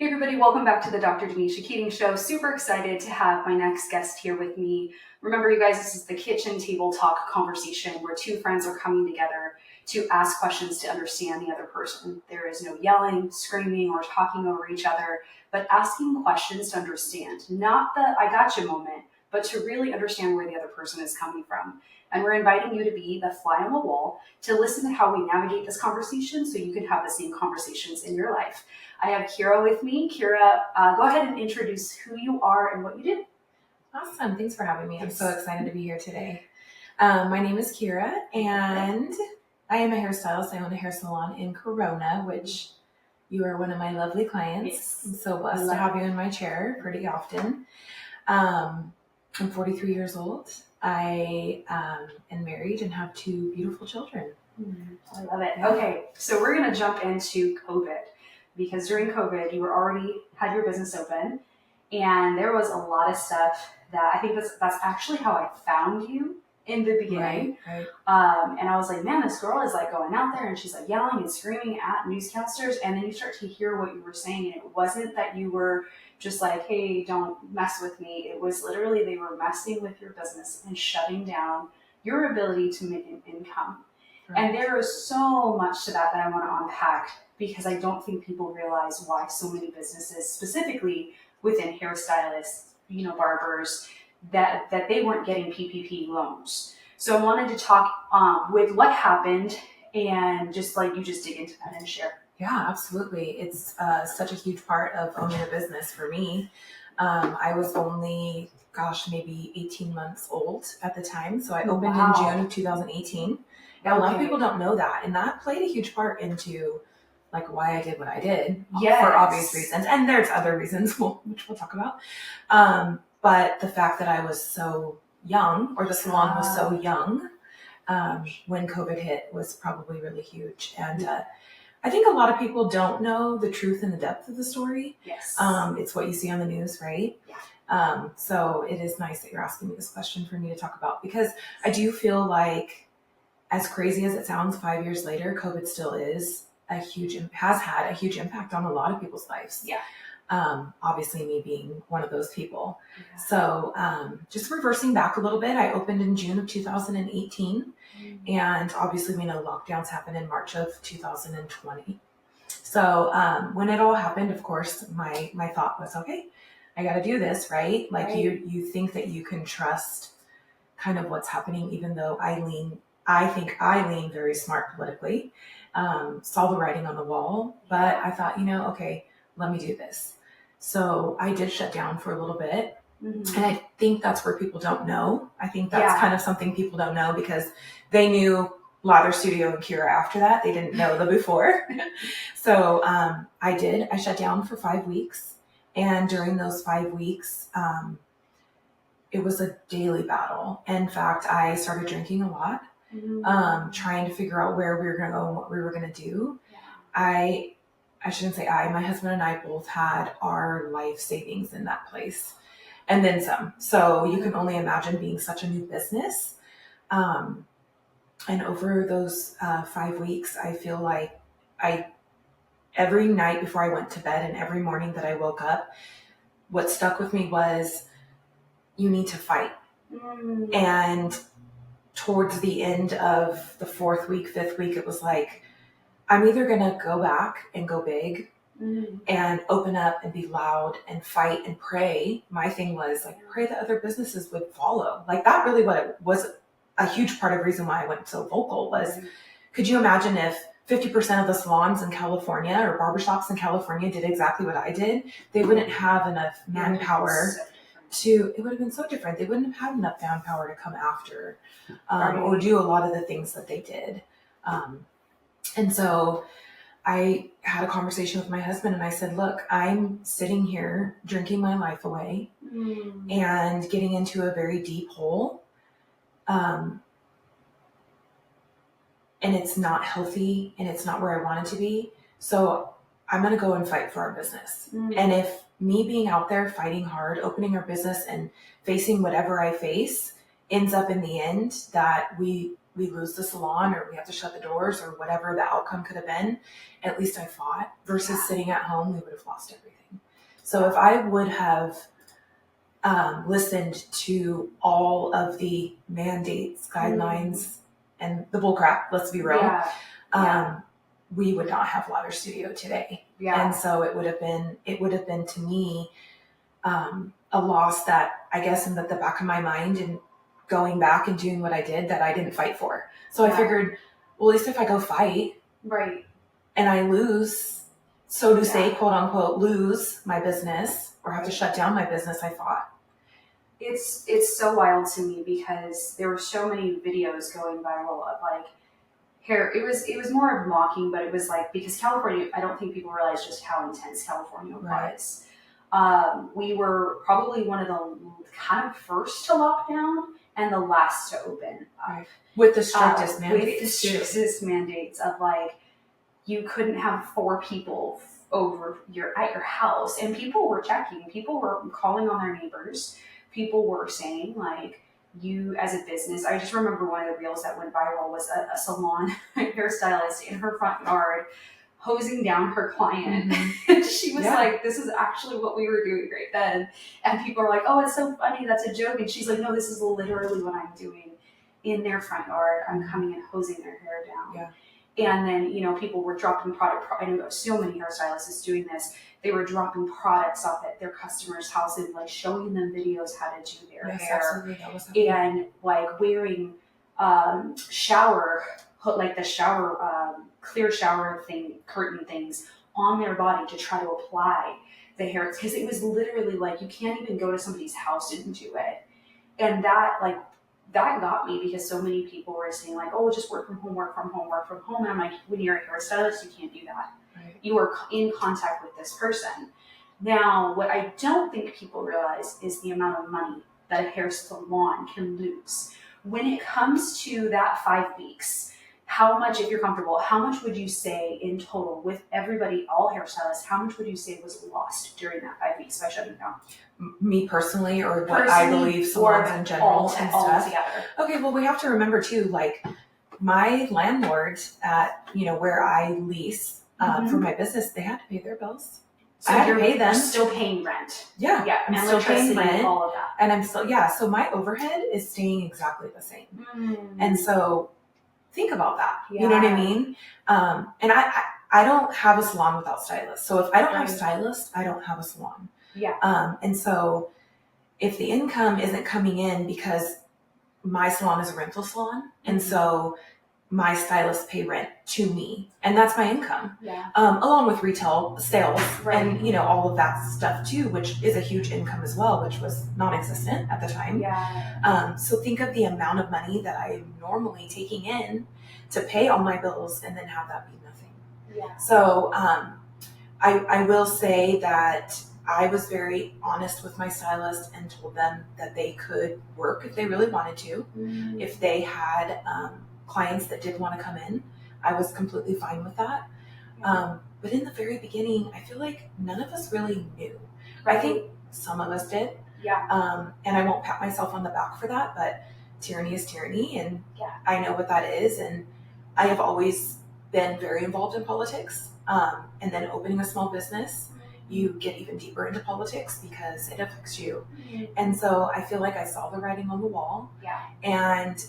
Hey everybody, welcome back to the Dr. Denisha Keating Show. Super excited to have my next guest here with me. Remember you guys, this is the kitchen table talk conversation where two friends are coming together to ask questions to understand the other person. There is no yelling, screaming, or talking over each other, but asking questions to understand. Not the I gotcha moment, but to really understand where the other person is coming from. And we're inviting you to be the fly on the wall to listen to how we navigate this conversation so you can have the same conversations in your life. I have Kira with me. Kira, go ahead and introduce who you are and what you do. Awesome. Thanks for having me. I'm so excited to be here today. My name is Kira, and I am a hairstylist. I own a hair salon in Corona, which you are one of my lovely clients. Yes. I'm so blessed to have you in my chair pretty often. I'm 43 years old. I am married and have two beautiful children. I love it. Okay, so we're going to jump into COVID. Because during COVID, you were already had your business open, and there was a lot of stuff that I think that's actually how I found you in the beginning. Right. And I was like, man, this girl is like going out there and she's like yelling and screaming at newscasters, and then you start to hear what you were saying, and it wasn't that you were just like, hey, don't mess with me. It was literally they were messing with your business and shutting down your ability to make an income. Right. And there is so much to that I want to unpack, because I don't think people realize why so many businesses, specifically within hairstylists, barbers, that they weren't getting PPP loans. So I wanted to talk with what happened and just like you just dig into that and share. Yeah, absolutely. It's such a huge part of owning a business for me. I was only, maybe 18 months old at the time. So I opened in June of 2018. Now, a lot of people don't know that. And that played a huge part into like why I did what I did, for obvious reasons. And there's other reasons, which we'll talk about. But the fact that I was so young, or the salon was so young, when COVID hit was probably really huge. And I think a lot of people don't know the truth and the depth of the story. Yes. It's what you see on the news, right? Yeah. So it is nice that you're asking me this question for me to talk about, because I do feel like, as crazy as it sounds, 5 years later, COVID still has had a huge impact on a lot of people's lives. Yeah. Obviously me being one of those people. Yeah. So just reversing back a little bit, I opened in June of 2018. And obviously we know lockdowns happened in March of 2020. So when it all happened, of course, my thought was, okay, I got to do this, right? Like you think that you can trust kind of what's happening, even though I think I lean very smart politically, saw the writing on the wall, but I thought, okay, let me do this. So I did shut down for a little bit. Mm-hmm. And I think that's where people don't know. I think that's kind of something people don't know, because they knew Lather Studio and Kira after that. They didn't know the before. So I shut down for 5 weeks. And during those 5 weeks, it was a daily battle. In fact, I started drinking a lot. Trying to figure out where we were going to go and what we were going to do. Yeah. I shouldn't say my husband and I both had our life savings in that place, and then some. So you can only imagine being such a new business. And over those 5 weeks, I feel like every night before I went to bed and every morning that I woke up, what stuck with me was, you need to fight. And towards the end of the 4th week, 5th week, it was like, I'm either going to go back and go big and open up and be loud and fight and pray. My thing was like, pray that other businesses would follow. Like that really what it was, a huge part of the reason why I went so vocal was, could you imagine if 50% of the salons in California or barbershops in California did exactly what I did? They wouldn't have enough manpower. It would have been so different. They wouldn't have had enough manpower to come after or do a lot of the things that they did. And so I had a conversation with my husband and I said, look, I'm sitting here drinking my life away and getting into a very deep hole. And it's not healthy and it's not where I want it to be. So I'm going to go and fight for our business. And if me being out there fighting hard, opening our business and facing whatever I face ends up in the end that we lose the salon or we have to shut the doors or whatever the outcome could have been, at least I fought, versus sitting at home, we would have lost everything. So if I would have listened to all of the mandates, guidelines, and the bullcrap, let's be real, we would not have Lather Studio today. Yeah. And so it would have been to me a loss that I guess in the back of my mind and going back and doing what I did that I didn't fight for. So I figured, well, at least if I go fight, right, and I lose, so to say, quote unquote, lose my business or have to shut down my business, I thought. It's so wild to me because there were so many videos going viral of like hair. It was more of mocking, but it was like, because California, I don't think people realize just how intense California was. We were probably one of the kind of first to lock down and the last to open up. With the strictest mandates. With the strictest mandates of like, you couldn't have 4 people over at your house. And people were checking. People were calling on their neighbors. People were saying like, you as a business, I just remember one of the reels that went viral was a salon hairstylist in her front yard hosing down her client. Mm-hmm. She was like, this is actually what we were doing right then. And people are like, oh, it's so funny, that's a joke. And she's like, no, this is literally what I'm doing in their front yard. I'm coming and hosing their hair down. Yeah. And then, you know, people were dropping product. I know so many hairstylists doing this. They were dropping products off at their customers' houses, like showing them videos how to do their hair. Absolutely. That was happening. And like wearing clear shower curtain things on their body to try to apply the hair. Because it was literally like, you can't even go to somebody's house and do it. And that got me, because so many people were saying like, oh, just work from home. And I'm like, when you're a hairstylist, you can't do that. Right. You are in contact with this person. Now, what I don't think people realize is the amount of money that a hair salon can lose. When it comes to that 5 weeks, how much, if you're comfortable, how much would you say in total with everybody, all hairstylists, how much would you say was lost during that 5 weeks by shutting down? Me personally, or what I believe salons in general and stuff. Together. Okay, well, we have to remember too, like my landlord at, where I lease for my business, they had to pay their bills. So I had to pay them. Still paying rent. Yeah. I'm still paying rent. All of that. And I'm still, so my overhead is staying exactly the same. And so think about that. Yeah. You know what I mean? And I don't have a salon without stylists. So if I don't have stylists, I don't have a salon. Yeah. And so if the income isn't coming in, because my salon is a rental salon, and so my stylists pay rent to me, and that's my income. Yeah. Along with retail sales, and all of that stuff too, which is a huge income as well, which was non-existent at the time. Yeah. So think of the amount of money that I'm normally taking in to pay all my bills, and then have that be nothing. Yeah. So I will say that I was very honest with my stylist and told them that they could work if they really wanted to. Mm-hmm. If they had clients that did want to come in, I was completely fine with that. Yeah. But in the very beginning, I feel like none of us really knew. Right. I think some of us did. Yeah. And I won't pat myself on the back for that, but tyranny is tyranny, and I know what that is. And I have always been very involved in politics. And then opening a small business, you get even deeper into politics because it affects you. Mm-hmm. And so I feel like I saw the writing on the wall. Yeah. And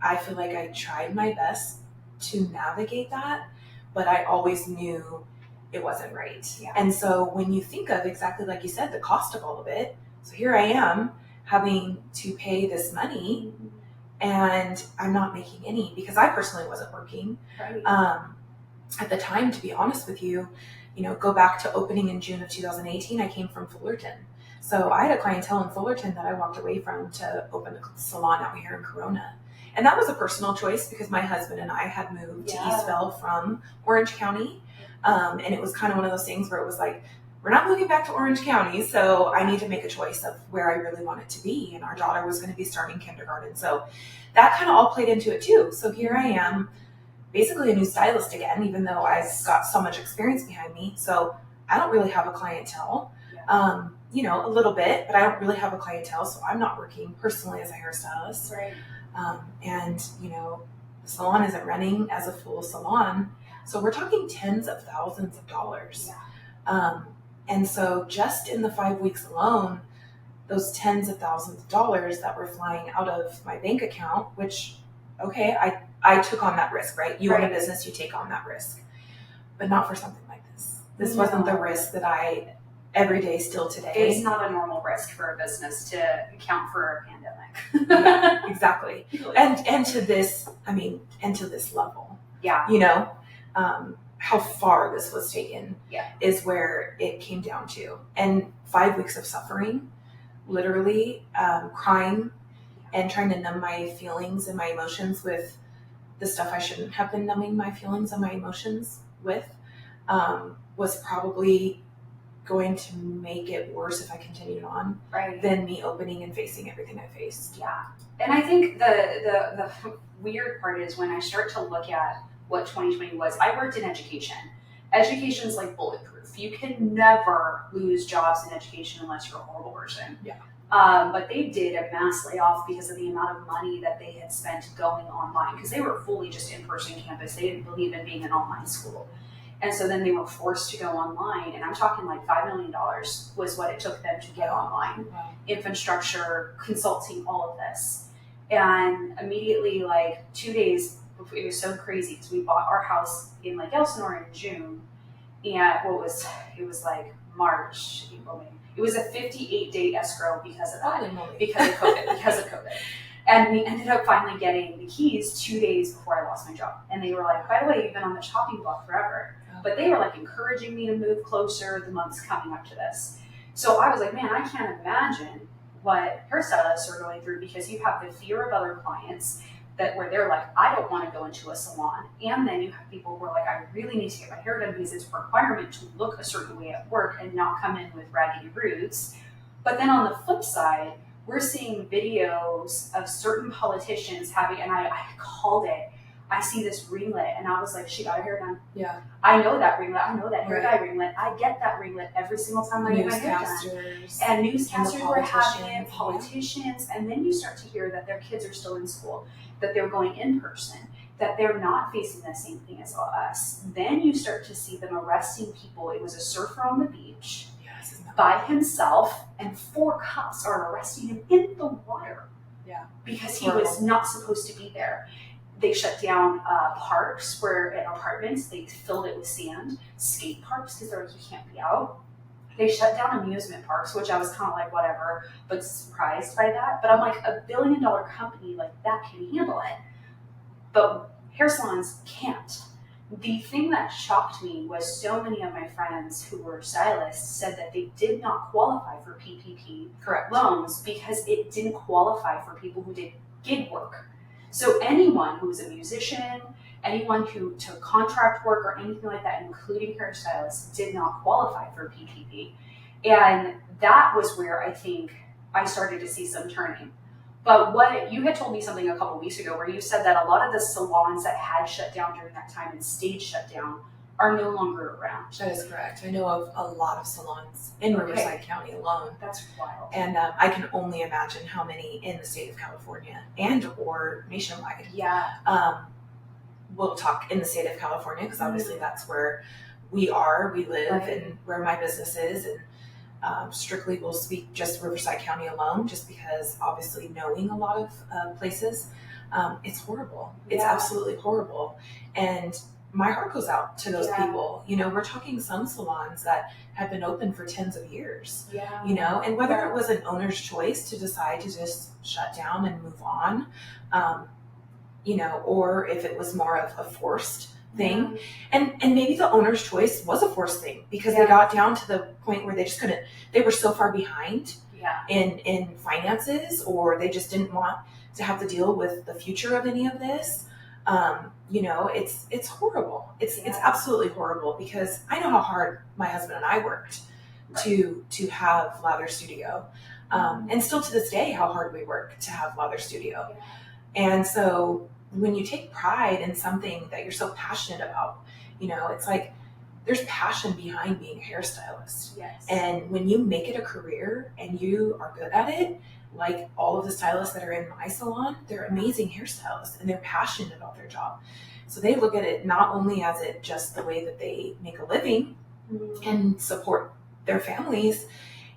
I feel like I tried my best to navigate that, but I always knew it wasn't right. Yeah. And so when you think of exactly like you said, the cost of all of it, so here I am having to pay this money, and I'm not making any because I personally wasn't working. Right. At the time, to be honest with you, go back to opening in June of 2018, I came from Fullerton. So I had a clientele in Fullerton that I walked away from to open a salon out here in Corona. And that was a personal choice because my husband and I had moved to Eastville from Orange County. And it was kind of one of those things where it was like, we're not moving back to Orange County, so I need to make a choice of where I really want it to be. And our daughter was going to be starting kindergarten. So that kind of all played into it too. So here I am, basically a new stylist again, even though I've got so much experience behind me. So I don't really have a clientele, a little bit, but I don't really have a clientele. So I'm not working personally as a hairstylist. Right. And the salon isn't running as a full salon. So we're talking tens of thousands of dollars. Yeah. And so just in the 5 weeks alone, those tens of thousands of dollars that were flying out of my bank account, which, okay, I took on that risk, right? You own a business, you take on that risk, but not for something like this. This wasn't the risk that I every day still today. It's not a normal risk for a business to account for a pandemic. Yeah, exactly. And to this, and to this level. Yeah. You know, how far this was taken is where it came down to. And 5 weeks of suffering, literally crying and trying to numb my feelings and my emotions with the stuff I shouldn't have been numbing my feelings and my emotions with, was probably going to make it worse if I continued on than me opening and facing everything I faced. Yeah. And I think the weird part is when I start to look at what 2020 was, I worked in education. Education's like bulletproof. You can never lose jobs in education unless you're a horrible person. Yeah. But they did a mass layoff because of the amount of money that they had spent going online, because they were fully just in-person campus. They didn't believe in being an online school. And so then they were forced to go online, and I'm talking like $5 million was what it took them to get online. Wow. Infrastructure, consulting, all of this. And immediately, like 2 days, it was so crazy because we bought our house in like Elsinore in June, and it was like March, April, May. It was a 58-day escrow because of that, because of COVID. And we ended up finally getting the keys 2 days before I lost my job. And they were like, by the way, you've been on the chopping block forever. But they were like encouraging me to move closer the months coming up to this. So I was like, man, I can't imagine what hairstylists are going through, because you have the fear of other clients where they're like, I don't want to go into a salon. And then you have people who are like, I really need to get my hair done because it's a requirement to look a certain way at work and not come in with raggedy roots. But then on the flip side, we're seeing videos of certain politicians having, and I called it, I see this ringlet, and I was like, she got her hair done. Yeah. I know that ringlet. I know that hair dye ringlet. I get that ringlet every single time I get my hair done. And newscasters were having it, politicians, and then you start to hear that their kids are still in school, that they're going in person, that they're not facing the same thing as us. Then you start to see them arresting people. It was a surfer on the beach by himself, and 4 cops are arresting him in the water because he was not supposed to be there. They shut down parks where in apartments, they filled it with sand, skate parks because they're like, you can't be out. They shut down amusement parks, which I was kind of like, whatever, but surprised by that. But I'm like, $1 billion company like that can handle it, but hair salons can't. The thing that shocked me was so many of my friends who were stylists said that they did not qualify for PPP loans because it didn't qualify for people who did gig work. So anyone who was a musician, anyone who took contract work or anything like that, including hairstylists, did not qualify for PPP. And that was where I think I started to see some turning. But what you had told me something a couple weeks ago where you said that a lot of the salons that had shut down during that time and stayed shut down are no longer around. That is correct. I know of a lot of salons in Riverside County alone. That's wild. And I can only imagine how many in the state of California and or nationwide. Yeah. We'll talk in the state of California because obviously that's where we live, and where my business is. And strictly we'll speak just Riverside County alone, just because obviously knowing a lot of places, it's horrible. It's absolutely horrible. And my heart goes out to those people. You know, we're talking some salons that have been open for tens of years. You know, and whether it was an owner's choice to decide to just shut down and move on, you know, or if it was more of a forced thing. And maybe the owner's choice was a forced thing because they got down to the point where they just couldn't, they were so far behind in finances, or they just didn't want to have to deal with the future of any of this. You know, it's horrible. It's absolutely horrible, because I know how hard my husband and I worked to have Lather Studio. And still to this day, how hard we work to have Lather Studio. And so when you take pride in something that you're so passionate about, you know, it's like there's passion behind being a hairstylist. And when you make it a career and you are good at it, like all of the stylists that are in my salon, they're amazing hairstylists and they're passionate about their job. So they look at it not only as it just the way that they make a living and support their families,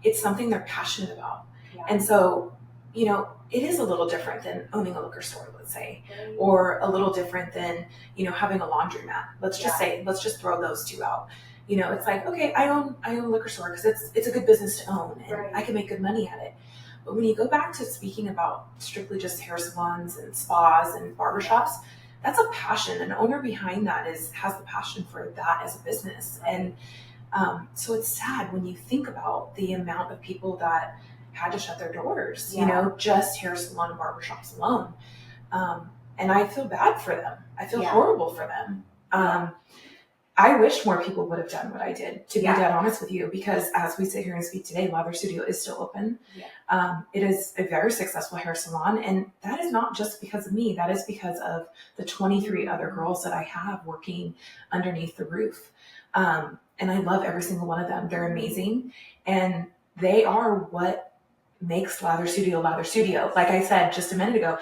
it's something they're passionate about. Yeah. And so, it is a little different than owning a liquor store, let's say, or a little different than, having a laundromat. Let's just throw those two out. It's like, okay, I own a liquor store because it's a good business to own and I can make good money at it. But when you go back to speaking about strictly just hair salons and spas and barbershops, that's a passion. An owner behind that has the passion for that as a business. And so it's sad when you think about the amount of people that had to shut their doors, just hair salon and barbershops alone. And I feel bad for them. I feel horrible for them. I wish more people would have done what I did, to be dead honest with you, because as we sit here and speak today, Lather Studio is still open. Yeah. It is a very successful hair salon, and that is not just because of me. That is because of the 23 other girls that I have working underneath the roof. And I love every single one of them. They're amazing, and they are what makes Lather Studio Lather Studio. Like I said just a minute ago,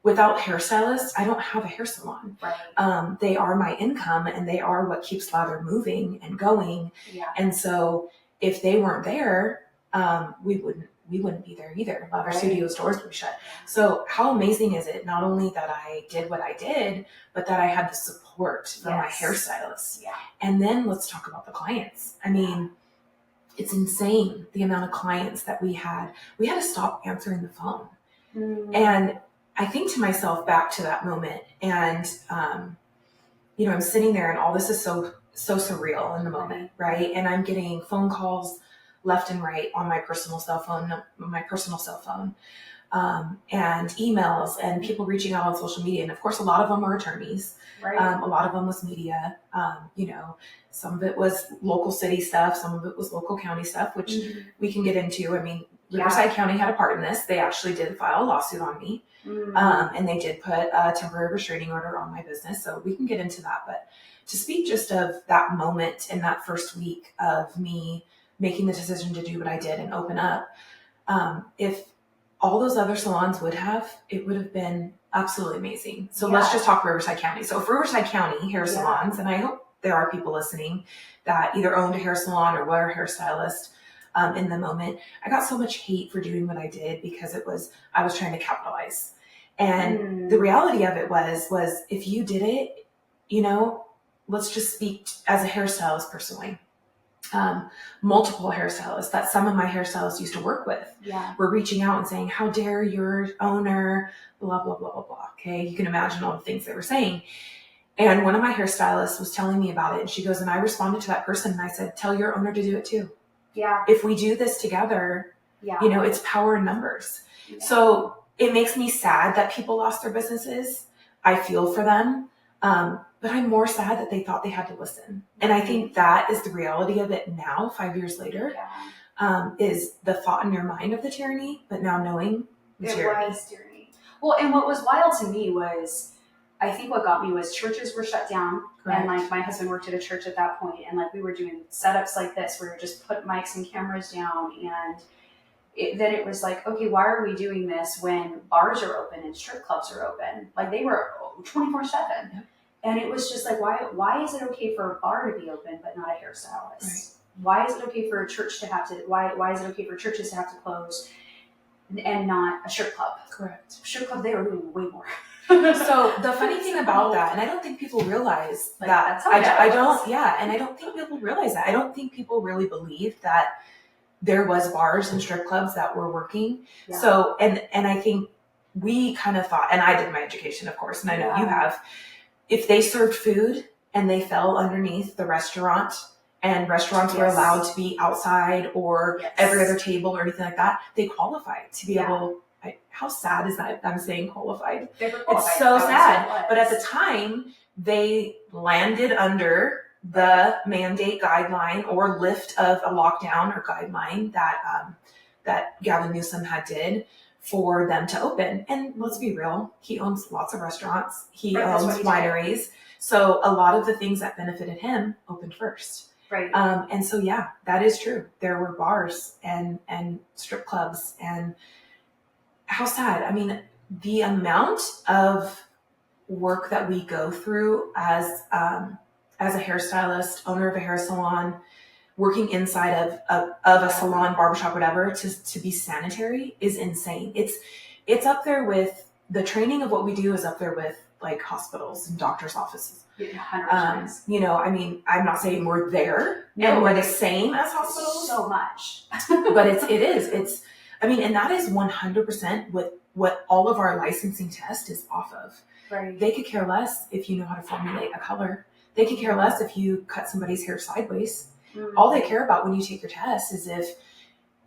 without hairstylists, I don't have a hair salon. Right. They are my income, and they are what keeps Lather moving and going. Yeah. And so if they weren't there, we wouldn't be there either. Lather Studio's doors would be shut. So how amazing is it, not only that I did what I did, but that I had the support from my hairstylists. Yeah. And then let's talk about the clients. I mean, it's insane the amount of clients that we had. We had to stop answering the phone. And I think to myself back to that moment, and I'm sitting there, and all this is so surreal in the moment, right? And I'm getting phone calls left and right on my personal cell phone, and emails, and people reaching out on social media. And of course, a lot of them were attorneys. Right. A lot of them was media. Some of it was local city stuff. Some of it was local county stuff, which we can get into. I mean, Riverside County had a part in this. They actually did file a lawsuit on me. And they did put a temporary restraining order on my business. So we can get into that. But to speak just of that moment in that first week of me making the decision to do what I did and open up, if all those other salons it would have been absolutely amazing. So let's just talk Riverside County. So for Riverside County hair salons, and I hope there are people listening that either owned a hair salon or were a hairstylist in the moment, I got so much hate for doing what I did because I was trying to capitalize. And the reality of it was if you did it, let's just speak as a hairstylist personally. Multiple hairstylists that some of my hairstylists used to work with were reaching out and saying, how dare your owner, blah, blah, blah, blah, blah. Okay. You can imagine all the things they were saying. And one of my hairstylists was telling me about it. And she goes, and I responded to that person and I said, tell your owner to do it too. Yeah. If we do this together, it's power in numbers. Yeah. So it makes me sad that people lost their businesses. I feel for them. But I'm more sad that they thought they had to listen. And I think that is the reality of it now, 5 years later, is the thought in your mind of the tyranny, but now knowing the tyranny. It was tyranny. Well, and what was wild to me was, I think what got me was churches were shut down. Correct. And like my husband worked at a church at that point, and like we were doing setups like this where we just put mics and cameras down, and then it was like, okay, why are we doing this when bars are open and strip clubs are open? Like they were 24/7. Yep. And it was just like, why is it okay for a bar to be open but not a hairstylist? Right. Why is it okay for a church to have to? Why is it okay for churches to have to close and not a strip club? Correct. Strip club, they were doing way more. So the funny thing about that, and I don't think people realize that. That's how I don't. Yeah, and I don't think people realize that. I don't think people really believe that there was bars and strip clubs that were working. Yeah. So and I think we kind of thought, and I did my education, of course, and I know you have. If they served food and they fell underneath the restaurant, and restaurants were allowed to be outside or every other table or anything like that, they qualified to be able. How sad is that? I'm saying qualified. It's so sad. But at the time, they landed under the mandate guideline or lift of a lockdown or guideline that Gavin Newsom had did for them to open. And let's be real, he owns lots of restaurants. He owns wineries. So a lot of the things that benefited him opened first. Right. And so, that is true. There were bars and strip clubs, and how sad. I mean, the amount of work that we go through as a hairstylist, owner of a hair salon, working inside of a salon, barbershop, whatever, to be sanitary is insane. It's up there with the training of what we do is up there with like hospitals and doctors' offices. 100%. You know, I mean, I'm not saying we're there and we're the same as hospitals. So much. But it's, I mean, and that is 100% what all of our licensing test is off of. Right. They could care less if you know how to formulate a color. They could care less if you cut somebody's hair sideways. Mm-hmm. All they care about when you take your test is if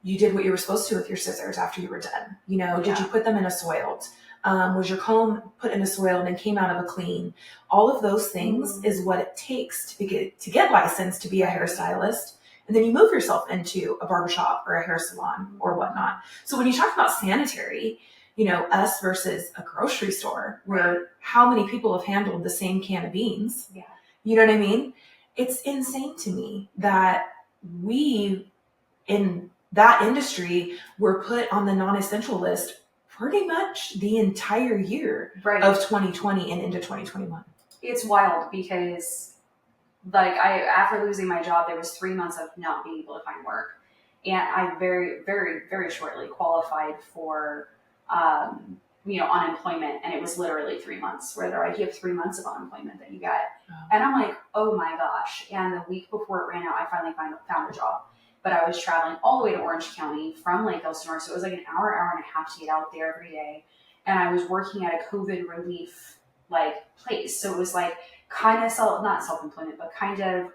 you did what you were supposed to with your scissors after you were done. You know, did you put them in a soiled? Was your comb put in a soiled and came out of a clean? All of those things is what it takes to get licensed to be a hairstylist. And then you move yourself into a barbershop or a hair salon or whatnot. So when you talk about sanitary, you know, us versus a grocery store where how many people have handled the same can of beans? Yeah. You know what I mean? It's insane to me that we in that industry were put on the non-essential list pretty much the entire year of 2020 and into 2021. It's wild because like after losing my job, there was 3 months of not being able to find work. And I very, very, very shortly qualified for, unemployment. And it was literally 3 months where you have 3 months of unemployment that you get. Oh. And I'm like, oh my gosh. And the week before it ran out, I finally found a job. But I was traveling all the way to Orange County from Lake Elsinore. So it was like an hour and a half to get out there every day. And I was working at a COVID relief place. So it was like kind of not self-employment, but kind of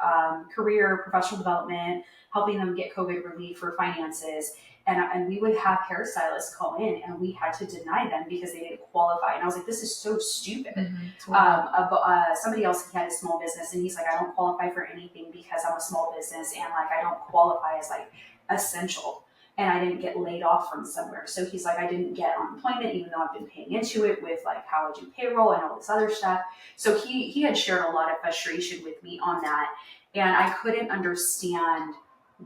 career, professional development, helping them get COVID relief for finances. And we would have hairstylists call in and we had to deny them because they didn't qualify. And I was like, this is so stupid. Mm-hmm. Somebody else, he had a small business and he's like, I don't qualify for anything because I'm a small business and like, I don't qualify as like essential. And I didn't get laid off from somewhere. So he's like, I didn't get unemployment, even though I've been paying into it with like how I do payroll and all this other stuff. So he had shared a lot of frustration with me on that. And I couldn't understand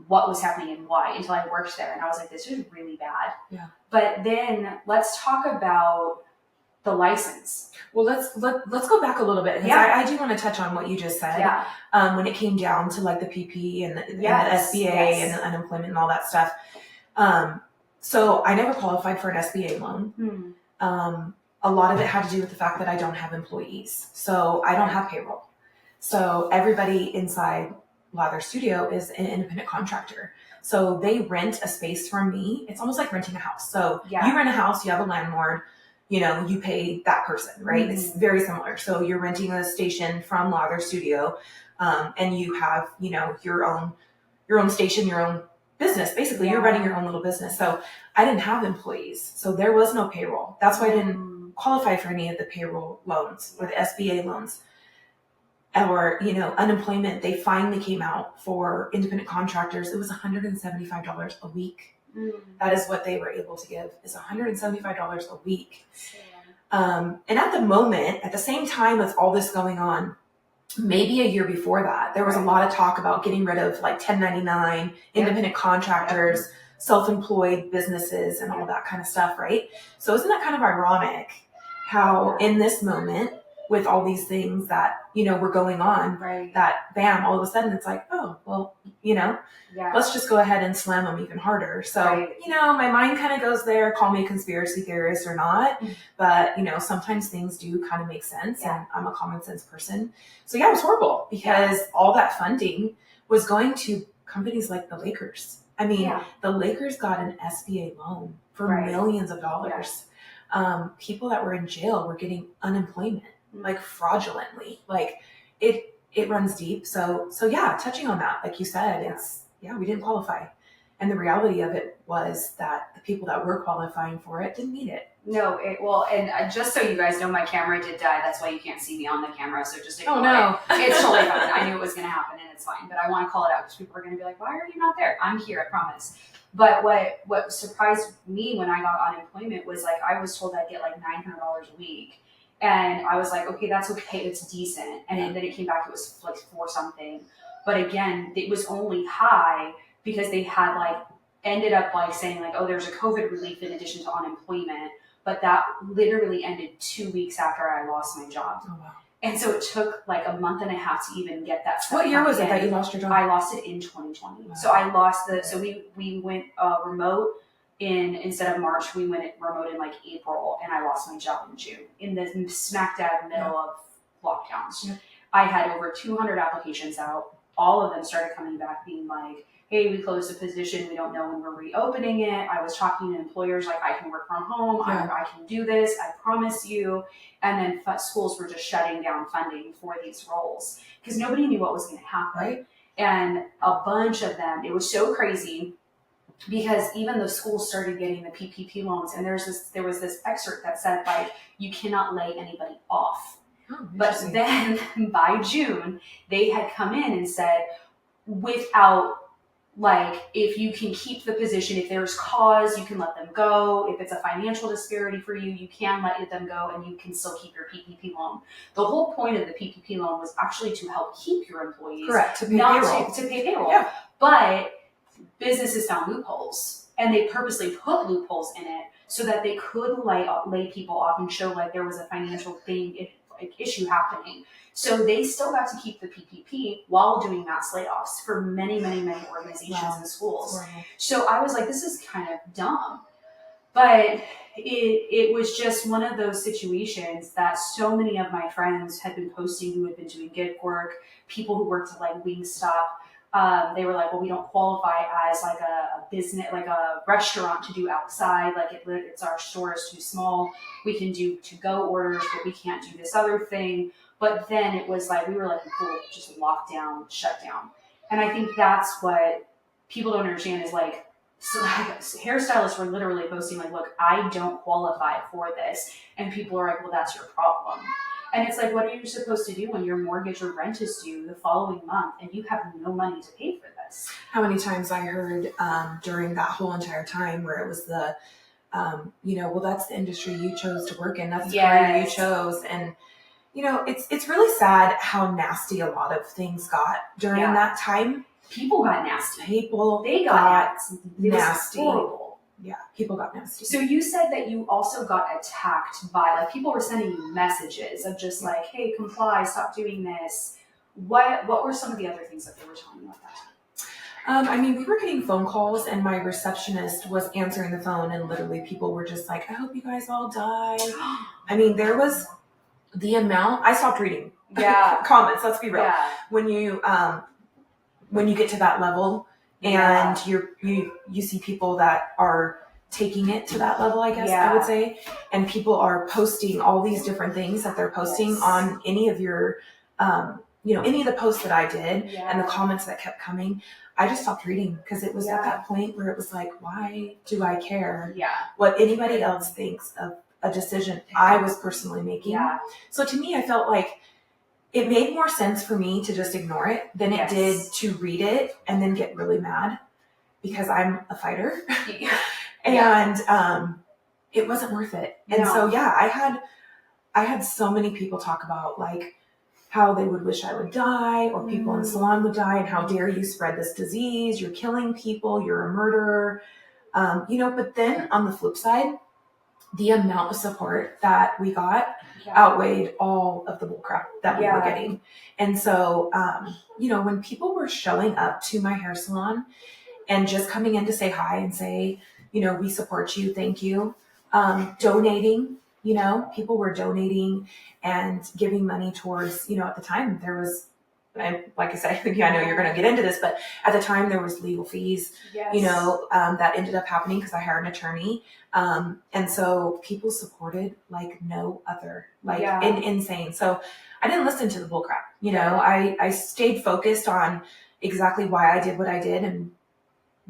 what was happening and why until I worked there. And I was like, this is really bad. Yeah. But then let's talk about the license. Well, let's go back a little bit. Because I do want to touch on what you just said. Yeah. When it came down to like the PP and the SBA and the unemployment and all that stuff. So I never qualified for an SBA loan. A lot of it had to do with the fact that I don't have employees. So I don't have payroll. So everybody inside Lather Studio is an independent contractor. So they rent a space from me. It's almost like renting a house. So you rent a house, you have a landlord, you know, you pay that person, right? Mm-hmm. It's very similar. So you're renting a station from Lather Studio, and you have, you know, your own station, your own business. Basically, you're running your own little business. So I didn't have employees. So there was no payroll. That's why I didn't qualify for any of the payroll loans or the SBA loans. Or, you know, unemployment, they finally came out for independent contractors. It was $175 a week. That is what they were able to give, is $175 a week. And at the moment, at the same time with all this going on, maybe a year before that, there was a lot of talk about getting rid of like 1099, independent contractors, self-employed businesses, and all that kind of stuff, right? So isn't that kind of ironic how in this moment, with all these things that, you know, were going on, that bam, all of a sudden it's like, oh, well, you know, let's just go ahead and slam them even harder. So, you know, my mind kind of goes there, call me a conspiracy theorist or not, but, you know, sometimes things do kind of make sense and I'm a common sense person. So yeah, it was horrible because all that funding was going to companies like the Lakers. I mean, the Lakers got an SBA loan for millions of dollars. People that were in jail were getting unemployment. Like fraudulently, like it runs deep. So yeah, touching on that, like you said, we didn't qualify. And the reality of it was that the people that were qualifying for it didn't need it. No, and just so you guys know, my camera did die. That's why you can't see me on the camera. So just ignore it. It's totally fine. I knew it was going to happen and it's fine, but I want to call it out because people are going to be like, why are you not there? I'm here, I promise. But what surprised me when I got unemployment was like, I was told I'd get like $900 a week. And I was like, okay, that's okay. It's decent. And then it came back, it was like 4 something. But again, it was only high because they had like, ended up like saying like, oh, there's a COVID relief in addition to unemployment. But that literally ended 2 weeks after I lost my job. Oh, wow. And so it took like a month and a half to even get that stuff. What year was it that you lost your job? I lost it in 2020. Wow. So I lost so we went remote instead of March, we went remote in like April, and I lost my job in June in the smack dab middle of lockdowns. Yeah. I had over 200 applications out. All of them started coming back being like, hey, we closed a position. We don't know when we're reopening it. I was talking to employers like, I can work from home. Yeah. I can do this. I promise you. And then schools were just shutting down funding for these roles because nobody knew what was going to happen. Right. And a bunch of them, it was so crazy because even the schools started getting the PPP loans. And there was this excerpt that said, like, you cannot lay anybody off. Oh, but then by June, they had come in and said, without, like, if you can keep the position, if there's cause, you can let them go. If it's a financial disparity for you, you can let them go and you can still keep your PPP loan. The whole point of the PPP loan was actually to help keep your employees. Correct, to pay payroll. To pay payroll. Yeah. But businesses found loopholes, and they purposely put loopholes in it so that they could lay people off and show like there was a financial thing, issue happening. So they still got to keep the PPP while doing mass layoffs for many, many, many organizations and schools. Wow. So I was like, this is kind of dumb. But it was just one of those situations that so many of my friends had been posting who had been doing gig work, people who worked at like Wingstop. They were like, well, we don't qualify as like a business, like a restaurant to do outside. Like it's our store is too small. We can do to-go orders, but we can't do this other thing. But then it was like, we were like in full just lockdown, shutdown. And I think that's what people don't understand is like, so hairstylists were literally posting like, look, I don't qualify for this. And people are like, well, that's your problem. And it's like, what are you supposed to do when your mortgage or rent is due the following month and you have no money to pay for this? How many times I heard during that whole entire time where it was the, well, that's the industry you chose to work in. That's the career you chose. And, it's really sad how nasty a lot of things got during that time. People got nasty. They got nasty. Horrible. Yeah, people got nasty. So you said that you also got attacked by, like, people were sending you messages of just like, hey, comply, stop doing this. What were some of the other things that they were telling you about that? We were getting phone calls and my receptionist was answering the phone and literally people were just like, I hope you guys all die. There was the amount, I stopped reading comments, let's be real. Yeah. When you get to that level and you see people that are taking it to that level, I guess I would say, and people are posting all these different things that they're posting on any of your, any of the posts that I did and the comments that kept coming, I just stopped reading because it was at that point where it was like, why do I care what anybody else thinks of a decision I was personally making? Yeah. So to me, I felt like it made more sense for me to just ignore it than it did to read it and then get really mad because I'm a fighter. And it wasn't worth it. And so, I had so many people talk about like how they would wish I would die or people in the salon would die and how dare you spread this disease. You're killing people. You're a murderer. But then on the flip side, the amount of support that we got outweighed all of the bullcrap that we were getting. And so, when people were showing up to my hair salon and just coming in to say hi and say, we support you, thank you, donating, people were donating and giving money towards, at the time there was, and like I said, I think I know you're going to get into this, but at the time there was legal fees, that ended up happening because I hired an attorney. And so people supported like no other, insane. So I didn't listen to the bullcrap. I stayed focused on exactly why I did what I did and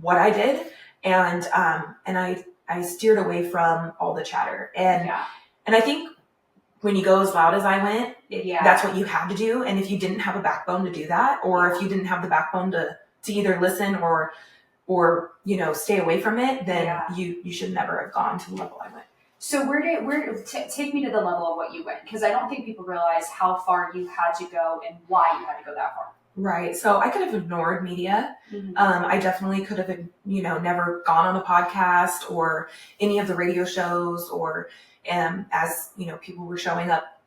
what I did. And I steered away from all the chatter. And I think when you go as loud as I went, that's what you had to do. And if you didn't have a backbone to do that, or if you didn't have the backbone to either listen or stay away from it, then you should never have gone to the level I went. So take me to the level of what you went, because I don't think people realize how far you had to go and why you had to go that far. Right. So I could have ignored media. Mm-hmm. I definitely could have, never gone on a podcast or any of the radio shows or, as, people were showing up,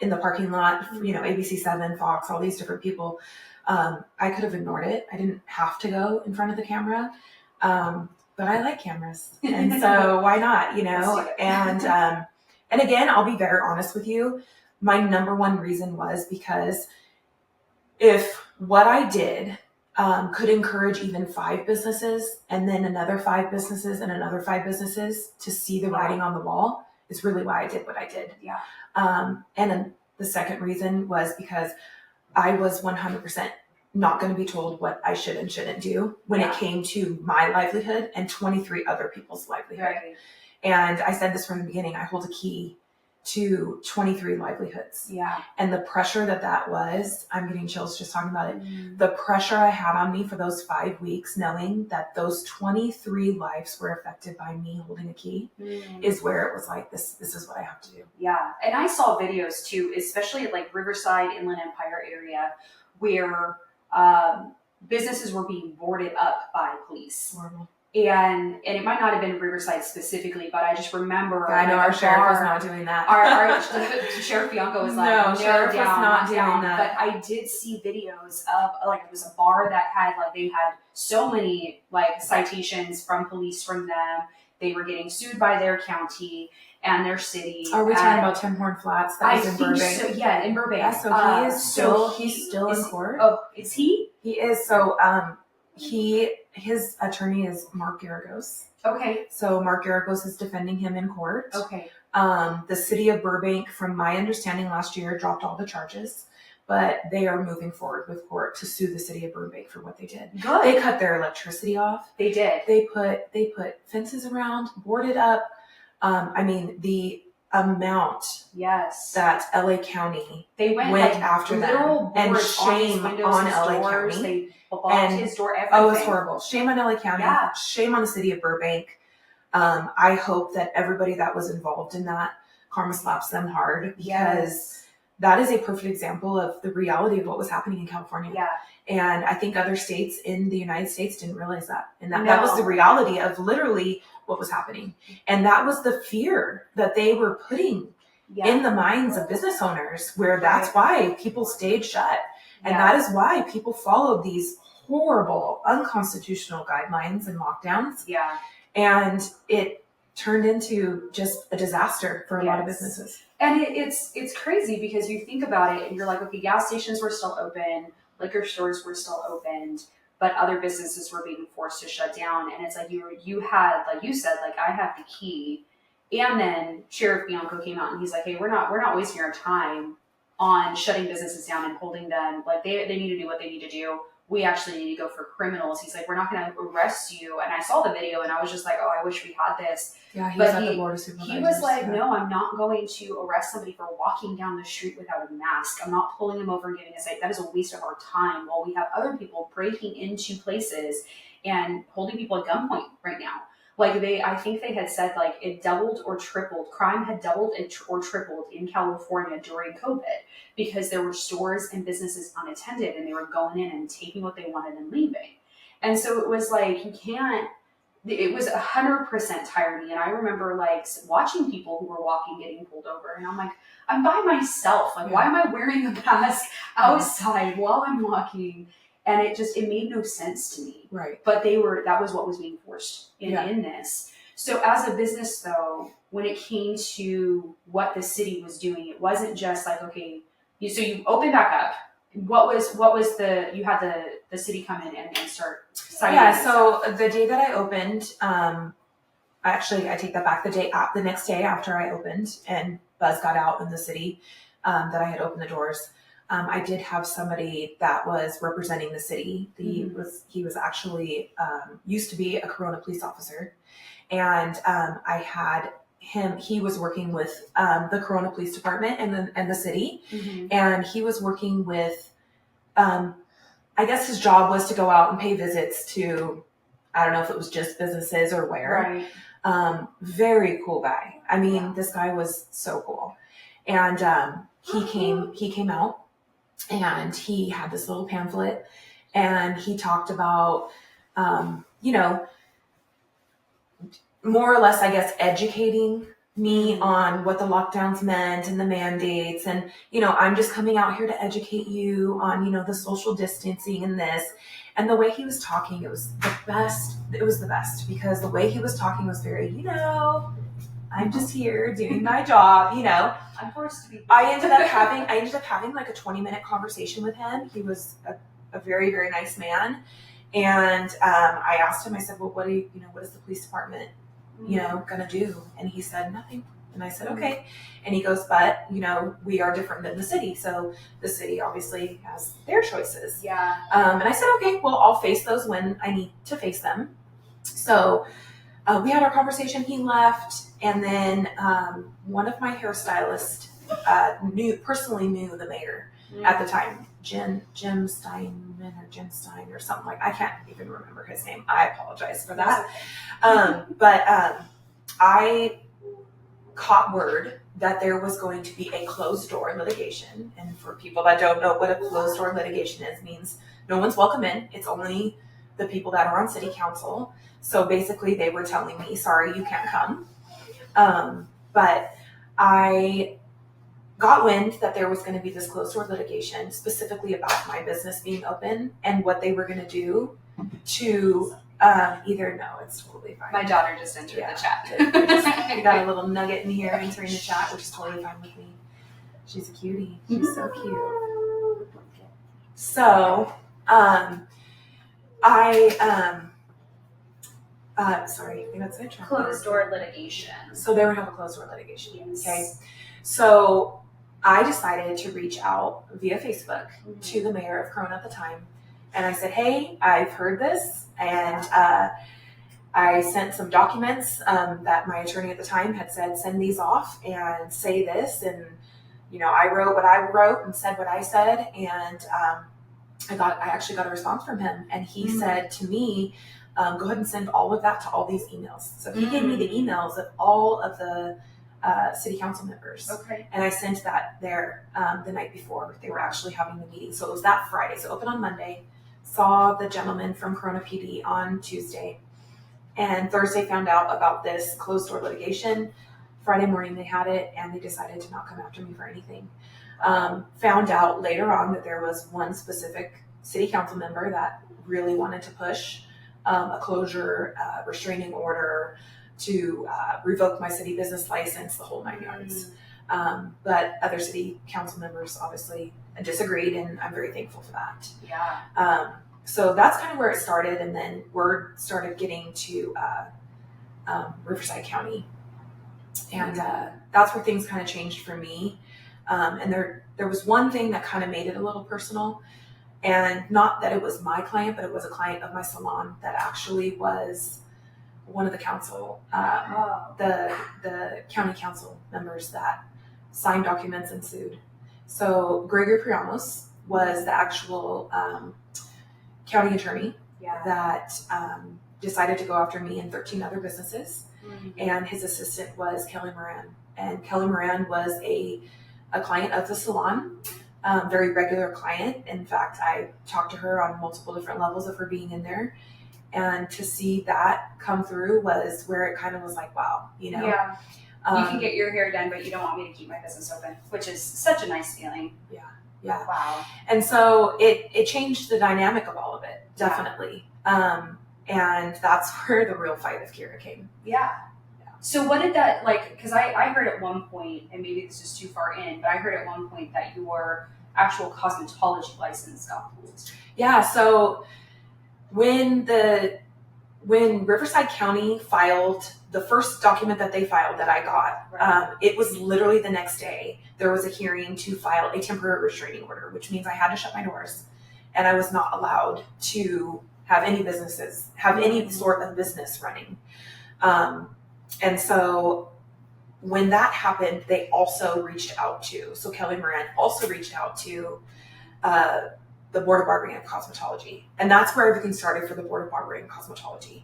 in the parking lot, ABC7, Fox, all these different people. I could have ignored it. I didn't have to go in front of the camera. But I like cameras. And so why not, and again, I'll be very honest with you. My number one reason was because if what I did could encourage even 5 businesses and then another 5 businesses and another 5 businesses to see the writing on the wall, is really why I did what I did. Yeah. And then the second reason was because I was 100% not going to be told what I should and shouldn't do when it came to my livelihood and 23 other people's livelihood. Right. And I said this from the beginning, I hold a key to 23 livelihoods. Yeah. And the pressure that was, I'm getting chills just talking about it. The pressure I had on me for those 5 weeks, knowing that those 23 lives were affected by me holding a key, is where it was like, this is what I have to do. Yeah. And I saw videos too, especially at like Riverside, Inland Empire area, where businesses were being boarded up by police. Horrible. And it might not have been Riverside specifically, but I just remember. Yeah, I know our sheriff was not doing that. Our Sheriff Bianco was like, no, sheriff was not doing that. But I did see videos of like, it was a bar that had like, they had so many like citations from police from them. They were getting sued by their county and their city. Are we talking about Tim Horn Flats? That was in Burbank. So, yeah, in Burbank. Yeah, so he is he's still in court. Oh, is he? He is. So his attorney is Mark Garagos. Okay. So Mark Garagos is defending him in court. Okay. The city of Burbank, from my understanding last year, dropped all the charges, but they are moving forward with court to sue the city of Burbank for what they did. Good. They cut their electricity off. They did. They put fences around, boarded up. The amount that LA County went like, after them, and shame on LA County. They blocked his door, everything. Oh, it's horrible. Shame on LA County. Yeah. Shame on the city of Burbank. I hope that everybody that was involved in that, karma slaps them hard, because that is a perfect example of the reality of what was happening in California. Yeah. And I think other states in the United States didn't realize that. And that was the reality of literally what was happening. And that was the fear that they were putting in the minds of business owners, where that's why people stayed shut. And that is why people followed these horrible, unconstitutional guidelines and lockdowns. Yeah. And it turned into just a disaster for a lot of businesses. And it's crazy, because you think about it and you're like, okay, gas stations were still open, liquor stores were still opened, but other businesses were being forced to shut down. And it's like you had, like you said, like, I have the key. And then Sheriff Bianco came out and he's like, hey, we're not wasting our time on shutting businesses down and holding them. Like, they need to do what they need to do. We actually need to go for criminals. He's like, we're not going to arrest you. And I saw the video and I was just like, oh, I wish we had this. Yeah, he was at the board of supervisors. He was like, no, I'm not going to arrest somebody for walking down the street without a mask. I'm not pulling them over and giving a cite. That is a waste of our time, while we have other people breaking into places and holding people at gunpoint right now. Like, I think they had said like it doubled or tripled. Crime had doubled or tripled in California during COVID, because there were stores and businesses unattended and they were going in and taking what they wanted and leaving. And so it was like, it was 100% tyranny. And I remember like watching people who were walking, getting pulled over. And I'm like, I'm by myself. Like, why am I wearing a mask outside while I'm walking? And it made no sense to me. Right. But that was what was being forced in this. So as a business though, when it came to what the city was doing, it wasn't just like, okay, you open back up. What was you had the city come in and start signing? Yeah. So the day that I opened, actually I take that back. The next day after I opened and buzz got out in the city, that I had opened the doors. I did have somebody that was representing the city. He was actually used to be a Corona police officer, and I had him. He was working with the Corona Police Department and the city, and he was working with. I guess his job was to go out and pay visits to. I don't know if it was just businesses or where. Right. Very cool guy. I mean, this guy was so cool, and he came out. And he had this little pamphlet, and he talked about, more or less, I guess, educating me on what the lockdowns meant and the mandates. And, I'm just coming out here to educate you on, the social distancing and this. And the way he was talking, it was the best. It was the best because the way he was talking was very, I'm just here doing my job, I'm forced to be. I ended up having like a 20-minute conversation with him. He was a very, very nice man. And I asked him, I said, well, what is the police department, going to do? And he said, nothing. And I said, okay. And he goes, but, we are different than the city. So the city obviously has their choices. Yeah. And I said, okay, well, I'll face those when I need to face them. So we had our conversation, he left. And then one of my hairstylists personally knew the mayor at the time, Jim Steinman or Jim Stein or something like. I can't even remember his name. I apologize for that. But I caught word that there was going to be a closed door litigation. And for people that don't know what a closed door litigation is, means no one's welcome in. It's only the people that are on city council. So basically they were telling me, sorry, you can't come. But I got wind that there was going to be this closed door litigation specifically about my business being open and what they were going to do to it's totally fine. My daughter just entered the chat. We got a little nugget in here entering the chat, which is totally fine with me. She's a cutie. She's so cute. So, sorry, I think that's it. Closed door litigation. So they would have a closed door litigation. Yes. Okay. So I decided to reach out via Facebook to the mayor of Corona at the time. And I said, hey, I've heard this. And I sent some documents that my attorney at the time had said, send these off and say this. And, I wrote what I wrote and said what I said. And I actually got a response from him. And he said to me, go ahead and send all of that to all these emails. So he gave me the emails of all of the city council members. Okay. And I sent that there the night before they were actually having the meeting. So it was that Friday. So open on Monday, saw the gentleman from Corona PD on Tuesday, and Thursday found out about this closed door litigation. Friday morning they had it, and they decided to not come after me for anything. Found out later on that there was one specific city council member that really wanted to push a closure, restraining order, to revoke my city business license, the whole 9 yards. But other city council members obviously disagreed, and I'm very thankful for that. Yeah. So that's kind of where it started, and then word started getting to Riverside County, and that's where things kind of changed for me. And there was one thing that kind of made it a little personal, and not that it was my client, but it was a client of my salon that actually was one of the council, the county council members that signed documents and sued. So Gregory Priamos was the actual county attorney that decided to go after me and 13 other businesses. And his assistant was Kelly Moran. And Kelly Moran was a client of the salon, very regular client. In fact, I talked to her on multiple different levels of her being in there. And to see that come through was where it kind of was like, wow, Yeah. You can get your hair done, but you don't want me to keep my business open, which is such a nice feeling. Yeah. Wow. And so it changed the dynamic of all of it, definitely. And that's where the real fight of Kira came. Yeah. So what did that, because I heard at one point, and maybe this is too far in, but I heard at one point that your actual cosmetology license got pulled. Yeah, so when Riverside County filed the first document that they filed that I got, it was literally the next day. There was a hearing to file a temporary restraining order, which means I had to shut my doors, and I was not allowed to have any sort of business running. And so when that happened, they also reached out to, so Kelly Moran also reached out to the Board of Barbering and Cosmetology. And that's where everything started for the Board of Barbering and Cosmetology.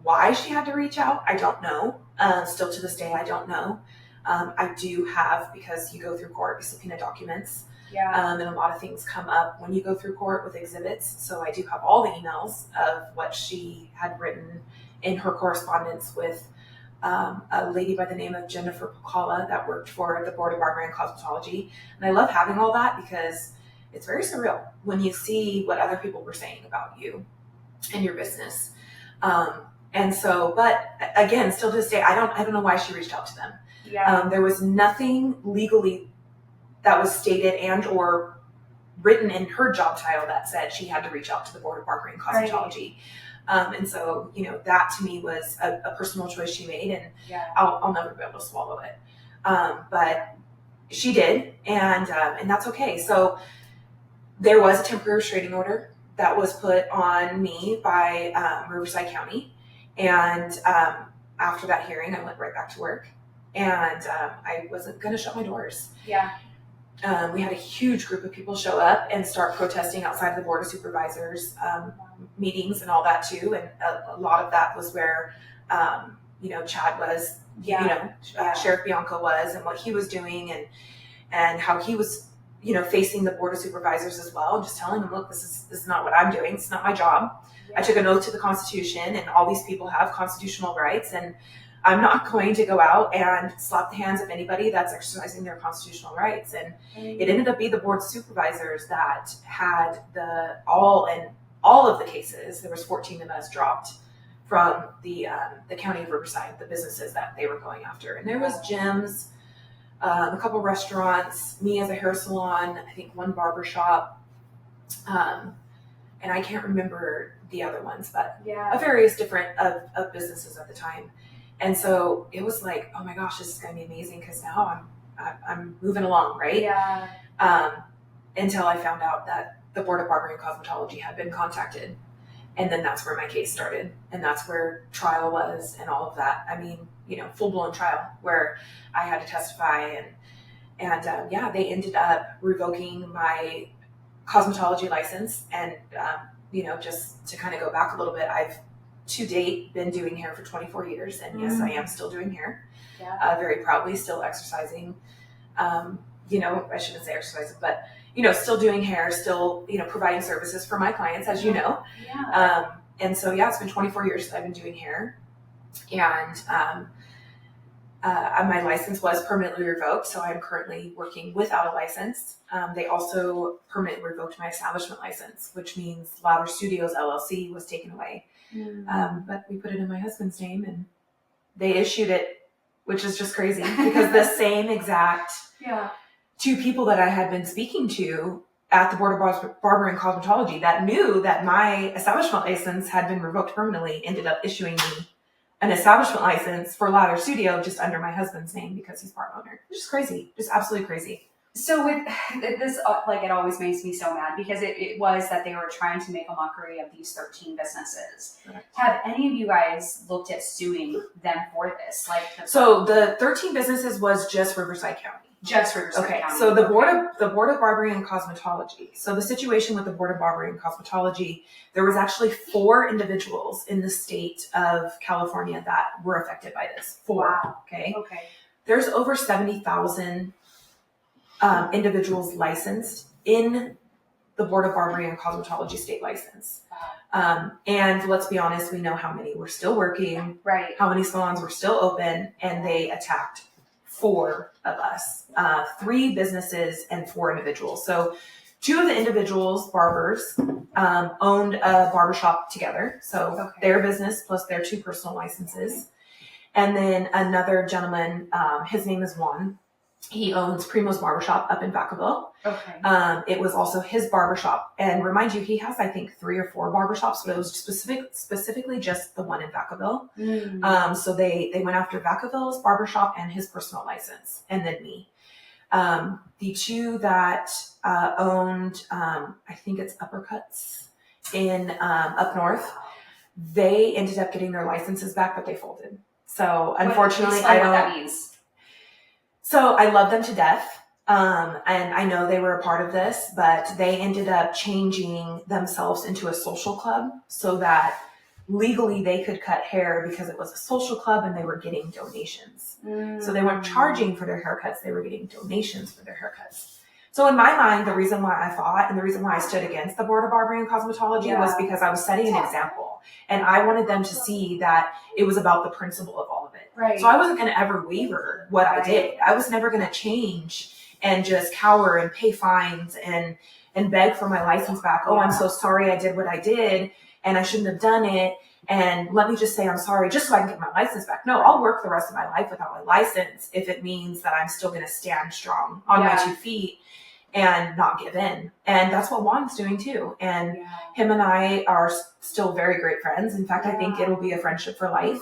Why she had to reach out, I don't know. Still to this day, I don't know. I do have, because you go through court, you subpoena documents. Yeah. And a lot of things come up when you go through court with exhibits. So I do have all the emails of what she had written in her correspondence with a lady by the name of Jennifer Pacala that worked for the Board of Barbering and Cosmetology. And I love having all that because it's very surreal when you see what other people were saying about you and your business. And so, but again, still to this day, I don't know why she reached out to them. Yeah. There was nothing legally that was stated and or written in her job title that said she had to reach out to the Board of Barbering and Cosmetology. Right. And so, that to me was a personal choice she made, and I'll never be able to swallow it. But she did, and that's okay. So there was a temporary restraining order that was put on me by Riverside County. And after that hearing, I went right back to work, and I wasn't going to shut my doors. Yeah. We had a huge group of people show up and start protesting outside of the Board of Supervisors meetings and all that too. And a lot of that was where, Chad was, Sheriff Bianco was, and what he was doing, and how he was, facing the Board of Supervisors as well, and just telling them, look, this is not what I'm doing. It's not my job. I took an oath to the Constitution, and all these people have constitutional rights, and I'm not going to go out and slap the hands of anybody that's exercising their constitutional rights. And it ended up being the Board of Supervisors that had all of the cases. There was 14 of us dropped from the county of Riverside, the businesses that they were going after. And there was gyms, a couple restaurants, me as a hair salon, I think one barber shop, and I can't remember the other ones, but various different of businesses at the time. And so it was like, oh my gosh, this is going to be amazing, because now I'm moving along, right? Yeah. Until I found out that the Board of Barbering and Cosmetology had been contacted, and then that's where my case started, and that's where trial was and all of that. I mean, full blown trial where I had to testify, and they ended up revoking my cosmetology license, and just to kind of go back a little bit, I've to date been doing hair for 24 years, and yes, I am still doing hair, very proudly, still exercising, I shouldn't say exercising, but still doing hair, still providing services for my clients, as you know. And so it's been 24 years that I've been doing hair, and my license was permanently revoked, so I'm currently working without a license. They also permanently revoked my establishment license, which means Lather Studios LLC was taken away. But we put it in my husband's name, and they issued it, which is just crazy, because the same exact two people that I had been speaking to at the Board of Barbering and Cosmetology that knew that my establishment license had been revoked permanently ended up issuing me an establishment license for Lather Studio just under my husband's name, because he's part owner. Which is crazy, just absolutely crazy. So with this, it always makes me so mad, because it was that they were trying to make a mockery of these 13 businesses. Correct. Have any of you guys looked at suing them for this? So the 13 businesses was just Riverside County. Just Riverside County. So the Board of Barbering and Cosmetology. So the situation with the Board of Barbering and Cosmetology, there was actually 4 individuals in the state of California that were affected by this. 4. Wow. Okay. Okay. There's over 70,000 individuals licensed in the Board of Barbering and Cosmetology state license. And let's be honest, we know how many were still working, right? How many salons were still open, and they attacked 4 of us, 3 businesses and 4 individuals. So 2 of the individuals, barbers, owned a barbershop together. So their business plus their 2 personal licenses. And then another gentleman, his name is Juan. He owns Primo's Barbershop up in Vacaville. Okay. It was also his barbershop. And remind you, he has, I think, 3 or 4 barbershops, but it was specifically just the one in Vacaville. So they went after Vacaville's barbershop and his personal license, and then me. The 2 that owned, I think it's Uppercuts in up north, they ended up getting their licenses back, but they folded. So unfortunately, I don't know what that means. So I love them to death. And I know they were a part of this, but they ended up changing themselves into a social club so that legally they could cut hair, because it was a social club and they were getting donations. So they weren't charging for their haircuts. They were getting donations for their haircuts. So in my mind, the reason why I fought and the reason why I stood against the Board of Barbering and Cosmetology was because I was setting an example, and I wanted them to see that it was about the principle of all of it. Right. So I wasn't going to ever waver what I did. I was never going to change and just cower and pay fines and beg for my license back. Oh, I'm so sorry I did what I did and I shouldn't have done it. And let me just say I'm sorry just so I can get my license back. No, I'll work the rest of my life without my license if it means that I'm still going to stand strong on my 2 feet and not give in. And that's what Juan's doing too. And him and I are still very great friends. In fact, I think it'll be a friendship for life.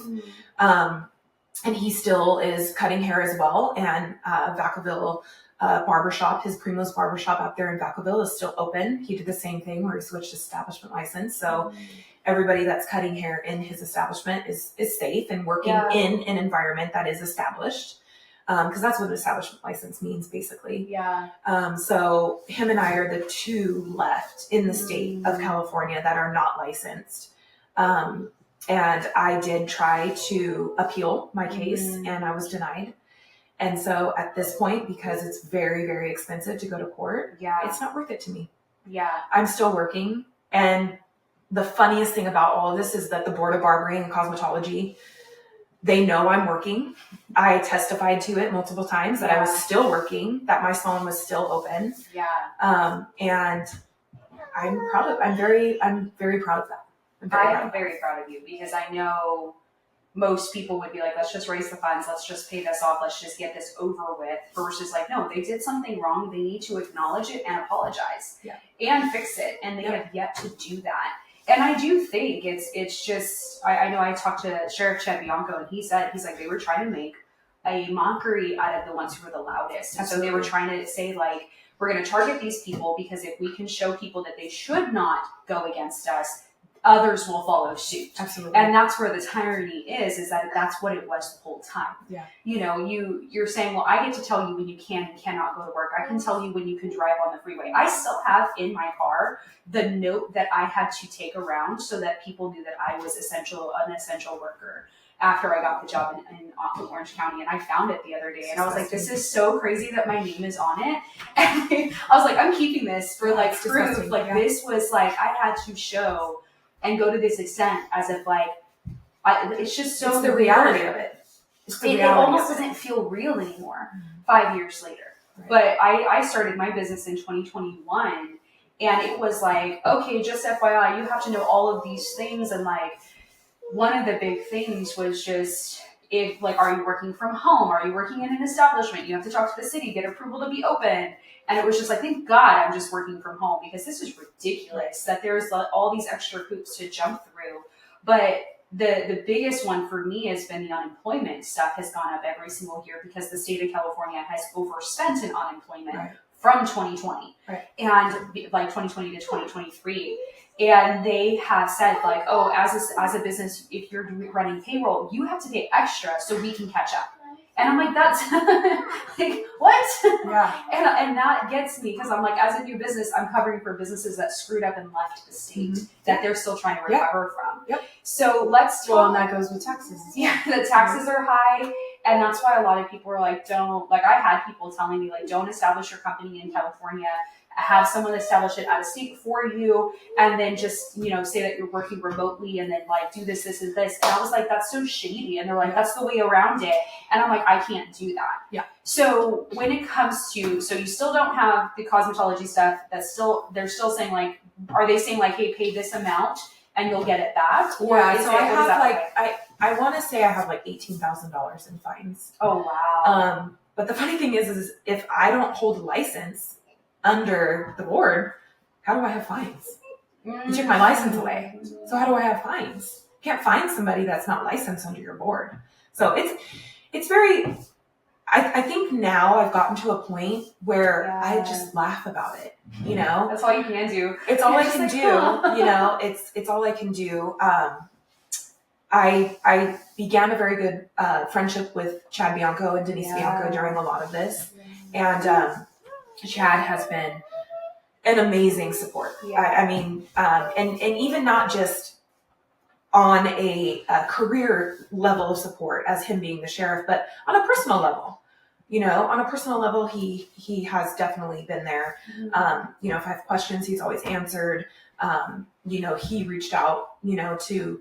And he still is cutting hair as well. And Vacaville barbershop, his Primo's barbershop out there in Vacaville is still open. He did the same thing where he switched establishment license. So everybody that's cutting hair in his establishment is safe and working in an environment that is established. Because that's what an establishment license means, basically. So him and I are the 2 left in the state of California that are not licensed. And I did try to appeal my case and I was denied. And so at this point, because it's very, very expensive to go to court, it's not worth it to me. I'm still working. And the funniest thing about all of this is that the Board of Barbering and Cosmetology, they know I'm working. I testified to it multiple times that I was still working, that my salon was still open. And I'm very proud of that. I'm very proud of you because I know most people would be like, let's just raise the funds. Let's just pay this off. Let's just get this over with versus like, no, they did something wrong. They need to acknowledge it and apologize and fix it. And they have yet to do that. And I do think it's just, I know I talked to Sheriff Chad Bianco and he's like, they were trying to make a mockery out of the ones who were the loudest. And so they were trying to say like, we're going to target these people because if we can show people that they should not go against us, others will follow suit. Absolutely. And that's where the tyranny is that that's what it was the whole time. You know, you're saying, well, I get to tell you when you can and cannot go to work. I can tell you when you can drive on the freeway. I still have in my car the note that I had to take around so that people knew that I was an essential worker after I got the job in Orange County. And I found it the other day and I was like, this is so crazy that my name is on it. And I was like, I'm keeping this for like proof. Like this was like, I had to show and go to this extent as if like, it's just so it's the reality of it. It almost doesn't feel real anymore 5 years later. But I started my business in 2021 and it was like, okay, just FYI, you have to know all of these things. And like, one of the big things was just, if like, are you working from home? Are you working in an establishment? You have to talk to the city, get approval to be open. And it was just like, thank God I'm just working from home because this is ridiculous that there's all these extra hoops to jump through. But the biggest one for me has been the unemployment stuff has gone up every single year because the state of California has overspent in unemployment from 2020 and like 2020 to 2023. And they have said like, oh, as a business, if you're running payroll, you have to pay extra so we can catch up. And I'm like, that's like, what? And that gets me because I'm like, as a new business, I'm covering for businesses that screwed up and left the state that they're still trying to recover from. So let's talk. Well, and that goes with taxes. The taxes are high. And that's why a lot of people are like, don't, like I had people telling me like, don't establish your company in California. Have someone establish it out of state for you and then just, you know, say that you're working remotely and then like do this, this, and this. And I was like, that's so shady. And they're like, that's the way around it. And I'm like, I can't do that. So when it comes to, so you still don't have the cosmetology stuff they're still saying like, are they saying like, hey, pay this amount and you'll get it back? Or so I have like, I want to say I have like $18,000 in fines. Oh, wow. But the funny thing is if I don't hold a license under the board, how do I have fines? You took my license away. So how do I have fines? You can't fine somebody that's not licensed under your board. So it's very, I think now I've gotten to a point where I just laugh about it, you know? That's all you can do. It's all I can do, you know? It's all I can do. I began a very good friendship with Chad Bianco and Denise Bianco during a lot of this. And Chad has been an amazing support. I mean, and even not just on a career level of support as him being the sheriff, but on a personal level. You know, on a personal level, he has definitely been there. You know, if I have questions, he's always answered. You know, he reached out, you know, to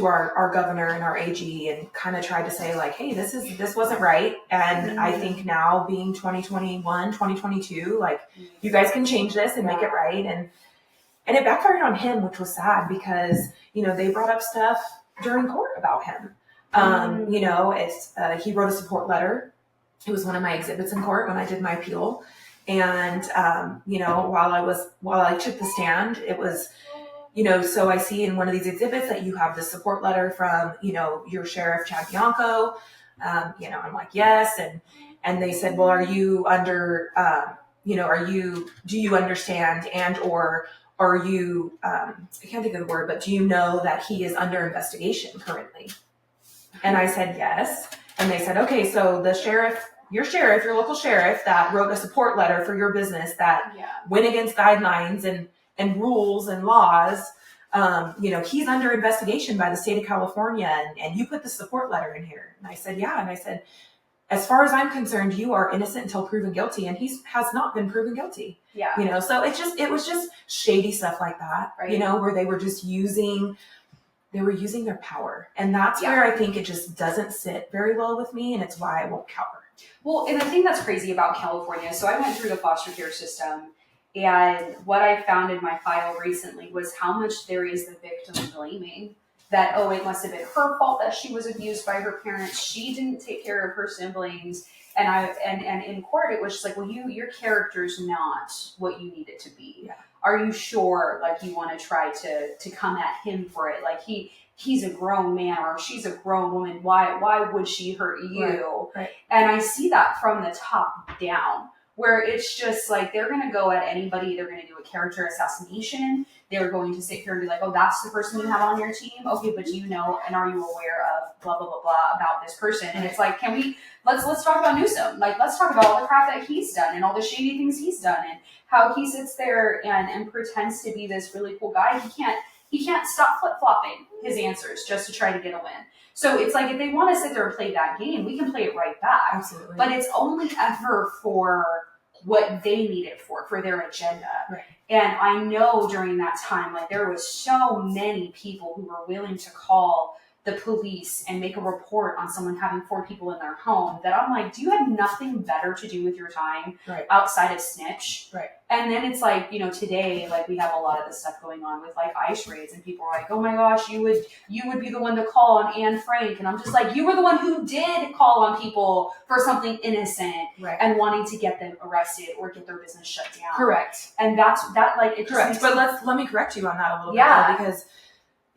our governor and our AG and kind of tried to say like, hey, this wasn't right. And I think now being 2021, 2022, like you guys can change this and make it right. And it backfired on him, which was sad because, they brought up stuff during court about him. He wrote a support letter. It was one of my exhibits in court when I did my appeal. And, while I took the stand, it was, so I see in one of these exhibits that you have the support letter from, your sheriff, Chad Bianco. I'm like, yes. And they said, well, are you under, do you understand and, or are you, I can't think of the word, but do you know that he is under investigation currently? And I said, yes. And they said, okay, so your local sheriff that wrote a support letter for your business that went against guidelines and rules and laws, he's under investigation by the state of California and you put the support letter in here. And I said, yeah. And I said, as far as I'm concerned, you are innocent until proven guilty. And he has not been proven guilty. Yeah. So it was just shady stuff like that, right. Where they were just using their power. And that's where I think it just doesn't sit very well with me. And it's why I won't cower. Well, and the thing that's crazy about California, so I went through the foster care system, and what I found in my file recently was how much there is the victim blaming. That, it must have been her fault that she was abused by her parents. She didn't take care of her siblings. And in court, it was just like, well, your character's not what you need it to be. Yeah. Are you sure, like, you want to try to come at him for it? Like, he's a grown man or she's a grown woman. Why would she hurt you? Right. And I see that from the top down, where it's just like they're going to go at anybody. They're going to do a character assassination. They're going to sit here and be like, oh, that's the person you have on your team? Okay, but do you know and are you aware of blah, blah, blah, blah about this person? And it's like, let's talk about Newsom. Like, let's talk about all the crap that he's done and all the shady things he's done and how he sits there and pretends to be this really cool guy. He can't stop flip-flopping his answers just to try to get a win. So it's like, if they want to sit there and play that game, we can play it right back. Absolutely. But it's only ever for what they need it for their agenda. Right. And I know during that time, like, there was so many people who were willing to call the police and make a report on someone having 4 people in their home that I'm like, do you have nothing better to do with your time outside of snitch? Right. And then it's like, today, like, we have a lot of this stuff going on with like ICE raids and people are like, oh my gosh, you would be the one to call on Anne Frank. And I'm just like, you were the one who did call on people for something innocent and wanting to get them arrested or get their business shut down. Correct. And that's like, it correct. But let me correct you on that a little bit though, because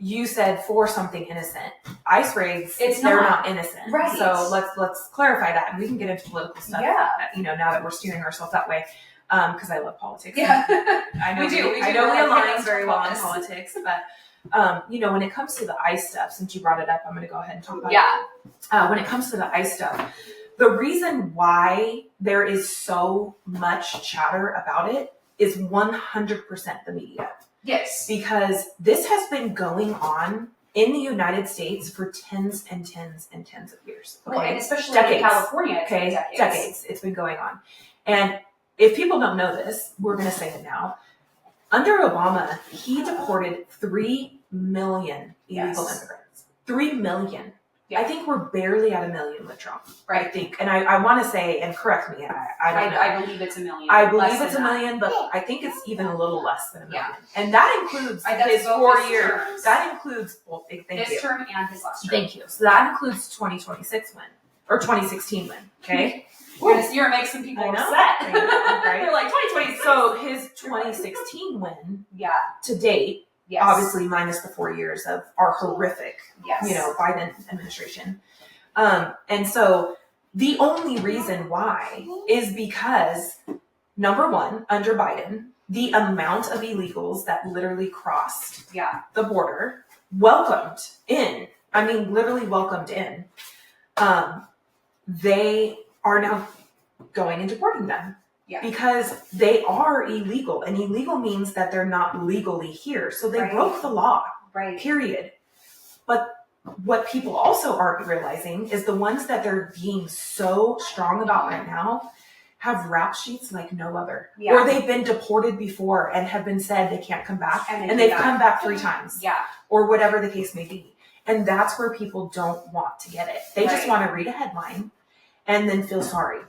you said for something innocent. ICE raids, they're not innocent. Right. So let's clarify that. And we can get into political stuff, now that we're steering ourselves that way. Because I love politics. Yeah. I know we align very well in politics. But, when it comes to the ICE stuff, since you brought it up, I'm going to go ahead and talk about it. When it comes to the ICE stuff, the reason why there is so much chatter about it is 100% the media. Yes. Because this has been going on in the United States for tens and tens and tens of years. Okay? Well, and especially in California. Decades. It's been going on. And if people don't know this, we're going to say it now. Under Obama, he deported 3 million illegal immigrants. 3 million. Yeah. I think we're barely at 1 million with Trump. Right. I think. And I want to say, and correct me, I don't know. I believe it's 1 million. I believe it's 1 million, but I think it's even a little less than 1 million. Yeah. And that includes his 4 years. That includes, this term and his last term. Thank you. So that includes 2026 win. Or 2016 win. Okay? You're going to make some people upset. Right? They're like, 2026. So his 2016 win to date, obviously minus the 4 years of our horrific, Biden administration. And so the only reason why is because, number one, under Biden, the amount of illegals that literally crossed the border, welcomed in, literally welcomed in, they are now going and deporting them because they are illegal, and illegal means that they're not legally here. So they broke the law, period. But what people also aren't realizing is the ones that they're being so strong about right now have rap sheets like no other. Yeah. Or they've been deported before and have been said they can't come back, and they've come back 3 times. Yeah. Or whatever the case may be. And that's where people don't want to get it. They just want to read a headline and then feel sorry.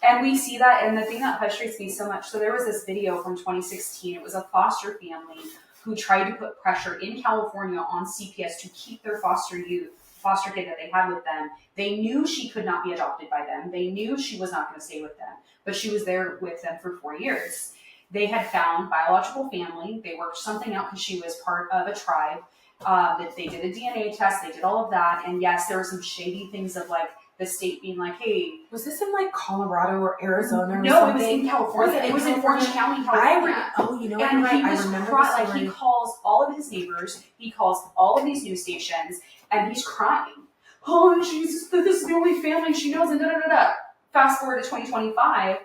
And we see that, and the thing that frustrates me so much, so there was this video from 2016. It was a foster family who tried to put pressure in California on CPS to keep their foster kid that they had with them. They knew she could not be adopted by them. They knew she was not going to stay with them, but she was there with them for 4 years. They had found biological family. They worked something out because she was part of a tribe. That they did a DNA test. They did all of that. And yes, there were some shady things of like the state being like, hey. Was this in like Colorado or Arizona or no, something? It was in California. It was in Orange County, California. You know and what? He I was remember like he calls all of his neighbors. He calls all of these news stations and he's crying. Oh, Jesus, this is the only family she knows and da-da-da-da. Fast forward to 2025,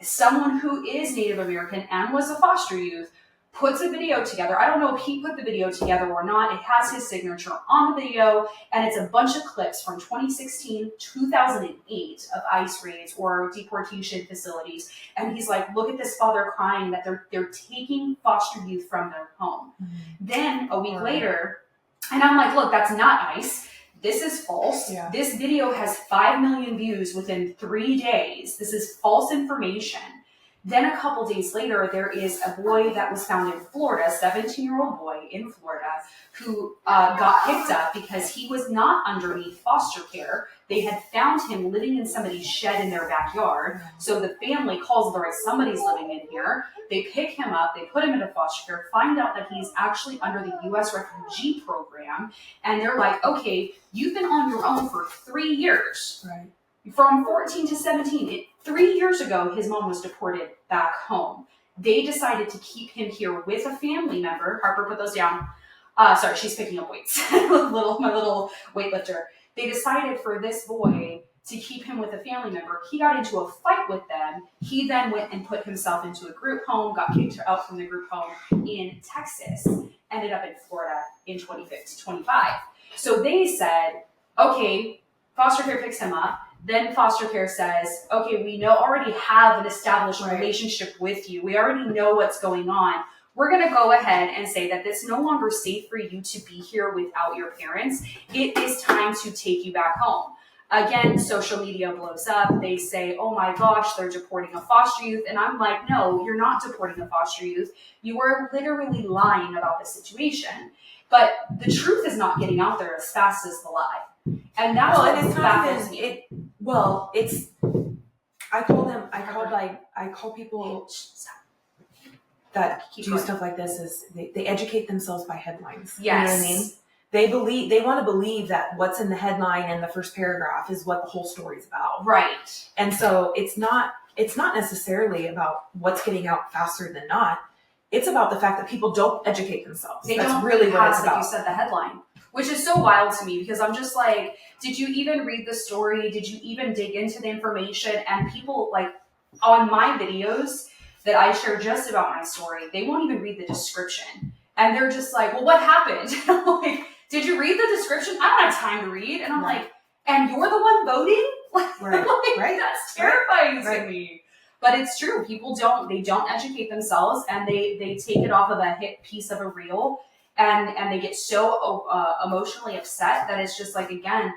someone who is Native American and was a foster youth puts a video together. I don't know if he put the video together or not. It has his signature on the video, and it's a bunch of clips from 2016, 2008 of ICE raids or deportation facilities. And he's like, look at this father crying that they're taking foster youth from their home. Mm-hmm. Then a week later, and I'm like, look, that's not ICE. This is false. Yeah. This video has 5 million views within 3 days. This is false information. Then a couple days later, there is a boy that was found in Florida, a 17-year-old boy in Florida, who got picked up because he was not underneath foster care. They had found him living in somebody's shed in their backyard. So the family calls, there is somebody's living in here. They pick him up, they put him into foster care, find out that he's actually under the U.S. refugee program. And they're like, okay, you've been on your own for 3 years. Right. From 14 to 17, 3 years ago, his mom was deported back home. They decided to keep him here with a family member. Harper, put those down. Sorry, she's picking up weights. My little weightlifter. They decided for this boy to keep him with a family member. He got into a fight with them. He then went and put himself into a group home, got kicked out from the group home in Texas, ended up in Florida in 25. So they said, okay, foster care picks him up. Then foster care says, okay, we already have an established relationship with you. We already know what's going on. We're going to go ahead and say that it's no longer safe for you to be here without your parents. It is time to take you back home. Again, social media blows up. They say, oh my gosh, they're deporting a foster youth. And I'm like, no, you're not deporting a foster youth. You are literally lying about the situation. But the truth is not getting out there as fast as the lie. And that's what baffles me. I call people that do stuff like this is they educate themselves by headlines. Yes. You know what I mean? They want to believe that what's in the headline and the first paragraph is what the whole story's about. Right. And so it's not necessarily about what's getting out faster than not. It's about the fact that people don't educate themselves. That's really what it's about. Like you said, the headline. Which is so wild to me because I'm just like, did you even read the story? Did you even dig into the information? And people like on my videos that I share just about my story, they won't even read the description. And they're just like, well, what happened? Like, did you read the description? I don't have time to read. And I'm like, and you're the one voting? Right. That's terrifying to me. But it's true. People don't educate themselves and they take it off of a hit piece of a reel. And they get so emotionally upset that it's just like, again,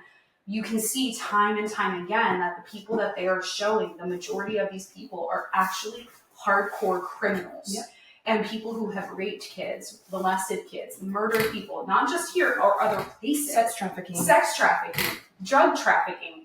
you can see time and time again that the people that they are showing, the majority of these people are actually hardcore criminals. Yep. And people who have raped kids, molested kids, murdered people, not just here or other places. Sex trafficking, drug trafficking.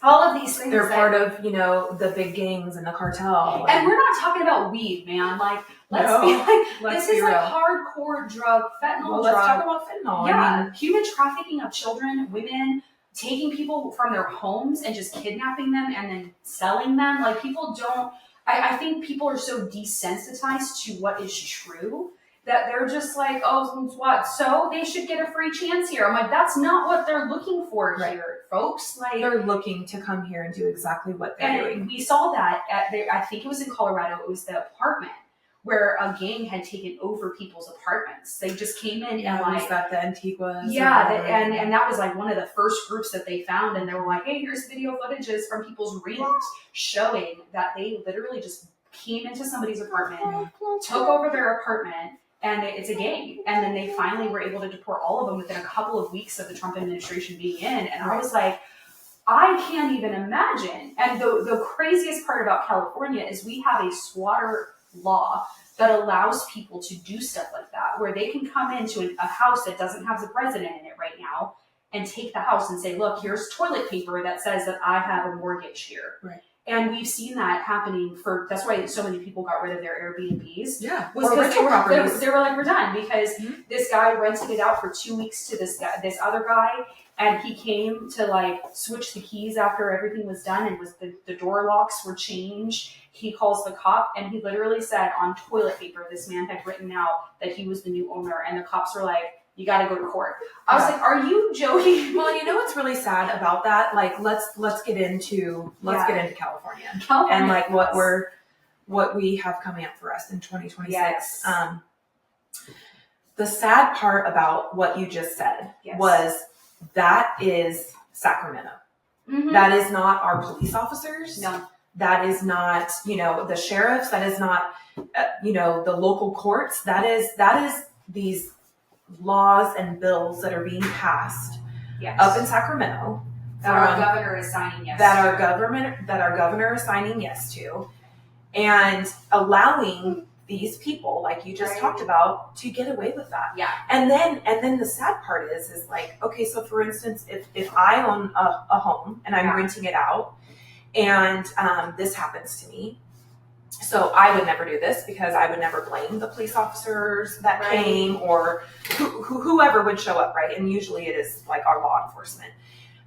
All of these things. They're part of, the big gangs and the cartel. And we're not talking about weed, man. Like, this is like hardcore drug, fentanyl drug. Let's talk about fentanyl. Yeah, human trafficking of children, women, taking people from their homes and just kidnapping them and then selling them. Like, people don't, I think people are so desensitized to what is true that they're just like, oh, what? So they should get a free chance here. I'm like, that's not what they're looking for here, folks. Like, they're looking to come here and do exactly what they're doing. We saw that I think it was in Colorado. It was the apartment where a gang had taken over people's apartments. They just came in and like that the Antiguas. Yeah, and that was like one of the first groups that they found, and they were like, hey, here's video footages from people's rooms showing that they literally just came into somebody's apartment, took over their apartment, and it's a gang. And then they finally were able to deport all of them within a couple of weeks of the Trump administration being in. And I was like, I can't even imagine. And the craziest part about California is we have a squatter law that allows people to do stuff like that, where they can come into a house that doesn't have the president in it right now and take the house and say, look, here's toilet paper that says that I have a mortgage here. Right. And we've seen that happening that's why so many people got rid of their Airbnbs. Yeah. Was because they were like, we're done, because this guy rented it out for 2 weeks to this other guy, and he came to like switch the keys after everything was done, and the door locks were changed. He calls the cop, and he literally said on toilet paper, this man had written out that he was the new owner, and the cops were like, you got to go to court. I was like, are you joking? Well, you know what's really sad about that? Like, let's get into California and like what we have coming up for us in 2026. Yes. The sad part about what you just said was that is Sacramento. Mm-hmm. That is not our police officers. No. That is not, the sheriffs. That is not, the local courts. That is these laws and bills that are being passed up in Sacramento that our governor is signing yes that our governor is signing yes to, and allowing these people, like you just talked about, to get away with that. Yeah. And then the sad part is like, okay, so for instance, if I own a home and I'm renting it out, and this happens to me. So I would never do this, because I would never blame the police officers that came, or whoever would show up, right? And usually it is like our law enforcement.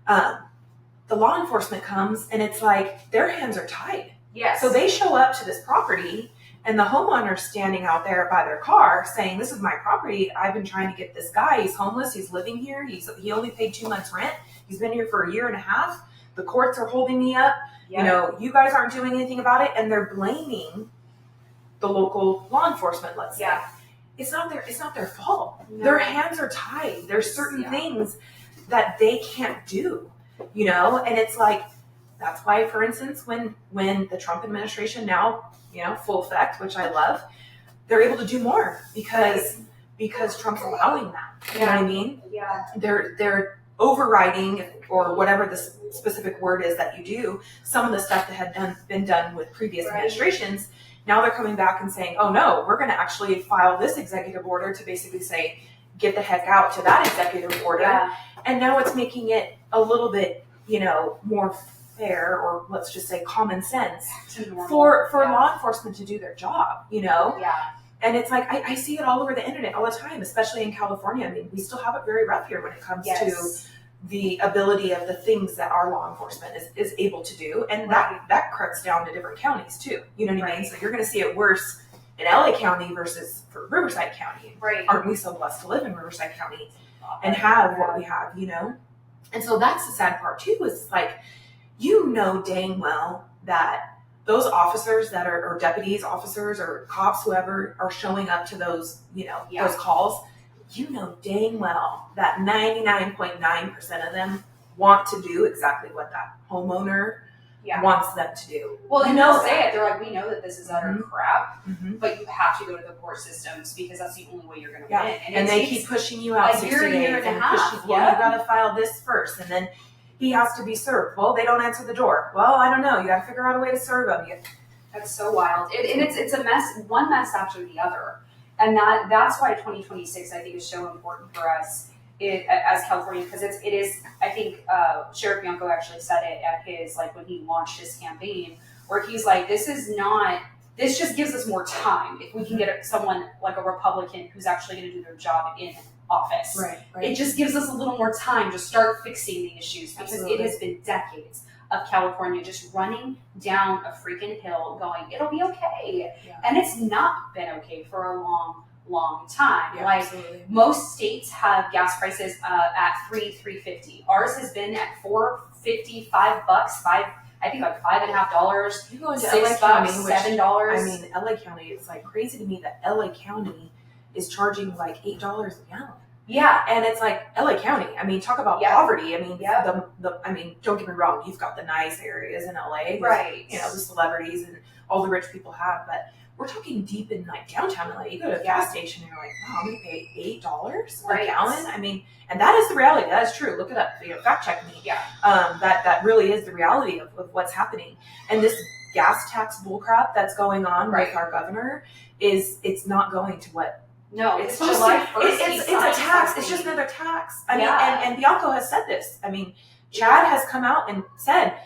The law enforcement comes, and it's like their hands are tied. Yes. So they show up to this property, and the homeowner's standing out there by their car saying, this is my property. I've been trying to get this guy. He's homeless. He's living here. He only paid 2 months rent. He's been here for 1.5 years. The courts are holding me up. Yep. You guys aren't doing anything about it, and they're blaming the local law enforcement. Let's say it's not their fault. No. Their hands are tied. There's certain things that they can't do, and it's like, that's why, for instance, when the Trump administration now, full effect, which I love, they're able to do more because Trump's allowing that. You know what I mean? Yeah. They're overriding, or whatever the specific word is that you do, some of the stuff that had been done with previous administrations. Now they're coming back and saying, oh no, we're going to actually file this executive order to basically say, get the heck out to that executive order. Yeah. And now it's making it a little bit, more fair, or let's just say common sense for law enforcement to do their job, Yeah. And it's like, I see it all over the internet all the time, especially in California. I mean, we still have it very rough here when it comes to the ability of the things that our law enforcement is able to do. And that cracks down to different counties too. You know what I mean? So you're going to see it worse in LA County versus for Riverside County. Right. Aren't we so blessed to live in Riverside County and have what we have, And so that's the sad part too, is like, dang well that those officers that are, or deputies, officers, or cops, whoever are showing up to those, those calls, dang well that 99.9% of them want to do exactly what that homeowner wants them to do. Well, and they'll say it. They're like, we know that this is utter crap, but you have to go to the court systems because that's the only way you're going to win. And they keep pushing you out 60 days year and a half. You got to file this first, and then he has to be served. Well, they don't answer the door. Well, I don't know. You got to figure out a way to serve them. That's so wild. And it's a mess, one mess after the other. And that's why 2026, I think, is so important for us as California, because it is, I think, Sheriff Bianco actually said it at his, like, when he launched his campaign, where he's like, this just gives us more time. If we can get someone like a Republican who's actually going to do their job in office. Right. It just gives us a little more time to start fixing the issues, because it has been decades of California just running down a freaking hill going, it'll be okay. Yeah. And it's not been okay for a long time. Yeah, like absolutely. Most states have gas prices at $3.50. Ours has been at $4.50, $5, I think like $5.50. You go into $6, LA County, $7. I mean, LA County, it's like crazy to me that LA County is charging like $8 a gallon. Yeah. And it's like LA County. I mean, talk about poverty. I mean, I mean, don't get me wrong, you've got the nice areas in LA, right? The celebrities and all the rich people have, but we're talking deep in like downtown LA. You go to a gas station and you're like, wow, I'm gonna pay $8 a gallon. I mean, and that is the reality. That is true. Look it up. Fact check me. Yeah. That really is the reality of what's happening. And this gas tax bullcrap that's going on with our governor it's not going to what. No, it's July 1st. It's a tax. It's just another tax. I mean, and Bianco has said this. I mean, Chad has come out and said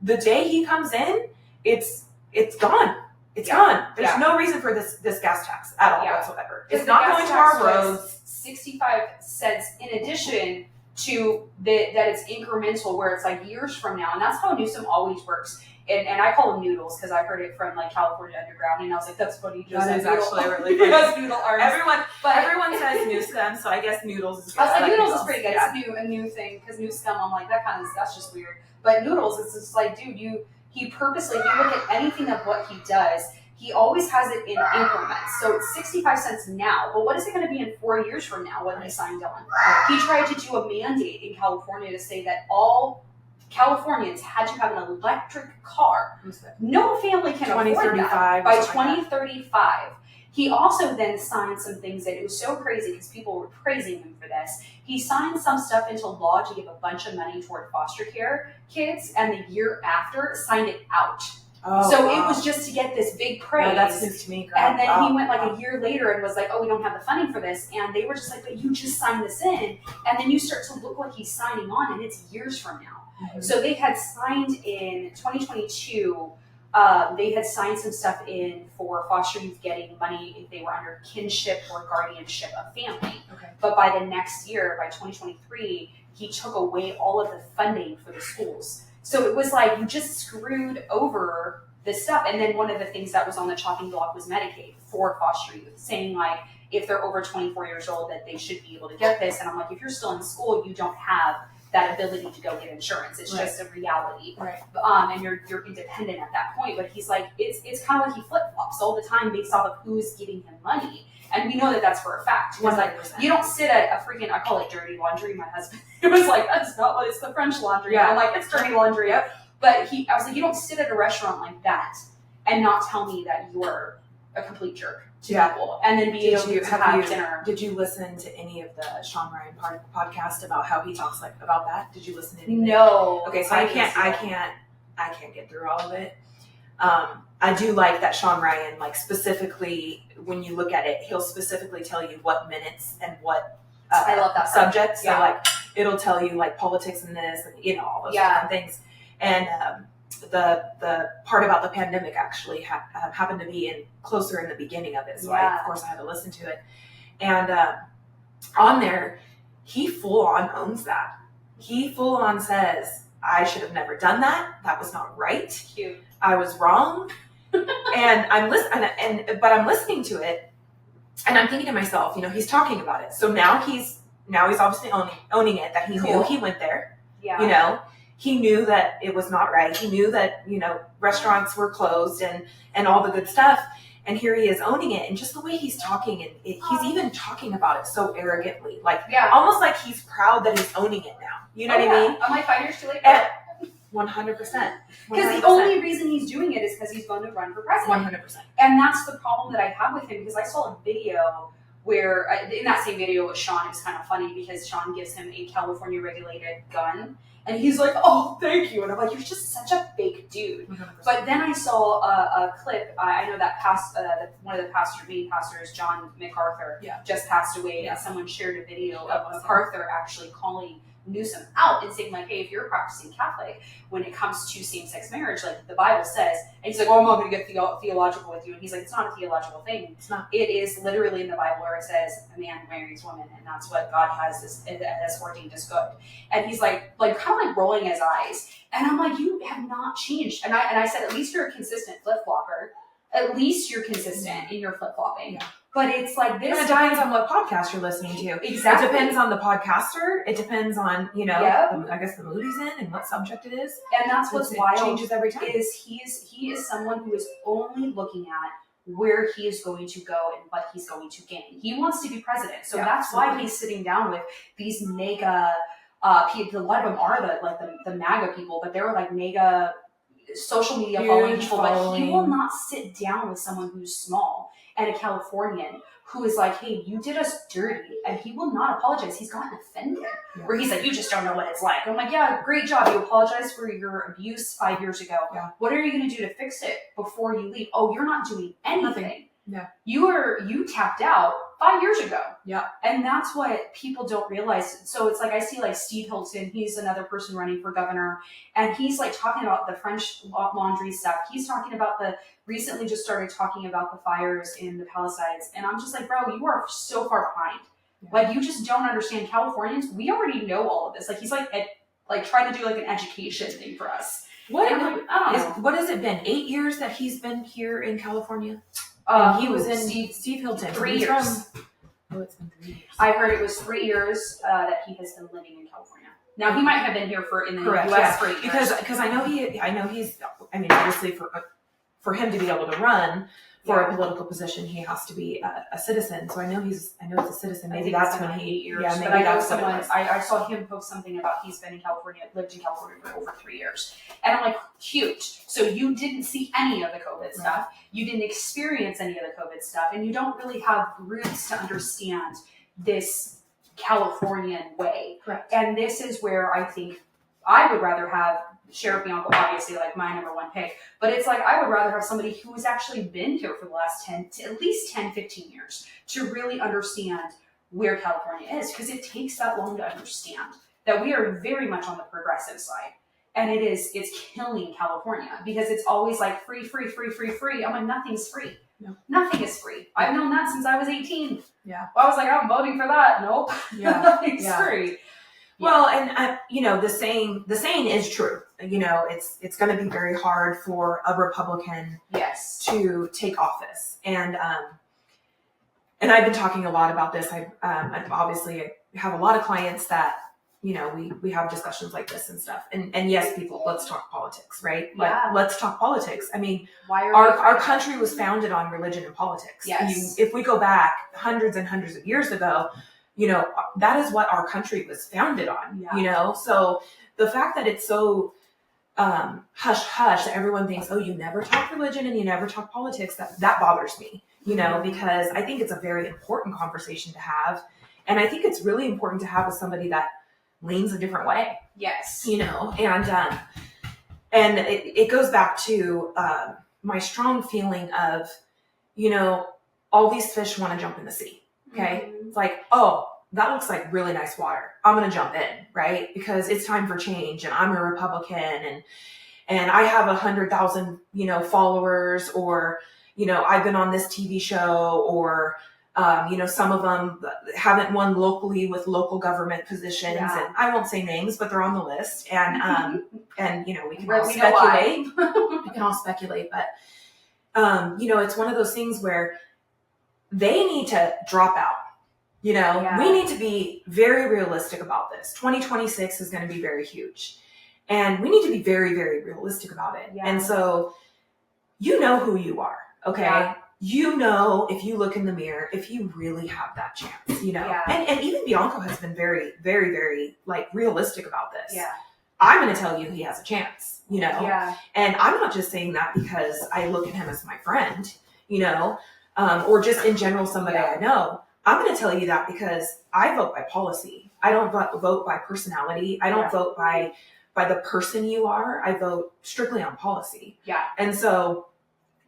the day he comes in, it's gone. It's gone. There's no reason for this gas tax at all whatsoever. It's not going to our roads. 65 cents in addition to that it's incremental, where it's like years from now, and that's how Newsom always works. And I call them noodles because I heard it from like California Underground, and I was like, that's funny. That is actually really funny. Yes, noodle arms. Everyone says Newsom, so I guess noodles is good. I was like, noodles is pretty good. Yeah. It's a new thing, because Newsom, I'm like, that's just weird. But noodles, it's just like, dude, he purposely, if you look at anything of what he does, he always has it in increments. So it's 65 cents now, but what is it going to be in 4 years from now when he signed on? He tried to do a mandate in California to say that all Californians had to have an electric car. No family can afford that by 2035. He also then signed some things that it was so crazy because people were praising him for this. He signed some stuff into law to give a bunch of money toward foster care kids, and the year after signed it out. So it was just to get this big praise. That's news to me, girl. And then he went like a year later and was like, oh, we don't have the funding for this. And they were just like, but you just signed this in. And then you start to look what he's signing on, and it's years from now. Mm-hmm. So they had signed in 2022, they had signed some stuff in for foster youth getting money if they were under kinship or guardianship of family. Okay. But by the next year, by 2023, he took away all of the funding for the schools. So it was like, you just screwed over this stuff. And then one of the things that was on the chopping block was Medicaid for foster youth, saying like, if they're over 24 years old, that they should be able to get this. And I'm like, if you're still in school, you don't have that ability to go get insurance. It's just a reality. Right. And you're independent at that point. But he's like, it's kind of like he flip-flops all the time based off of who's giving him money. And we know that that's for a fact. Because like, you don't sit at a freaking, I call it dirty laundry. My husband, it was like, that's not what it's the French laundry. Yeah. I'm like, it's dirty laundry. Yep. But I was like, you don't sit at a restaurant like that and not tell me that you're a complete jerk to people, and then be able to have dinner. Did you listen to any of the Sean Ryan podcast about how he talks like about that? Did you listen to anything? No. Okay, so I can't get through all of it. I do like that Sean Ryan, like specifically when you look at it, he'll specifically tell you what minutes and what I love that subjects. So like it'll tell you like politics and this and all those different things. And the part about the pandemic actually happened to be closer in the beginning of it. So of course I had to listen to it. And on there, he full on owns that. He full on says, I should have never done that. That was not right. Cute. I was wrong. And I'm listening to it, and I'm thinking to myself, he's talking about it. So now he's obviously owning it, that he knew he went there. Yeah. He knew that it was not right. He knew that, restaurants were closed and all the good stuff. And here he is owning it. And just the way he's talking, and he's even talking about it so arrogantly, like almost like he's proud that he's owning it now. You know what I mean? I'm like 5 years too late. 100%. Because the only reason he's doing it is because he's going to run for president. 100%. And that's the problem that I have with him, because I saw a video where, in that same video with Sean, it was kind of funny because Sean gives him a California regulated gun. And he's like, oh, thank you. And I'm like, you're just such a fake dude. 100%. But then I saw a clip. I know that one of the main pastors, John MacArthur, just passed away. Yeah. And someone shared a video of MacArthur actually calling Newsom out and saying like, hey, if you're a practicing Catholic, when it comes to same-sex marriage, like the Bible says, and he's like, oh, I'm not going to get theological with you. And he's like, it's not a theological thing. It's not. It is literally in the Bible where it says a man marries woman, and that's what God has ordained as good. And he's like kind of like rolling his eyes. And I'm like, you have not changed. And I said, at least you're a consistent flip-flopper. At least you're consistent in your flip-flopping. Yeah. But it's like this. It depends on what podcast you're listening to. Exactly. It depends on the podcaster. It depends on, I guess the mood he's in and what subject it is. And that's what's wild. It changes every time. He is someone who is only looking at where he is going to go and what he's going to gain. He wants to be president. So that's why he's sitting down with these mega people. A lot of them are the MAGA people, but they're like mega social media Huge following people, but he following. will not sit down with someone who's small and a Californian who is like, hey, you did us dirty, and he will not apologize. He's gotten offended. Yeah. Where he's like, you just don't know what it's like. I'm like, yeah, great job. You apologized for your abuse 5 years ago. Yeah. What are you going to do to fix it before you leave? Oh, you're not doing anything. Nothing. Yeah. You tapped out 5 years ago. Yeah. And that's what people don't realize. So it's like, I see like Steve Hilton, he's another person running for governor, and he's like talking about the French laundry stuff. He's talking about recently just started talking about the fires in the Palisades. And I'm just like, bro, you are so far behind. Yeah. Like, you just don't understand. Californians, we already know all of this. Like, he's like trying to do like an education thing for us. What has it been? 8 years that he's been here in California? He was in Steve Hilton. 3 years. It's been 3 years. I heard it was 3 years that he has been living in California. Now, he might have been here in the Correct, U.S. for 8 years. Because I know he's. I mean, obviously for him to be able to run for a political position, he has to be a citizen. So I know he's a citizen. Maybe that's when 8 years. Yeah, maybe that's what it was. I saw him post something about he's been in California, lived in California for over 3 years. And I'm like, cute. So you didn't see any of the COVID stuff. You didn't experience any of the COVID stuff. And you don't really have roots to understand this Californian way. Correct. And this is where I think I would rather have Sheriff Bianco, obviously, like my number one pick, but it's like I would rather have somebody who has actually been here for the last at least 10, 15 years to really understand where California is, because it takes that long to understand that we are very much on the progressive side. And it's killing California because it's always like free, free, free, free, free. I'm like, nothing's free. No. Nothing is free. I've known that since I was 18. Yeah. Well, I was like, I'm voting for that. Nope. Yeah. Nothing's free. Well, and the saying is true. It's going to be very hard for a Republican to take office, and I've been talking a lot about this. I obviously have a lot of clients that we have discussions like this and stuff. And yes, people, let's talk politics, right? Yeah. Let's talk politics. I mean, why are our country was founded on religion and politics. Yes. If we go back hundreds and hundreds of years ago, that is what our country was founded on, So the fact that it's so hush hush that everyone thinks, oh, you never talk religion and you never talk politics, that bothers me, because I think it's a very important conversation to have. And I think it's really important to have with somebody that leans a different way. Yes. And it goes back to my strong feeling of, all these fish want to jump in the sea. Okay. Mm-hmm. It's like, oh, that looks like really nice water. I'm going to jump in, right? Because it's time for change and I'm a Republican and I have 100,000, followers, or, I've been on this TV show, or, some of them haven't won locally with local government positions, and I won't say names, but they're on the list. And, we can all speculate. We can all speculate, but, it's one of those things where they need to drop out. We need to be very realistic about this. 2026 is going to be very huge. And we need to be very, very realistic about it. Yeah. And so, who you are, okay? Yeah. If you look in the mirror, if you really have that chance, Yeah. And even Bianco has been very, very, very, realistic about this. Yeah. I'm going to tell you he has a chance, Yeah. And I'm not just saying that because I look at him as my friend, or just in general somebody I know. I'm going to tell you that because I vote by policy. I don't vote by personality. I don't vote by the person you are. I vote strictly on policy. Yeah. And so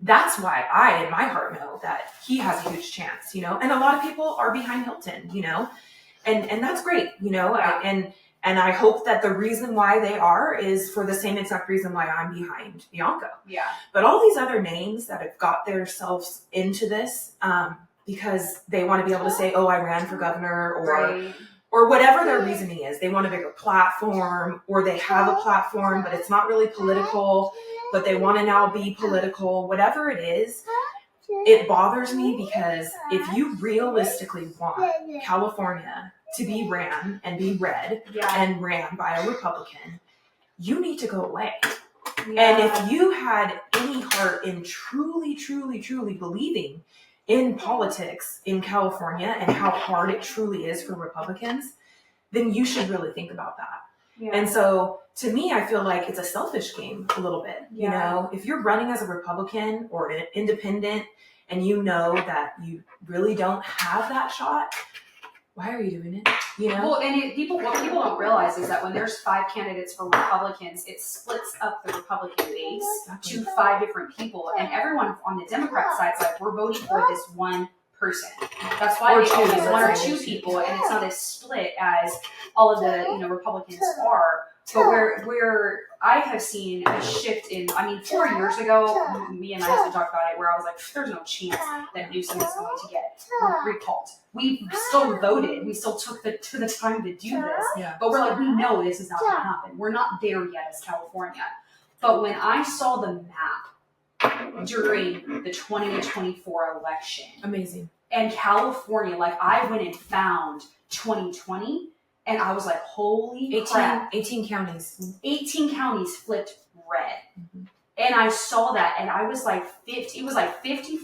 that's why I, in my heart, know that he has a huge chance, and a lot of people are behind Hilton, and that's great, and I hope that the reason why they are is for the same exact reason why I'm behind Bianco. Yeah. But all these other names that have got themselves into this, because they want to be able to say, oh, I ran for governor, or whatever their reasoning is. They want a bigger platform, or they have a platform, but it's not really political, but they want to now be political. Whatever it is, it bothers me, because if you realistically want California to be ran and be red and ran by a Republican, you need to go away. Yeah. And if you had any heart in truly, truly, truly believing in politics in California and how hard it truly is for Republicans, then you should really think about that. Yeah. And so to me, I feel like it's a selfish game a little bit. Yeah. You know, if you're running as a Republican or an independent and you know that you really don't have that shot, why are you doing it? You know? Well, and what people don't realize is that when there's 5 candidates for Republicans, it splits up the Republican base to 5 different people, and everyone on the Democrat side is like, we're voting for this one person. That's why it's always 1 or 2 people, and it's not as split as all of the Republicans are. But where I have seen a shift in, 4 years ago, me and my husband talked about it, where I was like, there's no chance that Newsom is going to get recalled. We still voted. We still took the time to do this. Yeah. But we're like, we know this is not going to happen. We're not there yet as California. But when I saw the map during the 2024 election. Amazing. And California, like I went and found 2020, and I was like, holy crap. 18 counties. 18 counties flipped red. Mm-hmm. And I saw that, and I was like, it was like 54%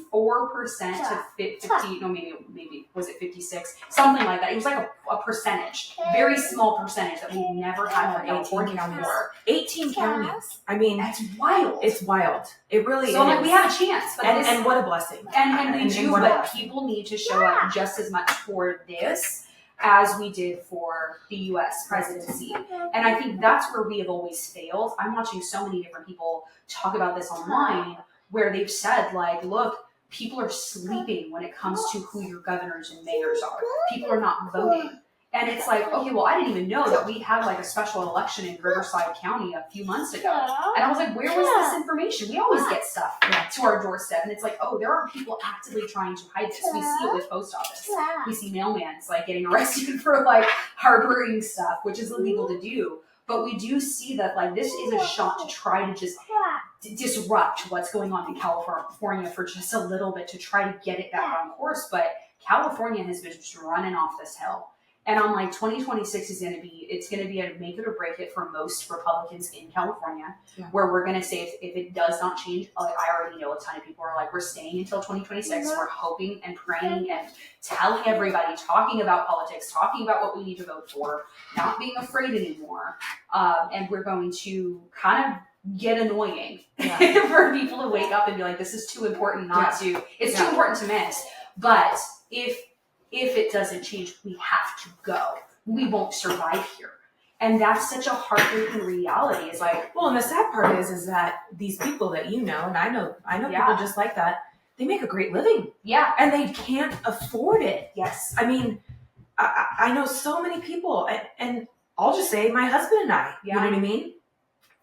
to 50, no, maybe, was it 56? Something like that. It was like a percentage, very small percentage that we've never had for California before. 18 counties. I mean, that's wild. It's wild. It really is. So like, we have a chance. But and what a blessing. And we do, but people need to show up just as much for this as we did for the U.S. presidency. And I think that's where we have always failed. I'm watching so many different people talk about this online where they've said, like, look, people are sleeping when it comes to who your governors and mayors are. People are not voting. And it's like, okay, well, I didn't even know that we had like a special election in Riverside County a few months ago. And I was like, where was this information? We always get stuff to our doorstep. And it's like, oh, there are people actively trying to hide this. We see it with post office. We see mailmans like getting arrested for like harboring stuff, which is illegal to do. But we do see that like this is a shot to try to just disrupt what's going on in California for just a little bit to try to get it back on course. But California has been just running off this hill. And I'm like, 2026 is going to be a make it or break it for most Republicans in California, where we're going to say if it does not change, like I already know a ton of people are like, we're staying until 2026. We're hoping and praying and telling everybody, talking about politics, talking about what we need to vote for, not being afraid anymore. And we're going to kind of get annoying for people to wake up and be like, this is too important it's too important to miss. But if it doesn't change, we have to go. We won't survive here. And that's such a heartbreaking reality. It's like, well, and the sad part is that these people that you know, and I know people just like that, they make a great living. Yeah. And they can't afford it. Yes. I mean, I know so many people, and I'll just say my husband and I, you know what I mean?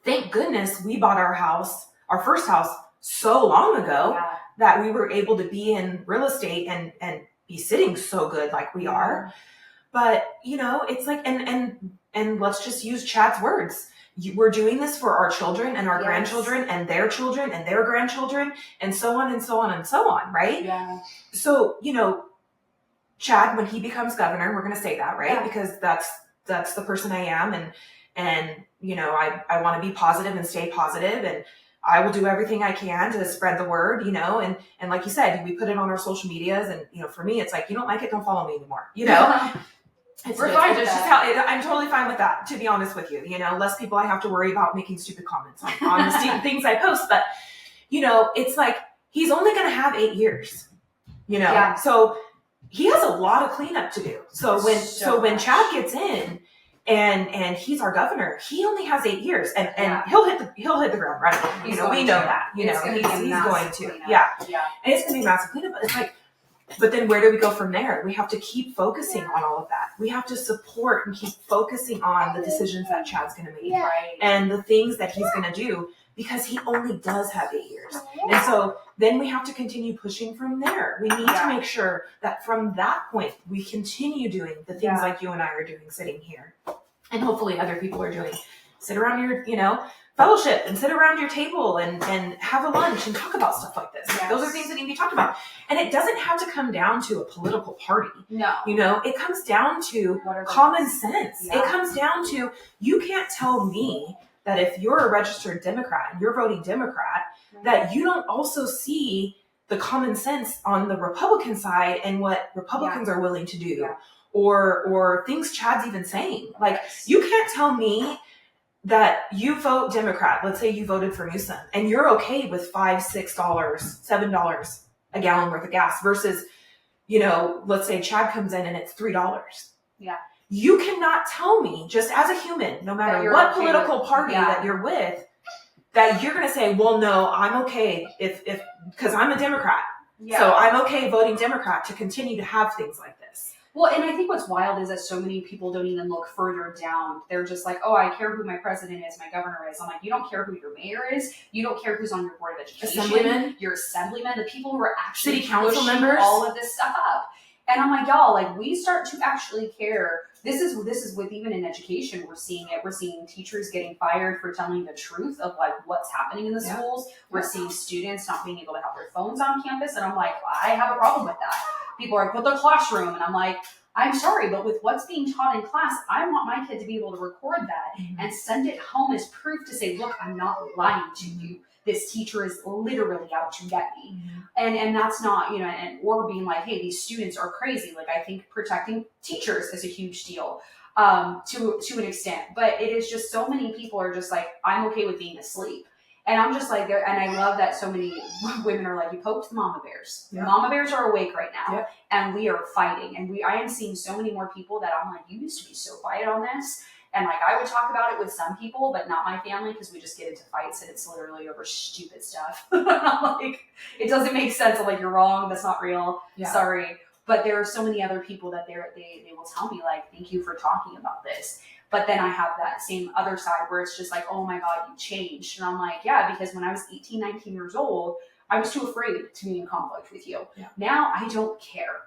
Thank goodness we bought our first house so long ago that we were able to be in real estate and be sitting so good like we are. But it's like, and let's just use Chad's words. We're doing this for our children and our grandchildren and their children and their grandchildren and so on and so on and so on, right? Yeah. So, Chad, when he becomes governor, we're going to say that, right? Yeah. Because that's the person I am. And I want to be positive and stay positive, and I will do everything I can to spread the word, and like you said, we put it on our social medias, and, for me, it's like, you don't like it, don't follow me anymore, We're fine. It's just I'm totally fine with that, to be honest with you, less people I have to worry about making stupid comments on the stupid things I post. But, it's like, he's only going to have 8 years, so he has a lot of cleanup to do. So when Chad gets in, and he's our governor, he only has 8 years, and he'll hit the ground running. We know that. He's going to. Yeah. And it's gonna be a massive cleanup. But it's like, but then where do we go from there? We have to keep focusing on all of that. We have to support and keep focusing on the decisions that Chad's gonna make, and the things that he's gonna do, because he only does have 8 years. And so then we have to continue pushing from there. We need to make sure that from that point, we continue doing the things like you and I are doing sitting here. And hopefully other people are doing. Sit around your, fellowship and sit around your table and have a lunch and talk about stuff like this. Yes. Those are things that need to be talked about. And it doesn't have to come down to a political party. No. It comes down to common sense. Yeah. It comes down to, you can't tell me that if you're a registered Democrat and you're voting Democrat, that you don't also see the common sense on the Republican side and what Republicans are willing to do, or things Chad's even saying. Like, you can't tell me that you vote Democrat. Let's say you voted for Newsom and you're okay with $5, $6, $7 a gallon worth of gas versus, let's say Chad comes in and it's $3. Yeah. You cannot tell me, just as a human, no matter what political party that you're with, that you're going to say, well, no, I'm okay if because I'm a Democrat. Yeah. So I'm okay voting Democrat to continue to have things like this. Well, and I think what's wild is that so many people don't even look further down. They're just like, oh, I care who my president is, my governor is. I'm like, you don't care who your mayor is. You don't care who's on your board of education. Your assemblymen, the people who are actually city council members, all of this stuff up. And I'm like, y'all, like, we start to actually care. This is with even in education, we're seeing it. We're seeing teachers getting fired for telling the truth of like what's happening in the schools. We're seeing students not being able to have their phones on campus. And I'm like, I have a problem with that. People are like, but the classroom. And I'm like, I'm sorry, but with what's being taught in class, I want my kid to be able to record that and send it home as proof to say, look, I'm not lying to you. This teacher is literally out to get me. And that's not, or being like, hey, these students are crazy. Like, I think protecting teachers is a huge deal to an extent. But it is just so many people are just like, I'm okay with being asleep. And I'm just like, and I love that so many women are like, you poked the mama bears. Yeah. Mama bears are awake right now. Yep. And we are fighting. And I am seeing so many more people that I'm like, you used to be so quiet on this. And like, I would talk about it with some people, but not my family, because we just get into fights and it's literally over stupid stuff. I'm like, it doesn't make sense. I'm like, you're wrong. That's not real. Yeah. Sorry. But there are so many other people that they will tell me like, thank you for talking about this. But then I have that same other side where it's just like, oh my God, you changed. And I'm like, yeah, because when I was 18, 19 years old, I was too afraid to be in conflict with you. Yeah. Now I don't care.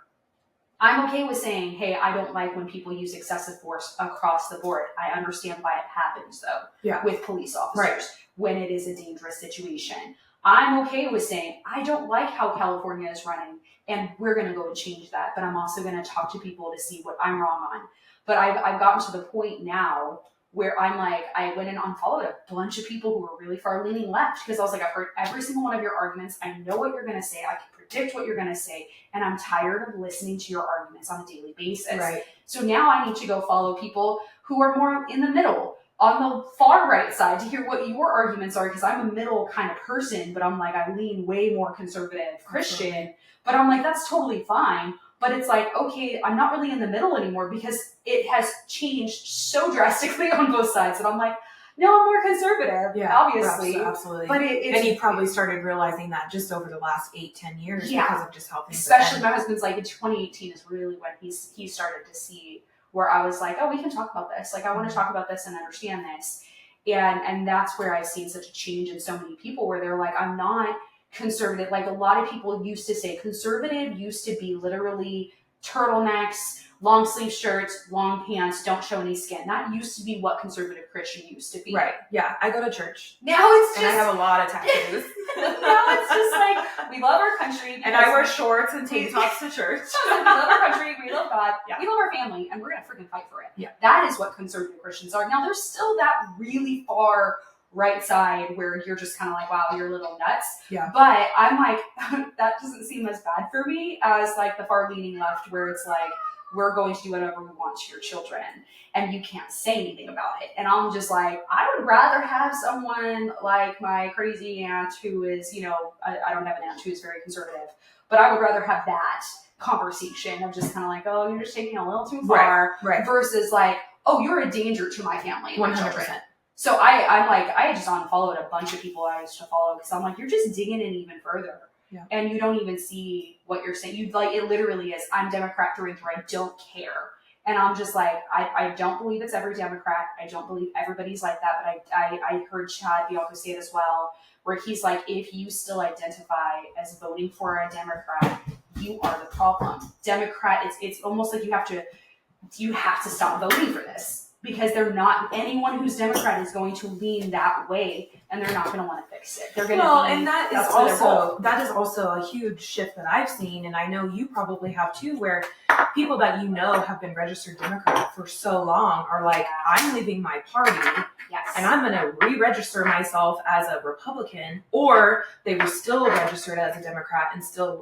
I'm okay with saying, hey, I don't like when people use excessive force across the board. I understand why it happens, though, with police officers when it is a dangerous situation. I'm okay with saying, I don't like how California is running, and we're going to go and change that. But I'm also going to talk to people to see what I'm wrong on. But I've gotten to the point now where I'm like, I went and unfollowed a bunch of people who were really far leaning left because I was like, I've heard every single one of your arguments. I know what you're going to say. I can predict what you're going to say. And I'm tired of listening to your arguments on a daily basis. Right. So now I need to go follow people who are more in the middle, on the far right side, to hear what your arguments are, because I'm a middle kind of person, but I'm like, I lean way more conservative Christian. Absolutely. But I'm like, that's totally fine. But it's like, okay, I'm not really in the middle anymore because it has changed so drastically on both sides. And I'm like, no, I'm more conservative, obviously. Absolutely. But and you probably started realizing that just over the last 8-10 years because of just how things especially my husband's like, in 2018 is really when he started to see where I was like, oh, we can talk about this. Like, I want to talk about this and understand this. And that's where I've seen such a change in so many people where they're like, I'm not conservative. Like, a lot of people used to say conservative used to be literally turtlenecks, long sleeve shirts, long pants, don't show any skin. That used to be what conservative Christian used to be. Right. Yeah. I go to church. Now it's just... And I have a lot of tattoos. Now it's just like, we love our country. And I wear shorts and tank tops to church. We love our country. We love God. Yeah. We love our family. And we're going to freaking fight for it. Yeah. That is what conservative Christians are. Now, there's still that really far right side where you're just kind of like, wow, you're a little nuts. Yeah. But I'm like, that doesn't seem as bad for me as like the far leaning left where it's like, we're going to do whatever we want to your children and you can't say anything about it. And I'm just like, I would rather have someone like my crazy aunt who is, I don't have an aunt who is very conservative, but I would rather have that conversation of just kind of like, oh, you're just taking a little too far versus like, oh, you're a danger to my family and my children. So I'm like, I just unfollowed a bunch of people I used to follow because I'm like, you're just digging in even further. Yeah. And you don't even see what you're saying. You like, it literally is, I'm Democrat through and through. I don't care. And I'm just like, I don't believe it's every Democrat. I don't believe everybody's like that. But I heard Chad Bianco say it as well, where he's like, if you still identify as voting for a Democrat, you are the problem. Democrat, it's almost like you have to stop voting for this. Because anyone who's Democrat is going to lean that way, and they're not going to want to fix it. They're going to and that is also a huge shift that I've seen, and I know you probably have too, where people that have been registered Democrat for so long are like, I'm leaving my party, and I'm going to re-register myself as a Republican, or they were still registered as a Democrat and still,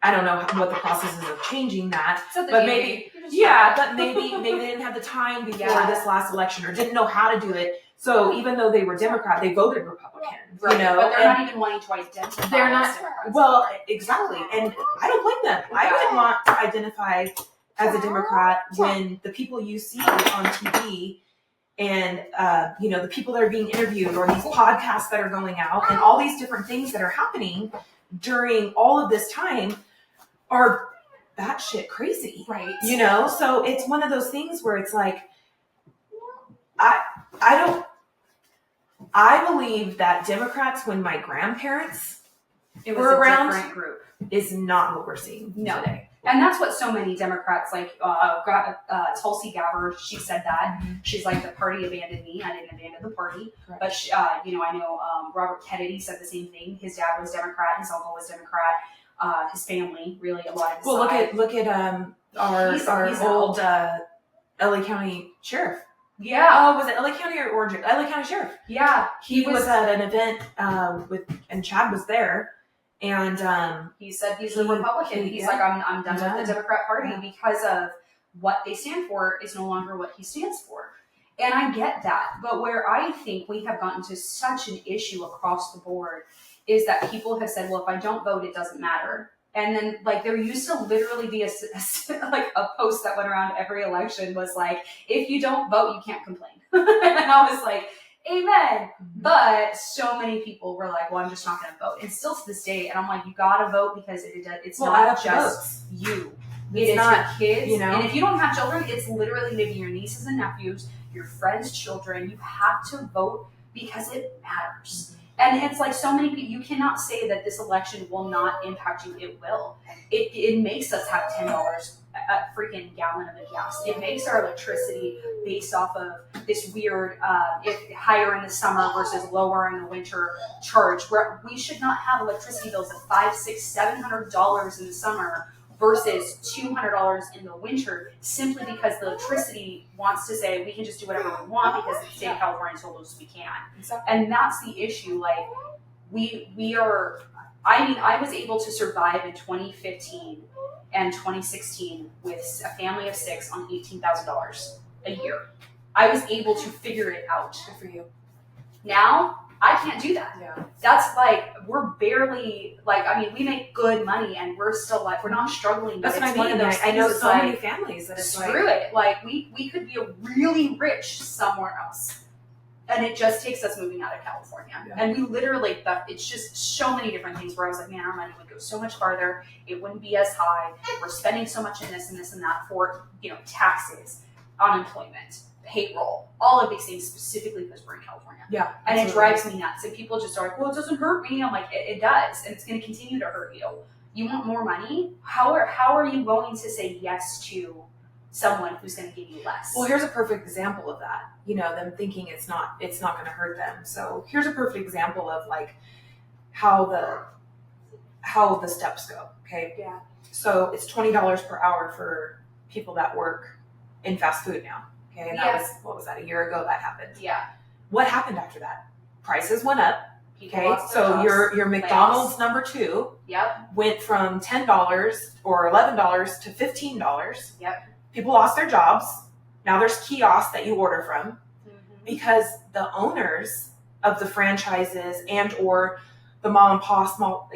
I don't know what the process is of changing that, So but maybe they didn't have the time before this last election or didn't know how to do it. So even though they were Democrat, they voted Republican. Right. You know, but they're not even wanting to identify. They're not. As Democrats. Well, exactly, and I don't blame them. I wouldn't want to identify as a Democrat when the people you see on TV and the people that are being interviewed or these podcasts that are going out and all these different things that are happening during all of this time are batshit crazy. Right. So it's one of those things where it's like I believe that Democrats, when my grandparents were around, different group. Is not what we're seeing today. And that's what so many Democrats, like Tulsi Gabbard, she said that. Mm-hmm. She's like, the party abandoned me. I didn't abandon the party. Right. But, I know Robert Kennedy said the same thing. His dad was Democrat. His uncle was Democrat. His family, really, a lot of his side. Look at our old LA County sheriff. Yeah. Oh, was it LA County or Orange? LA County sheriff. Yeah. He was at an event and Chad was there. And he said he's a Republican. He's like, I'm done with the Democrat Party because of what they stand for is no longer what he stands for. And I get that. But where I think we have gotten to such an issue across the board is that people have said, well, if I don't vote, it doesn't matter. And then, like, there used to literally be a post that went around every election was like, if you don't vote, you can't complain. And I was like, amen. But so many people were like, well, I'm just not going to vote. And still to this day, and I'm like, you got to vote because it's not just you. It is your kids. And if you don't have children, it's literally maybe your nieces and nephews, your friends' children. You have to vote because it matters. And it's like so many people, you cannot say that this election will not impact you. It will. It makes us have $10 a freaking gallon of gas. It makes our electricity based off of this weird, higher in the summer versus lower in the winter charge. Where we should not have electricity bills of $500, $600, $700 in the summer versus $200 in the winter, simply because the electricity wants to say we can just do whatever we want because the state of California told us we can. And that's the issue. Like we are. I was able to survive in 2015 and 2016 with a family of 6 on $18,000 a year. I was able to figure it out. Good for you. Now I can't do that. Yeah. That's like, we're barely, we make good money and we're still like, we're not struggling. That's but what it's I mean. One of those I know things so many families that it's screw it. Like, we could be a really rich somewhere else. And it just takes us moving out of California. Yeah. And we literally, it's just so many different things where I was like, man, our money would go so much farther. It wouldn't be as high. We're spending so much in this and this and that for, taxes, unemployment, payroll, all of these things specifically because we're in California. Yeah. And it drives me nuts. And people just are like, well, it doesn't hurt me. I'm like, it does. And it's going to continue to hurt you. You want more money? How are you going to say yes to someone who's going to give you less? Well, here's a perfect example of that. Them thinking it's not going to hurt them. So here's a perfect example of like how the steps go. Okay. Yeah. So it's $20 per hour for people that work in fast food now. Okay. And that was, what was that? A year ago that happened. Yeah. What happened after that? Prices went up. People okay. So your McDonald's number 2 went from $10 or $11 to $15. Yep. People lost their jobs. Now there's kiosks that you order from because the owners of the franchises and or the mom and pop small,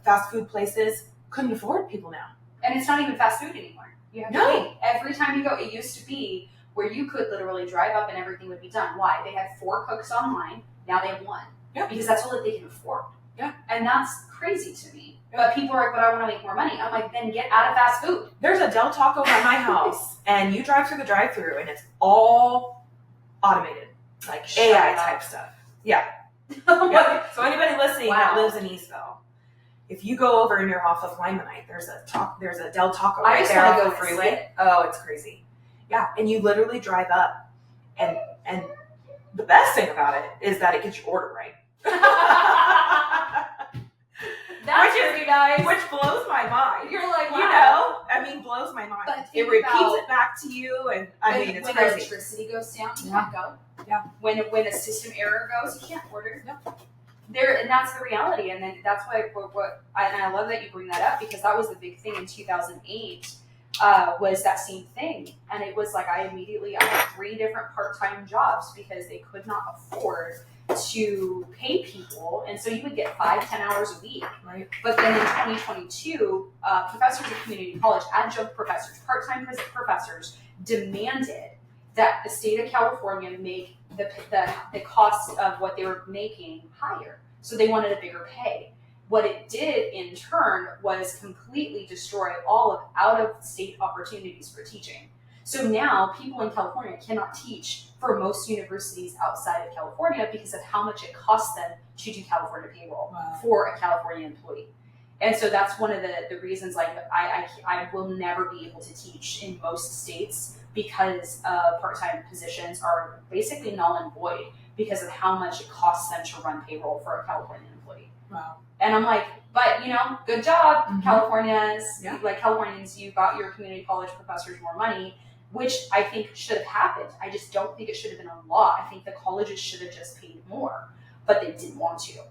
fast food places couldn't afford people now. And it's not even fast food anymore. You have to wait. Every time you go, it used to be where you could literally drive up and everything would be done. Why? They had 4 cooks online. Now they have 1. Yeah. Because that's all that they can afford. Yeah. And that's crazy to me. But people are like, but I want to make more money. I'm like, then get out of fast food. There's a Del Taco by my house, and you drive through the drive-thru, and it's all automated, like AI type stuff. Yeah. Yeah. So anybody listening that lives in Eastville, if you go over and you're off of Limonite, there's a Del Taco right there off the freeway. Oh, it's crazy. Yeah, and you literally drive up, and the best thing about it is that it gets your order right. That's pretty nice. Which blows my mind. You're like, wow. Blows my mind. But it repeats it back to you, and it's when crazy. Electricity goes down, you can't go. Yeah. When a system error goes, you can't order. No. and that's the reality. And then that's why and I love that you bring that up, because that was the big thing in 2008, was that same thing. And it was like, I had 3 different part-time jobs because they could not afford to pay people. And so you would get 5-10 hours a week. Right. But then in 2022, professors at community college, adjunct professors, part-time professors demanded that the state of California make the cost of what they were making higher. So they wanted a bigger pay. What it did in turn was completely destroy all of out-of-state opportunities for teaching. So now people in California cannot teach for most universities outside of California because of how much it costs them to do California payroll for a California employee. And so that's one of the reasons, like, I will never be able to teach in most states because part-time positions are basically null and void because of how much it costs them to run payroll for a California employee. Wow. And I'm like, but good job, Mm-hmm. Californians, you got your community college professors more money, which I think should have happened. I just don't think it should have been a law. I think the colleges should have just paid more, but they didn't want to.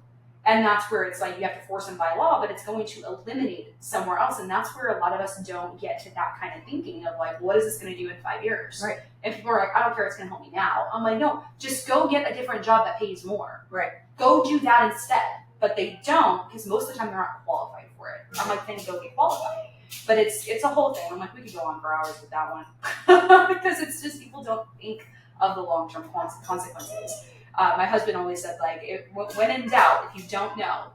And that's where it's like, you have to force them by law, but it's going to eliminate somewhere else. And that's where a lot of us don't get to that kind of thinking of like, what is this going to do in 5 years? Right. And people are like, I don't care, it's going to help me now. I'm like, no, just go get a different job that pays more. Right. Go do that instead. But they don't, because most of the time they're not qualified for it. I'm like, then go get qualified. But it's a whole thing. I'm like, we could go on for hours with that one. Because it's just, people don't think of the long-term consequences. My husband always said, like, when in doubt, if you don't know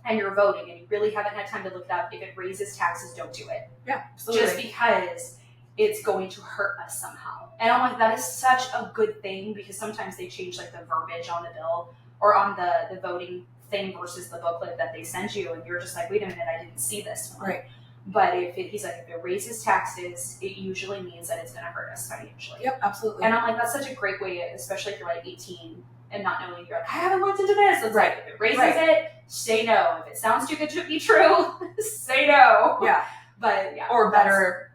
and you're voting and you really haven't had time to look it up, if it raises taxes, don't do it. Yeah, absolutely. Just because it's going to hurt us somehow. And I'm like, that is such a good thing, because sometimes they change like the verbiage on the bill or on the voting thing versus the booklet that they send you, and you're just like, wait a minute, I didn't see this one. Right. But he's like, if it raises taxes, it usually means that it's going to hurt us financially. Yep, absolutely. And I'm like, that's such a great way, especially if you're like 18 and not knowing, you're like, I haven't looked into this. It's Right. like, if it raises it, say no. If it sounds too good to be true, say no. Yeah. But yeah. Or better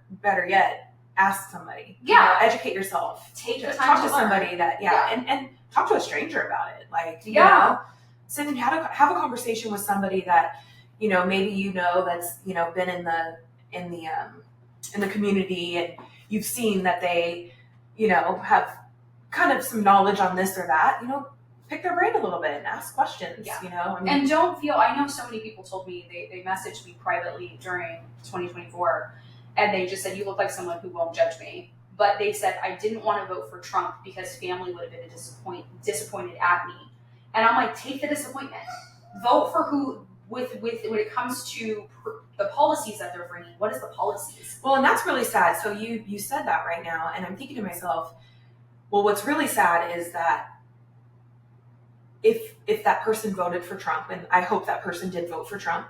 yet, ask somebody. Yeah. Educate yourself. Take the time talk to to learn. somebody that and talk to a stranger about it. Like, sit and have a conversation with somebody that, maybe that's, been in the community, and you've seen that they, have kind of some knowledge on this or that, pick their brain a little bit and ask questions, And don't feel, I know so many people told me, they messaged me privately during 2024, and they just said, you look like someone who won't judge me. But they said, I didn't want to vote for Trump because family would have been disappointed at me. And I'm like, take the disappointment. Vote for who, with when it comes to the policies that they're bringing. What is the policies? Well, and that's really sad. So you said that right now, and I'm thinking to myself, well, what's really sad is that if that person voted for Trump, and I hope that person did vote for Trump,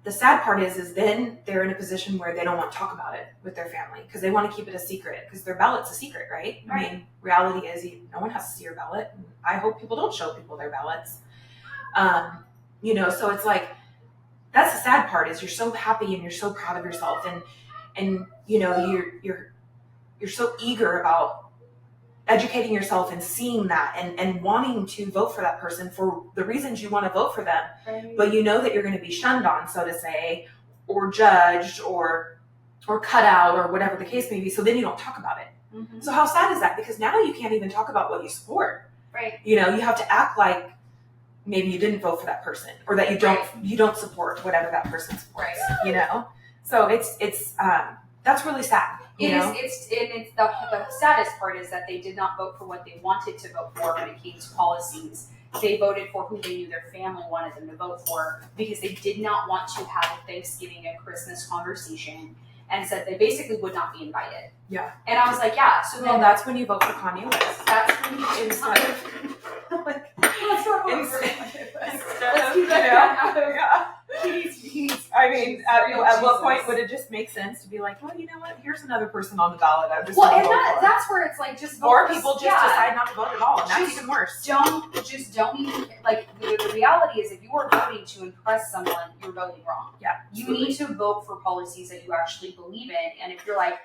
the sad part is then they're in a position where they don't want to talk about it with their family because they want to keep it a secret, because their ballot's a secret, right? I mean, reality is no one has to see your ballot. I hope people don't show people their ballots. So it's like, that's the sad part, is you're so happy and you're so proud of yourself, and you're so eager about educating yourself and seeing that and wanting to vote for that person for the reasons you want to vote for them. Right. But you know that you're going to be shunned on, so to say, or judged or cut out, or whatever the case may be. So then you don't talk about it. Mm-hmm. So how sad is that? Because now you can't even talk about what you support. Right. You have to act like maybe you didn't vote for that person, or that you don't support whatever that person supports. Right. So it's that's really sad. It's the saddest part is that they did not vote for what they wanted to vote for when it came to policies. They voted for who they knew their family wanted them to vote for, because they did not want to have a Thanksgiving and Christmas conversation, and said they basically would not be invited. Yeah. And I was like, yeah. So then that's when you vote for Kanye West. That's when you instead of like, let's not vote for Kanye West. Let's keep that I mean, at what point would it just make sense to be like, well, you know what? Here's another person on the ballot. I'm just that's where it's like, just vote or people just decide not to vote at all, and that's even worse. Don't even, like, the reality is, if you are voting to impress someone, you're voting wrong. Yeah, you need to vote for policies that you actually believe in. And if you're like,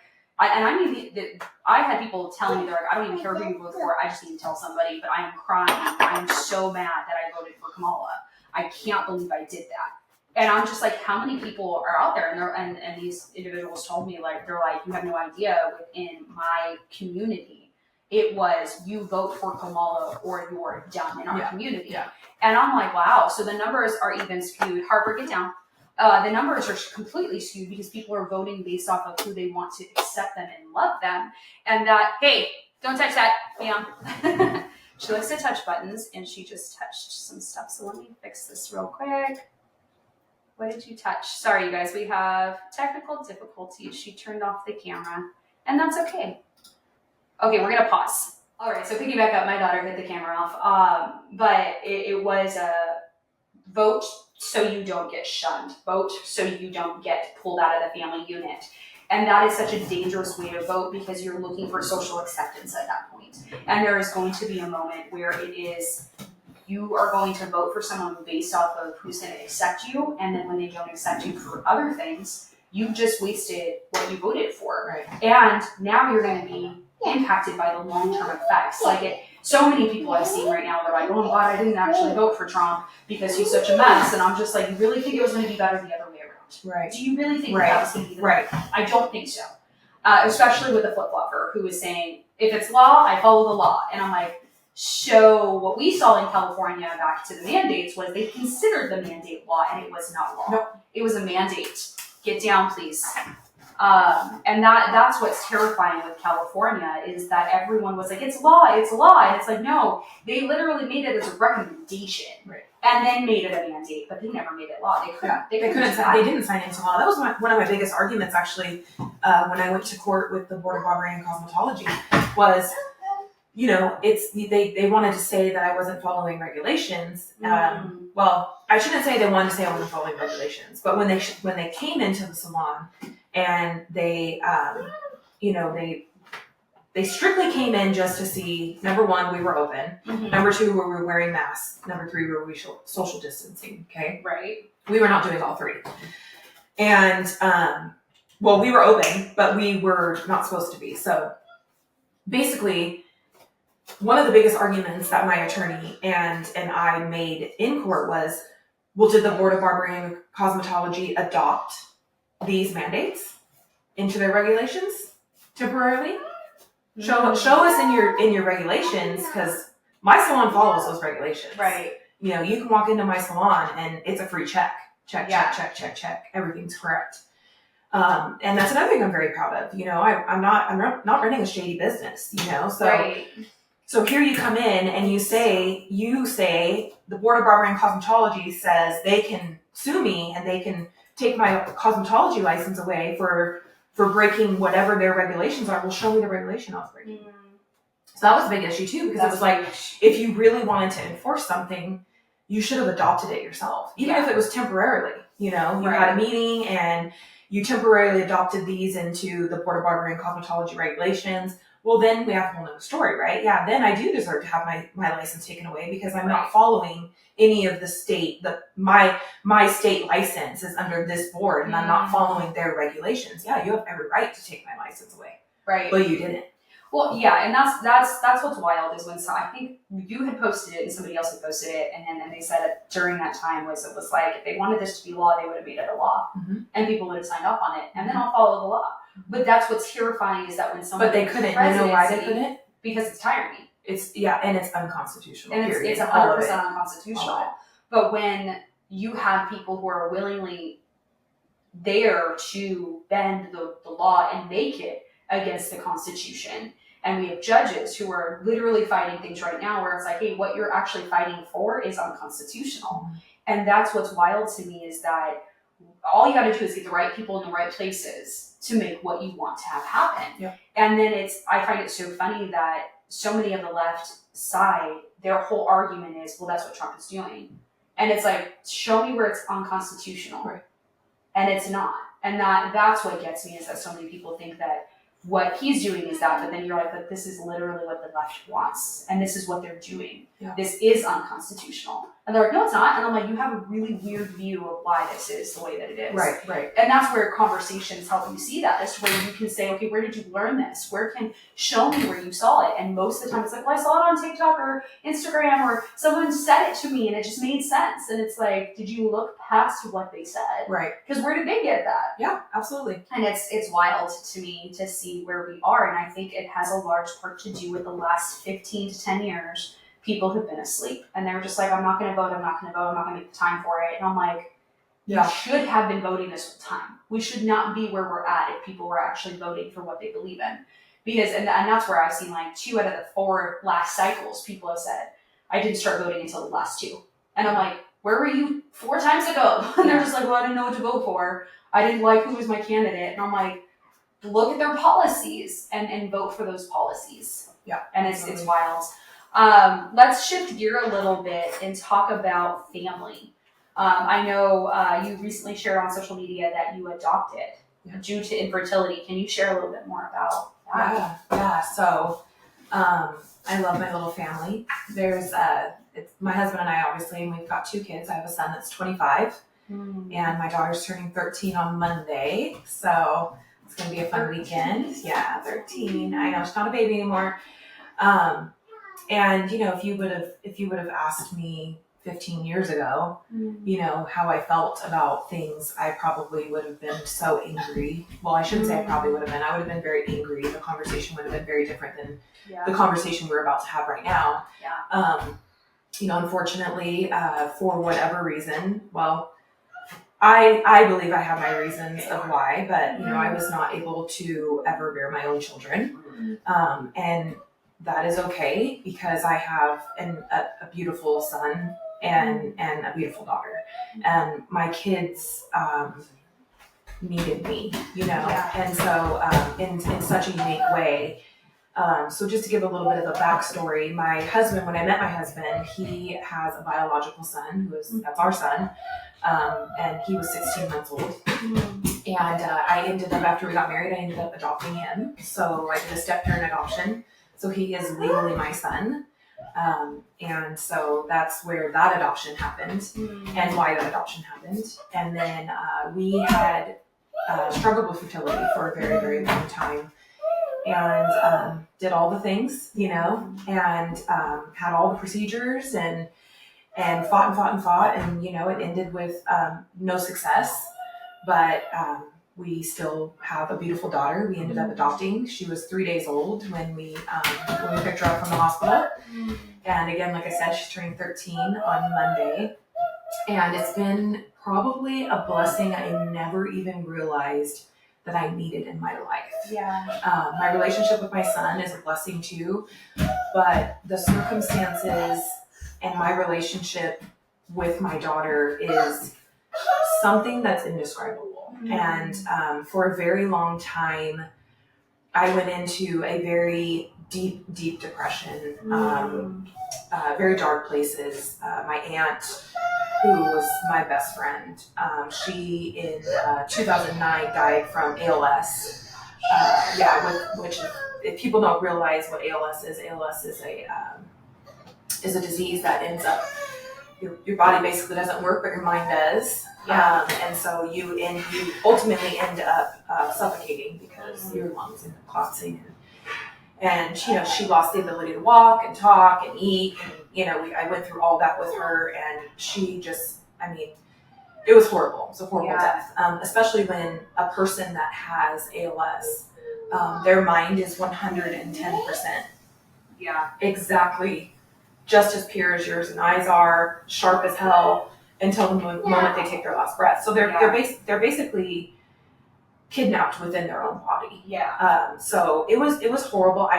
I mean, I had people telling me, they're like, I don't even care who you vote for, I just need to tell somebody, but I am crying. I am so mad that I voted for Kamala. I can't believe I did that. And I'm just like, how many people are out there? And these individuals told me, like, they're like, you have no idea, within my community, it was, you vote for Kamala or you're done in our community. Yeah. And I'm like, wow, so the numbers are even skewed. Harper, get down. The numbers are completely skewed because people are voting based off of who they want to accept them and love them. And that, hey, don't touch that, ma'am. She likes to touch buttons, and she just touched some stuff. So let me fix this real quick. What did you touch? Sorry, you guys, we have technical difficulties. She turned off the camera, and that's okay. Okay, we're gonna pause. All right, so picking back up, my daughter hit the camera off. But it was a vote so you don't get shunned. Vote so you don't get pulled out of the family unit. And that is such a dangerous way to vote because you're looking for social acceptance at that point. And there is going to be a moment where it is, you are going to vote for someone based off of who's going to accept you, and then when they don't accept you for other things, you just wasted what you voted for. Right. And now you're going to be impacted by the long-term effects. So many people I've seen right now, they're like, oh my God, I didn't actually vote for Trump because he's such a mess. And I'm just like, you really think it was going to be better the other way around? Right. Do you really think that was going to be the right? I don't think so. Especially with the flip-flopper who was saying, if it's law, I follow the law. And I'm like, so what we saw in California back to the mandates was they considered the mandate law, and it was not law. Nope. It was a mandate. Get down, please. And that's what's terrifying with California is that everyone was like, it's law. And it's like, no, they literally made it as a recommendation. Right. And then made it a mandate, but they never made it law. They didn't sign into law. That was one of my biggest arguments, actually, when I went to court with the Board of Barbarian Cosmetology, was, they wanted to say that I wasn't following regulations. Well, I shouldn't say they wanted to say I wasn't following regulations, but when they came into the salon and they strictly came in just to see, number one, we were open. Mm-hmm. Number two, we were wearing masks. Number three, we were social distancing. Okay. Right. We were not doing all three. And, we were open, but we were not supposed to be. So basically, one of the biggest arguments that my attorney and I made in court was, well, did the Board of Barbarian Cosmetology adopt these mandates into their regulations temporarily? Show us in your regulations, because my salon follows those regulations. Right. You can walk into my salon and it's a free check. Check. Everything's correct. And that's another thing I'm very proud of. I'm not running a shady business. So. Right. So here you come in and you say the Board of Barbarian Cosmetology says they can sue me and they can take my cosmetology license away for breaking whatever their regulations are. Well, show me the regulation I was breaking. So that was a big issue too, because it was like, if you really wanted to enforce something, you should have adopted it yourself, even if it was temporarily. You had a meeting and you temporarily adopted these into the Board of Barbarian Cosmetology regulations. Well, then we have a whole nother story, right? Yeah, then I do deserve to have my license taken away because I'm not following any of the state. My state license is under this board, and I'm not following their regulations. Yeah, you have every right to take my license away. Right. But you didn't. Well, yeah, and that's what's wild is when I think you had posted it and somebody else had posted it, and then they said it during that time it was like if they wanted this to be law, they would have made it a law, and people would have signed off on it, and then I'll follow the law. But that's what's terrifying is that when someone but they couldn't. You know why they couldn't? Because it's tyranny. And it's unconstitutional. And it's 100% unconstitutional. But when you have people who are willingly there to bend the law and make it against the Constitution. And we have judges who are literally fighting things right now where it's like, hey, what you're actually fighting for is unconstitutional. And that's what's wild to me is that all you got to do is get the right people in the right places to make what you want to have happen. Yeah. And then I find it so funny that so many of the left side, their whole argument is, well, that's what Trump is doing. And it's like, show me where it's unconstitutional. Right. And it's not. And that's what gets me is that so many people think that what he's doing is that, but then you're like, but this is literally what the left wants. And this is what they're doing. This is unconstitutional. And they're like, no, it's not. And I'm like, you have a really weird view of why this is the way that it is. Right. And that's where conversations help you see that. That's where you can say, okay, where did you learn this? Show me where you saw it. And most of the time it's like, well, I saw it on TikTok or Instagram, or someone said it to me and it just made sense. And it's like, did you look past what they said? Right. Because where did they get that? Yeah, absolutely. And it's wild to me to see where we are. And I think it has a large part to do with the last 15 to 10 years. People have been asleep and they're just like, I'm not going to vote. I'm not going to make the time for it. And I'm like, you should have been voting this whole time. We should not be where we're at if people were actually voting for what they believe in. Because, and that's where I've seen like 2 out of the 4 last cycles, people have said, I didn't start voting until the last 2. And I'm like, where were you 4 times ago? And they're just like, well, I didn't know what to vote for. I didn't like who was my candidate. And I'm like, look at their policies and vote for those policies. Yeah. And it's wild. Let's shift gear a little bit and talk about family. I know you recently shared on social media that you adopted due to infertility. Can you share a little bit more about that? Yeah. So I love my little family. There's it's my husband and I, obviously, and we've got 2 kids. I have a son that's 25, and my daughter's turning 13 on Monday. So it's going to be a fun weekend. Yeah, 13. I know she's not a baby anymore. And if you would have asked me 15 years ago, how I felt about things, I probably would have been so angry. Well, I shouldn't say I probably would have been. I would have been very angry. The conversation would have been very different than the conversation we're about to have right now. Unfortunately, for whatever reason, well, I believe I have my reasons of why, but I was not able to ever bear my own children, and that is okay because I have a beautiful son and a beautiful daughter, and my kids needed me, and so in such a unique way. So just to give a little bit of a backstory, my husband, when I met my husband, he has a biological son that's our son, and he was 16 months old. And I ended up, after we got married, I ended up adopting him. So I did a step-parent adoption. So he is legally my son. And so that's where that adoption happened and why that adoption happened. And then we had struggled with fertility for a very, very long time. And did all the things, and had all the procedures and fought. And, it ended with no success. But we still have a beautiful daughter. We ended up adopting. She was 3 days old when we picked her up from the hospital. And again, like I said, she's turning 13 on Monday. And it's been probably a blessing I never even realized that I needed in my life. Yeah. My relationship with my son is a blessing too, but the circumstances and my relationship with my daughter is something that's indescribable. And for a very long time, I went into a very deep depression, very dark places. My aunt, who was my best friend, she in 2009 died from ALS. Which if people don't realize what ALS is a disease that ends up your body basically doesn't work, but your mind does. And so you ultimately end up suffocating because your lungs end up collapsing. And she lost the ability to walk and talk and eat. And I went through all that with her, and she just, it was horrible. It was a horrible death, especially when a person that has ALS, their mind is 110%. Yeah. Exactly. Just as pure as yours and eyes are, sharp as hell, until the moment they take their last breath. So they're basically kidnapped within their own body. Yeah. So it was horrible.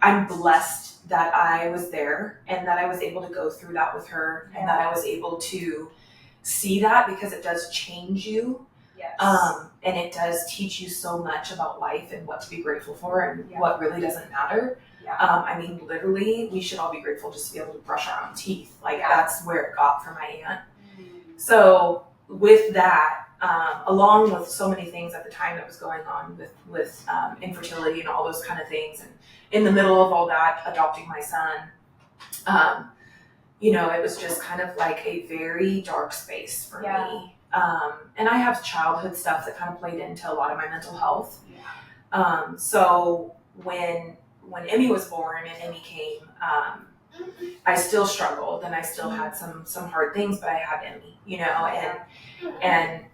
I'm blessed that I was there and that I was able to go through that with her, and that I was able to see that, because it does change you. Yes. And it does teach you so much about life and what to be grateful for and what really doesn't matter. Yeah. Literally, we should all be grateful just to be able to brush our own teeth. That's where it got for my aunt. So with that, along with so many things at the time that was going on with infertility and all those kind of things, and in the middle of all that, adopting my son, it was just kind of like a very dark space for me. And I have childhood stuff that kind of played into a lot of my mental health. So when Emmy was born and Emmy came, I still struggled and I still had some hard things, but I had Emmy, and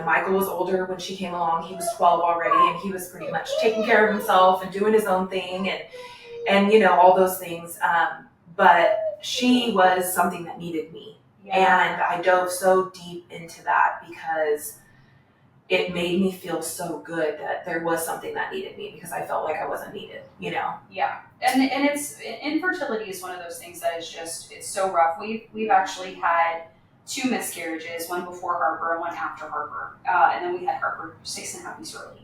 Michael was older when she came along. He was 12 already, and he was pretty much taking care of himself and doing his own thing, and all those things. But she was something that needed me, and I dove so deep into that because it made me feel so good that there was something that needed me, because I felt like I wasn't needed, Yeah, and it's infertility is one of those things that is just, it's so rough. We've actually had 2 miscarriages, one before Harper and one after Harper, and then we had Harper 6.5 weeks early.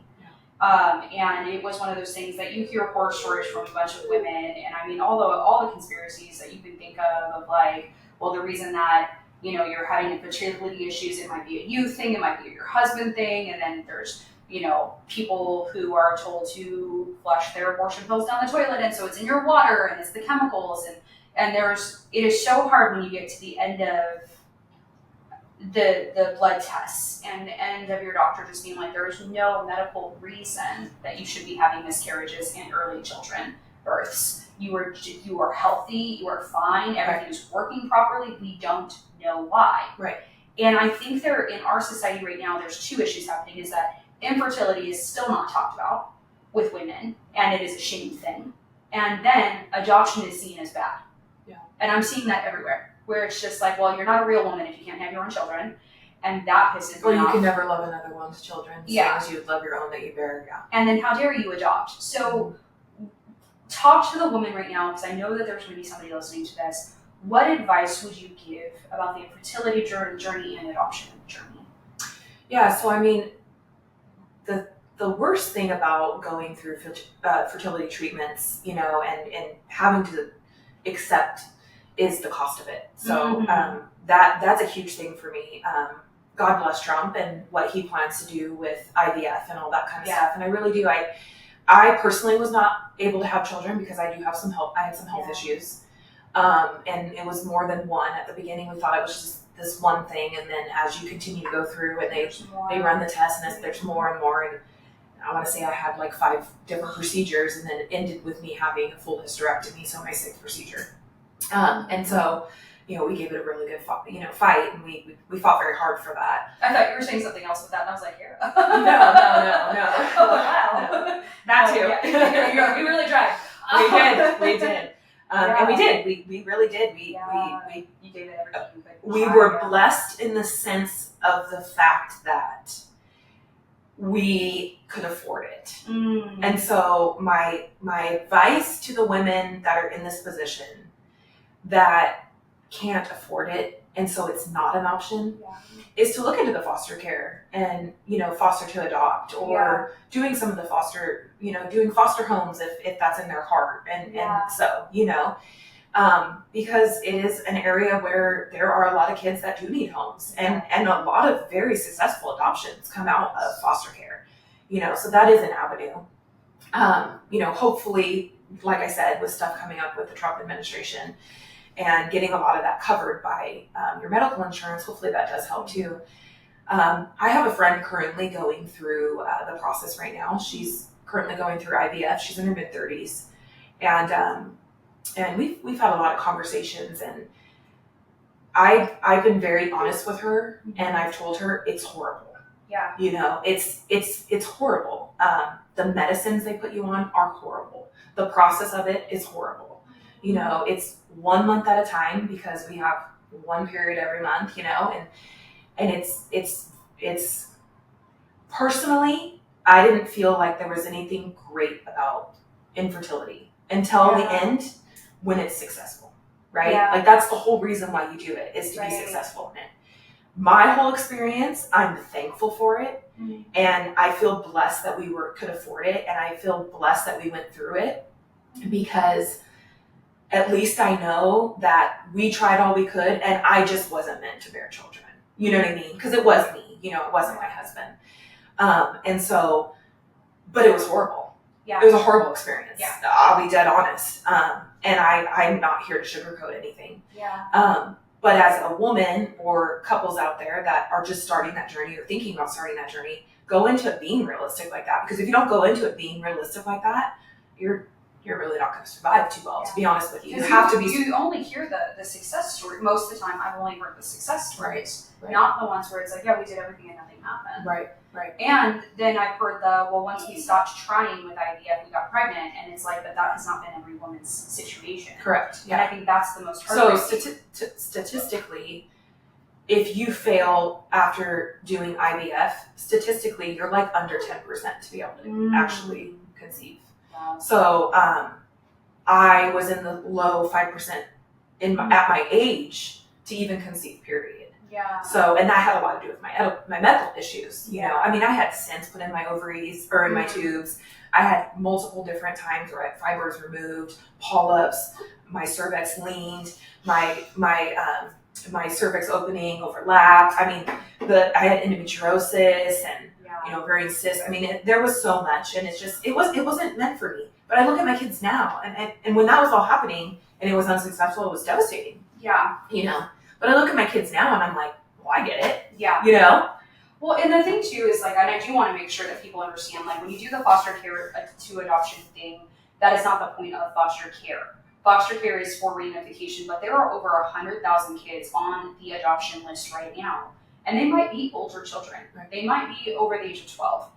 And it was one of those things that you hear horror stories from a bunch of women, and I mean, all the conspiracies that you can think of like, well, the reason that you're having infertility issues, it might be a you thing, it might be a your husband thing, and then there's people who are told to flush their abortion pills down the toilet, and so it's in your water, and it's the chemicals, and it is so hard when you get to the end of the blood tests and the end of your doctor just being like, there is no medical reason that you should be having miscarriages and early children births. You are healthy, you are fine, everything is working properly. We don't know why. Right. And I think in our society right now, there's 2 issues happening. Is that infertility is still not talked about with women, and it is a shame thing. And then adoption is seen as bad. Yeah. And I'm seeing that everywhere, where it's just like, well, you're not a real woman if you can't have your own children. And that pisses me off. Or you can never love another one's children, same as you would love your own that you bear. Yeah. And then how dare you adopt? So talk to the woman right now, because I know that there's going to be somebody listening to this. What advice would you give about the infertility journey and adoption journey? Yeah, so I mean, the worst thing about going through fertility treatments, and having to accept is the cost of it. So that's a huge thing for me. God bless Trump and what he plans to do with IVF and all that kind of stuff. And I really do. I personally was not able to have children because I do have some health. I had some health issues, and it was more than one. At the beginning, we thought it was just this one thing, and then as you continue to go through, and they run the test, and there's more and more. And I want to say I had like 5 different procedures, and then it ended with me having a full hysterectomy, so my 6th procedure. And so, we gave it a really good fight, and we fought very hard for that. I thought you were saying something else with that, and I was like, here. No. Oh, wow. No. That too. Yeah. We really tried. We did. And we did. We really did. You gave it everything you could. We were blessed in the sense of the fact that we could afford it. And so my advice to the women that are in this position that can't afford it, and so it's not an option, is to look into the foster care and, foster to adopt, or doing some of the foster, doing foster homes if that's in their heart. And so, because it is an area where there are a lot of kids that do need homes, and a lot of very successful adoptions come out of foster care, so that is an avenue. Hopefully, like I said, with stuff coming up with the Trump administration and getting a lot of that covered by your medical insurance, hopefully that does help too. I have a friend currently going through the process right now. She's currently going through IVF. She's in her mid-30s. And we've had a lot of conversations, and I've been very honest with her, and I've told her it's horrible. Yeah. It's horrible. The medicines they put you on are horrible. The process of it is horrible. It's 1 month at a time, because we have one period every month, and it's personally, I didn't feel like there was anything great about infertility until the end, when it's successful, right? Yeah. Like, that's the whole reason why you do it, is to be successful in it. My whole experience, I'm thankful for it, and I feel blessed that we could afford it, and I feel blessed that we went through it, because at least I know that we tried all we could, and I just wasn't meant to bear children. You know what I mean? Because it was me, it wasn't my husband. And so, but it was horrible. Yeah. It was a horrible experience. Yeah. I'll be dead honest. And I'm not here to sugarcoat anything. Yeah. But as a woman or couples out there that are just starting that journey or thinking about starting that journey, go into it being realistic like that. Because if you don't go into it being realistic like that, you're really not going to survive too well, to be honest with you. You have to be. You only hear the success story. Most of the time, I've only heard the success stories, right. Not the ones where it's like, yeah, we did everything and nothing happened. Right. And then I've heard once we stopped trying with IVF, we got pregnant, and it's like, but that has not been every woman's situation. Correct. Yeah. And I think that's the most So heartbreaking. statistically, if you fail after doing IVF, statistically, you're like under 10% to be able to actually conceive. Wow. So I was in the low 5% at my age to even conceive, period. Yeah. So, and that had a lot to do with my medical issues. You know, I mean, I had stents put in my ovaries or in my tubes. I had multiple different times where I had fibers removed, polyps, my cervix leaned, my cervix opening overlapped. I mean, I had endometriosis and ovarian cysts. I mean, there was so much, and it wasn't meant for me. But I look at my kids now, and when that was all happening and it was unsuccessful, it was devastating. Yeah. But I look at my kids now and I'm like, well, I get it. Yeah. Well, and the thing too is like, and I do want to make sure that people understand, like when you do the foster care to adoption thing, that is not the point of foster care. Foster care is for reunification, but there are over 100,000 kids on the adoption list right now. And they might be older children. Right. They might be over the age of 12.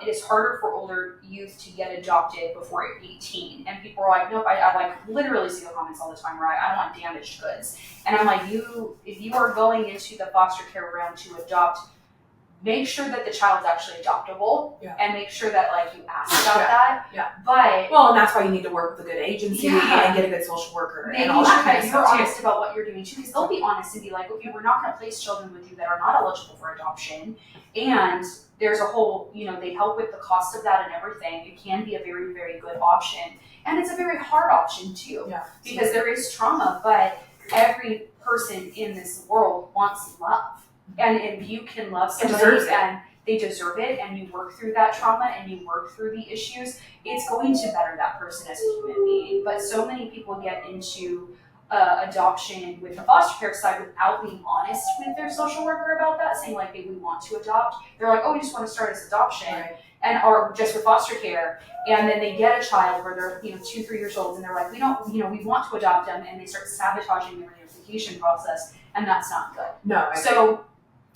It is harder for older youth to get adopted before 18. And people are like, nope, I like literally see the comments all the time where I don't want damaged goods. And I'm like, if you are going into the foster care realm to adopt, make sure that the child's actually adoptable and make sure that like you ask about that. Yeah. But and that's why you need to work with a good agency and get a good social worker and all that kind of you're stuff honest about what you're doing too, because they'll be honest and be like, okay, we're not going to place children with you that are not eligible for adoption, and there's a whole, they help with the cost of that and everything. It can be a very, very good option, and it's a very hard option too, because there is trauma, but every person in this world wants love. And if you can love somebody and they deserve it, and you work through that trauma and you work through the issues, it's going to better that person as a human being. But so many people get into adoption with the foster care side without being honest with their social worker about that, saying like, hey, we want to adopt. They're like, oh, we just want to start as adoption, or just with foster care. And then they get a child where they're 2-3 years old, and they're like, we want to adopt them, and they start sabotaging the reunification process, and that's not good. No. So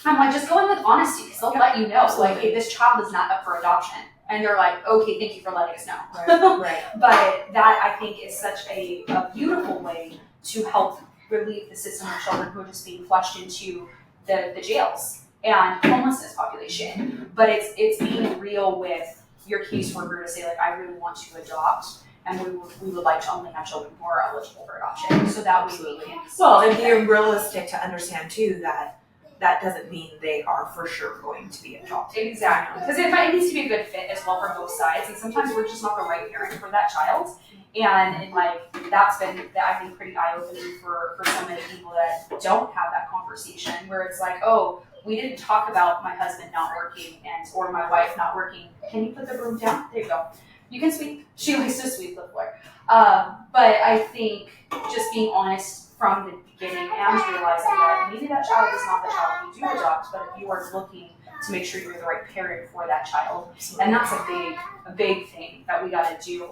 I'm like, just go in with honesty, because they'll let you know, absolutely. like, hey, this child is not up for adoption. And they're like, okay, thank you for letting us know. Right. But that, I think, is such a beautiful way to help relieve the system of children who are just being flushed into the jails and homelessness population. But it's being real with your caseworker to say, like, I really want to adopt, and we would like to only have children who are eligible for adoption. So that way we can. Well, and being realistic to understand too that doesn't mean they are for sure going to be adopted. Exactly. Because it needs to be a good fit as well for both sides. And sometimes we're just not the right parent for that child. And like, that's been, I think, pretty eye-opening for so many people that don't have that conversation, where it's like, oh, we didn't talk about my husband not working or my wife not working. Can you put the broom down? There you go. You can sweep. She likes to sweep the floor. But I think just being honest from the beginning and realizing that maybe that child is not the child you do adopt, but if you are looking to make sure you're the right parent for that child, and that's a big thing that we got to do.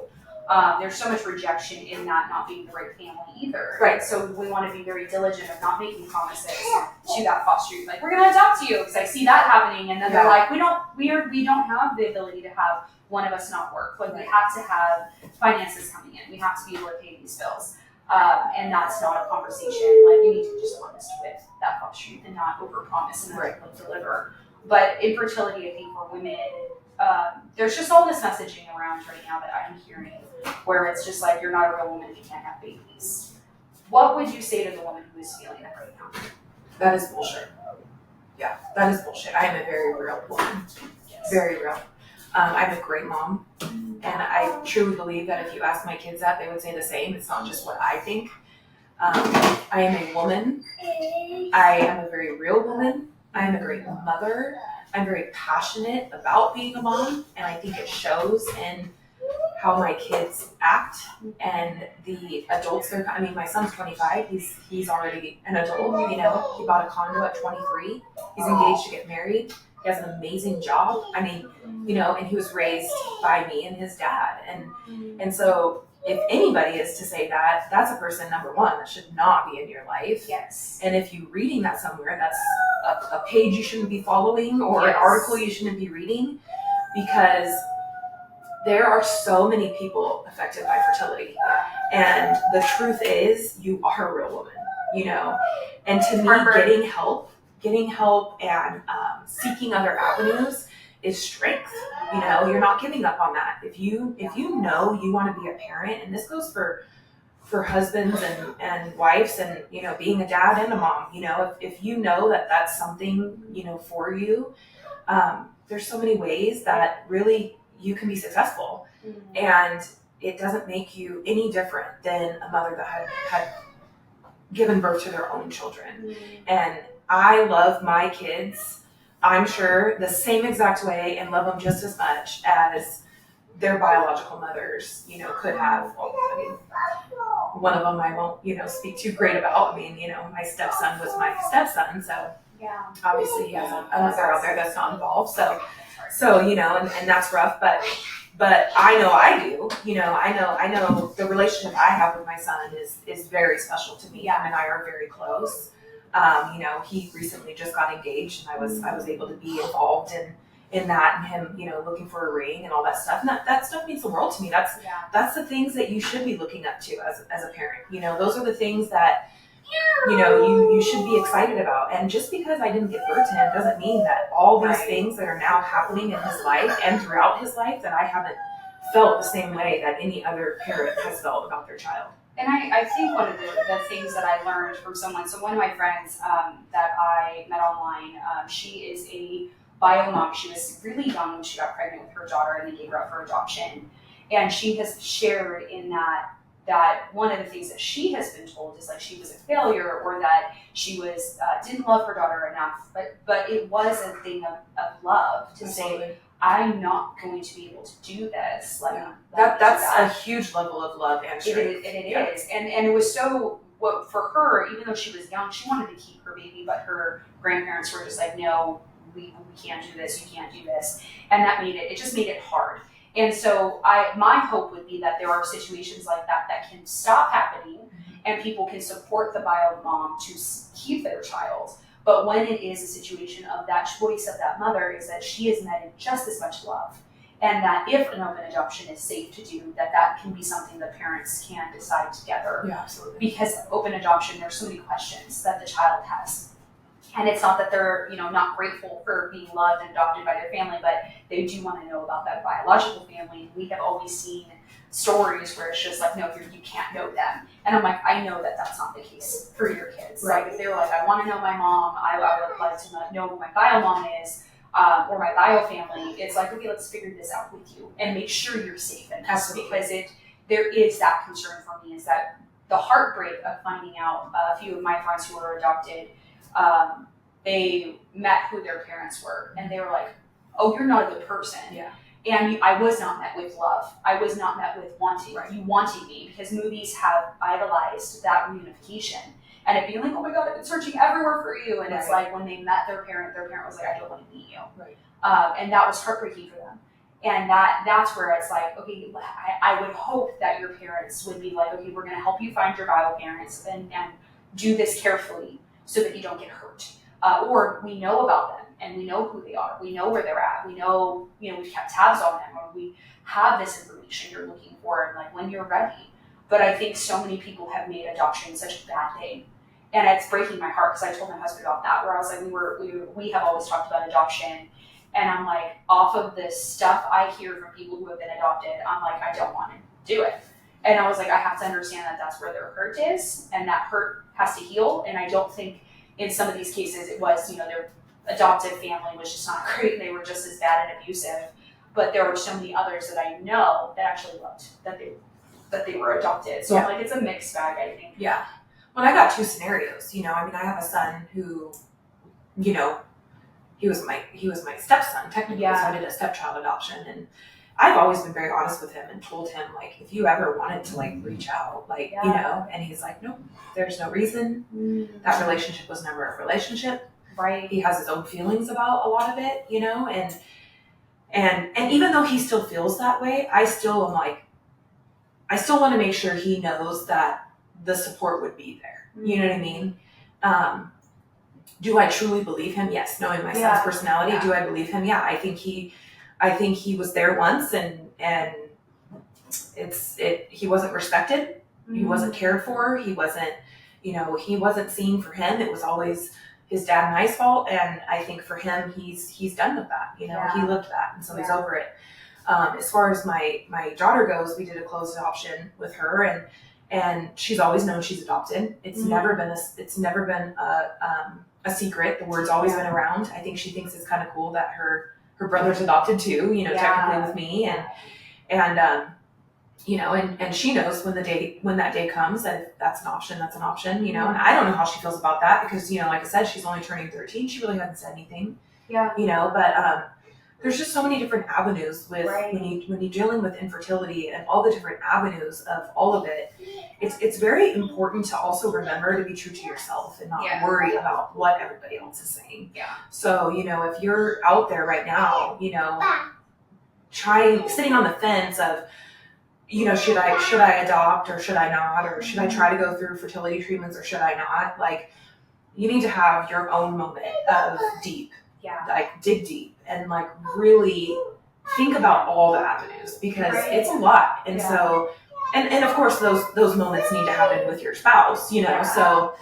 There's so much rejection in that not being the right family either. Right. So we want to be very diligent of not making promises to that foster youth, like, we're going to adopt you, because I see that happening, and then they're like, we don't have the ability to have one of us not work. Like, we have to have finances coming in. We have to be able to pay these bills. And that's not a conversation. Like, you need to be just honest with that foster youth and not overpromise and then deliver. But infertility, I think, for women, there's just all this messaging around right now that I'm hearing, where it's just like, you're not a real woman if you can't have babies. What would you say to the woman who is feeling that right now? That is bullshit. Yeah, that is bullshit. I am a very real woman. Yes. Very real. I'm a great mom, and I truly believe that if you ask my kids that, they would say the same. It's not just what I think. I am a woman. I am a very real woman. I am a great mother. I'm very passionate about being a mom, and I think it shows in how my kids act and the adults my son's 25, he's already an adult, he bought a condo at 23, he's engaged to get married, he has an amazing job, and he was raised by me and his dad, and so if anybody is to say that, that's a person, number one, that should not be in your life. Yes. And if you're reading that somewhere, that's a page you shouldn't be following, or an article you shouldn't be reading, because there are so many people affected by fertility. And the truth is, you are a real woman, And to me, getting help and seeking other avenues is strength. You're not giving up on that. If you know you want to be a parent, and this goes for husbands and wives, and being a dad and a mom, if you know that that's something for you, there's so many ways that really you can be successful, and it doesn't make you any different than a mother that had given birth to their own children. And I love my kids, I'm sure, the same exact way, and love them just as much as their biological mothers, could have. Well, one of them I won't, speak too great about. My stepson was my stepson, so obviously he has a mother out there that's not involved. So and that's rough, but I know I do. I know the relationship I have with my son is very special to me. Him and I are very close. He recently just got engaged, and I was able to be involved in that, and him, looking for a ring and all that stuff. And that stuff means the world to me. That's the things that you should be looking up to as a parent. Those are the things that you should be excited about. And just because I didn't give birth to him doesn't mean that all these things that are now happening in his life and throughout his life, that I haven't felt the same way that any other parent has felt about their child. And I think one of the things that I learned from so one of my friends that I met online, she is a bio mom. She was really young when she got pregnant with her daughter, and they gave her up for adoption. And she has shared in that one of the things that she has been told is like she was a failure, or that she was didn't love her daughter enough. But it was a thing of love to say, I'm not going to be able to do this. That's a huge level of love and strength. It is. And it was so, for her, even though she was young, she wanted to keep her baby, but her grandparents were just like, no, we can't do this, you can't do this. And that it just made it hard. And so my hope would be that there are situations like that can stop happening, and people can support the bio mom to keep their child. But when it is a situation of that choice of that mother, is that she is met in just as much love. And that if an open adoption is safe to do, that can be something that parents can decide together. Yeah, absolutely. Because open adoption, there's so many questions that the child has. And it's not that they're, not grateful for being loved and adopted by their family, but they do want to know about that biological family. We have always seen stories where it's just like, no, you can't know them. And I'm like, I know that that's not the case for your kids. Right. Like if they were like, I want to know my mom, I would like to know who my bio mom is, or my bio family. It's like, okay, let's figure this out with you and make sure you're safe in this. Absolutely. Because there is that concern for me, is that the heartbreak of finding out. A few of my friends who were adopted, they met who their parents were, and they were like, oh, you're not a good person. Yeah. And I was not met with love. I was not met with wanting. Right. You wanting me, because movies have idolized that reunification. And it being like, oh my God, I've been searching everywhere for you. And it's like when they met their parent was like, I don't want to meet you. Right. And that was heartbreaking for them. And that's where it's like, okay, I would hope that your parents would be like, okay, we're going to help you find your bio parents and do this carefully so that you don't get hurt. Or we know about them, and we know who they are. We know where they're at. We know, we've kept tabs on them, or we have this information you're looking for, and like when you're ready. But I think so many people have made adoption such a bad thing. And it's breaking my heart, because I told my husband about that, where I was like, we have always talked about adoption. And I'm like, off of this stuff I hear from people who have been adopted, I'm like, I don't want to do it. And I was like, I have to understand that that's where their hurt is, and that hurt has to heal. And I don't think in some of these cases it was, their adopted family was just not great, and they were just as bad and abusive. But there were so many others that I know that actually loved that they were adopted. So I'm like, it's a mixed bag, I think. Yeah. Well, I got two scenarios. I have a son who, he was my stepson technically, so I did a stepchild adoption, I've always been very honest with him and told him, like, if you ever wanted to, like, reach out, like, you know, and he's like, nope, there's no reason. That relationship was never a relationship. Right. He has his own feelings about a lot of it, you know, and even though he still feels that way, I still am like, I still want to make sure he knows that the support would be there. You know what I mean? Do I truly believe him? Yes. Knowing my son's personality, do I believe him? Yeah. I think he was there once and he wasn't respected. He wasn't cared for. He wasn't, you know, he wasn't seen for him. It was always his dad and I's fault. And I think for him, he's done with that. You know, he lived that. And so he's over it. As far as my daughter goes, we did a closed adoption with her and she's always known she's adopted. It's never been a secret. The word's always been around. I think she thinks it's kind of cool that her brother's adopted too, you know, technically with me and you know, and she knows when that day comes that if that's an option, you know, and I don't know how she feels about that because, you know, like I said, she's only turning 13. She really hasn't said anything, you know, but, there's just so many different avenues with when you're dealing with infertility and all the different avenues of all of it. It's very important to also remember to be true to yourself and not worry about what everybody else is saying. Yeah. So, you know, if you're out there right now, you know, sitting on the fence of, you know, should I adopt or should I not, or should I try to go through fertility treatments or should I not? Like, you need to have your own moment of deep. Like dig deep and like really think about all the avenues because it's a lot. And so, and of course those moments need to happen with your spouse, you know, so,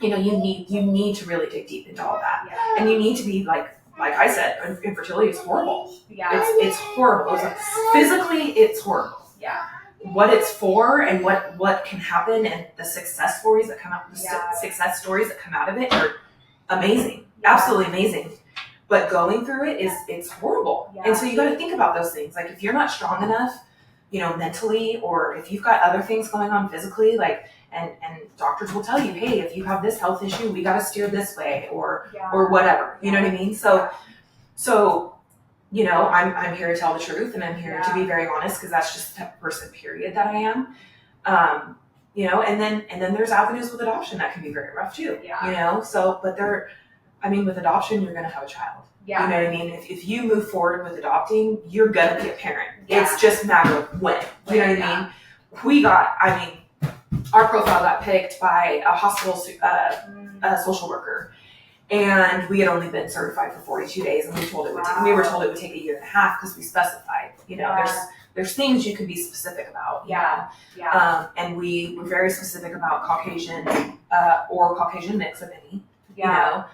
you know, you need to really dig deep into all that. And you need to be like I said, infertility is horrible. It's horrible. Physically, it's horrible. What it's for and what can happen and the success stories that come out of it are amazing. Absolutely amazing. But going through it it's horrible. And so you got to think about those things. Like if you're not strong enough, you know, mentally, or if you've got other things going on physically, like, and doctors will tell you, hey, if you have this health issue, we got to steer this way or whatever, you know what I mean? So, you know, I'm here to tell the truth and I'm here to be very honest because that's just the type of person, period, that I am. You know, and then there's avenues with adoption that can be very rough too, you know? So, but with adoption, you're going to have a child. You know what I mean? If you move forward with adopting, you're going to be a parent. It's just a matter of when. You know what I mean? Our profile got picked by a hospital social worker, and we had only been certified for 42 days, and we were told it would take a year and a half because we specified. You know, there's things you can be specific about. And we were very specific about Caucasian or Caucasian mix of any. You know,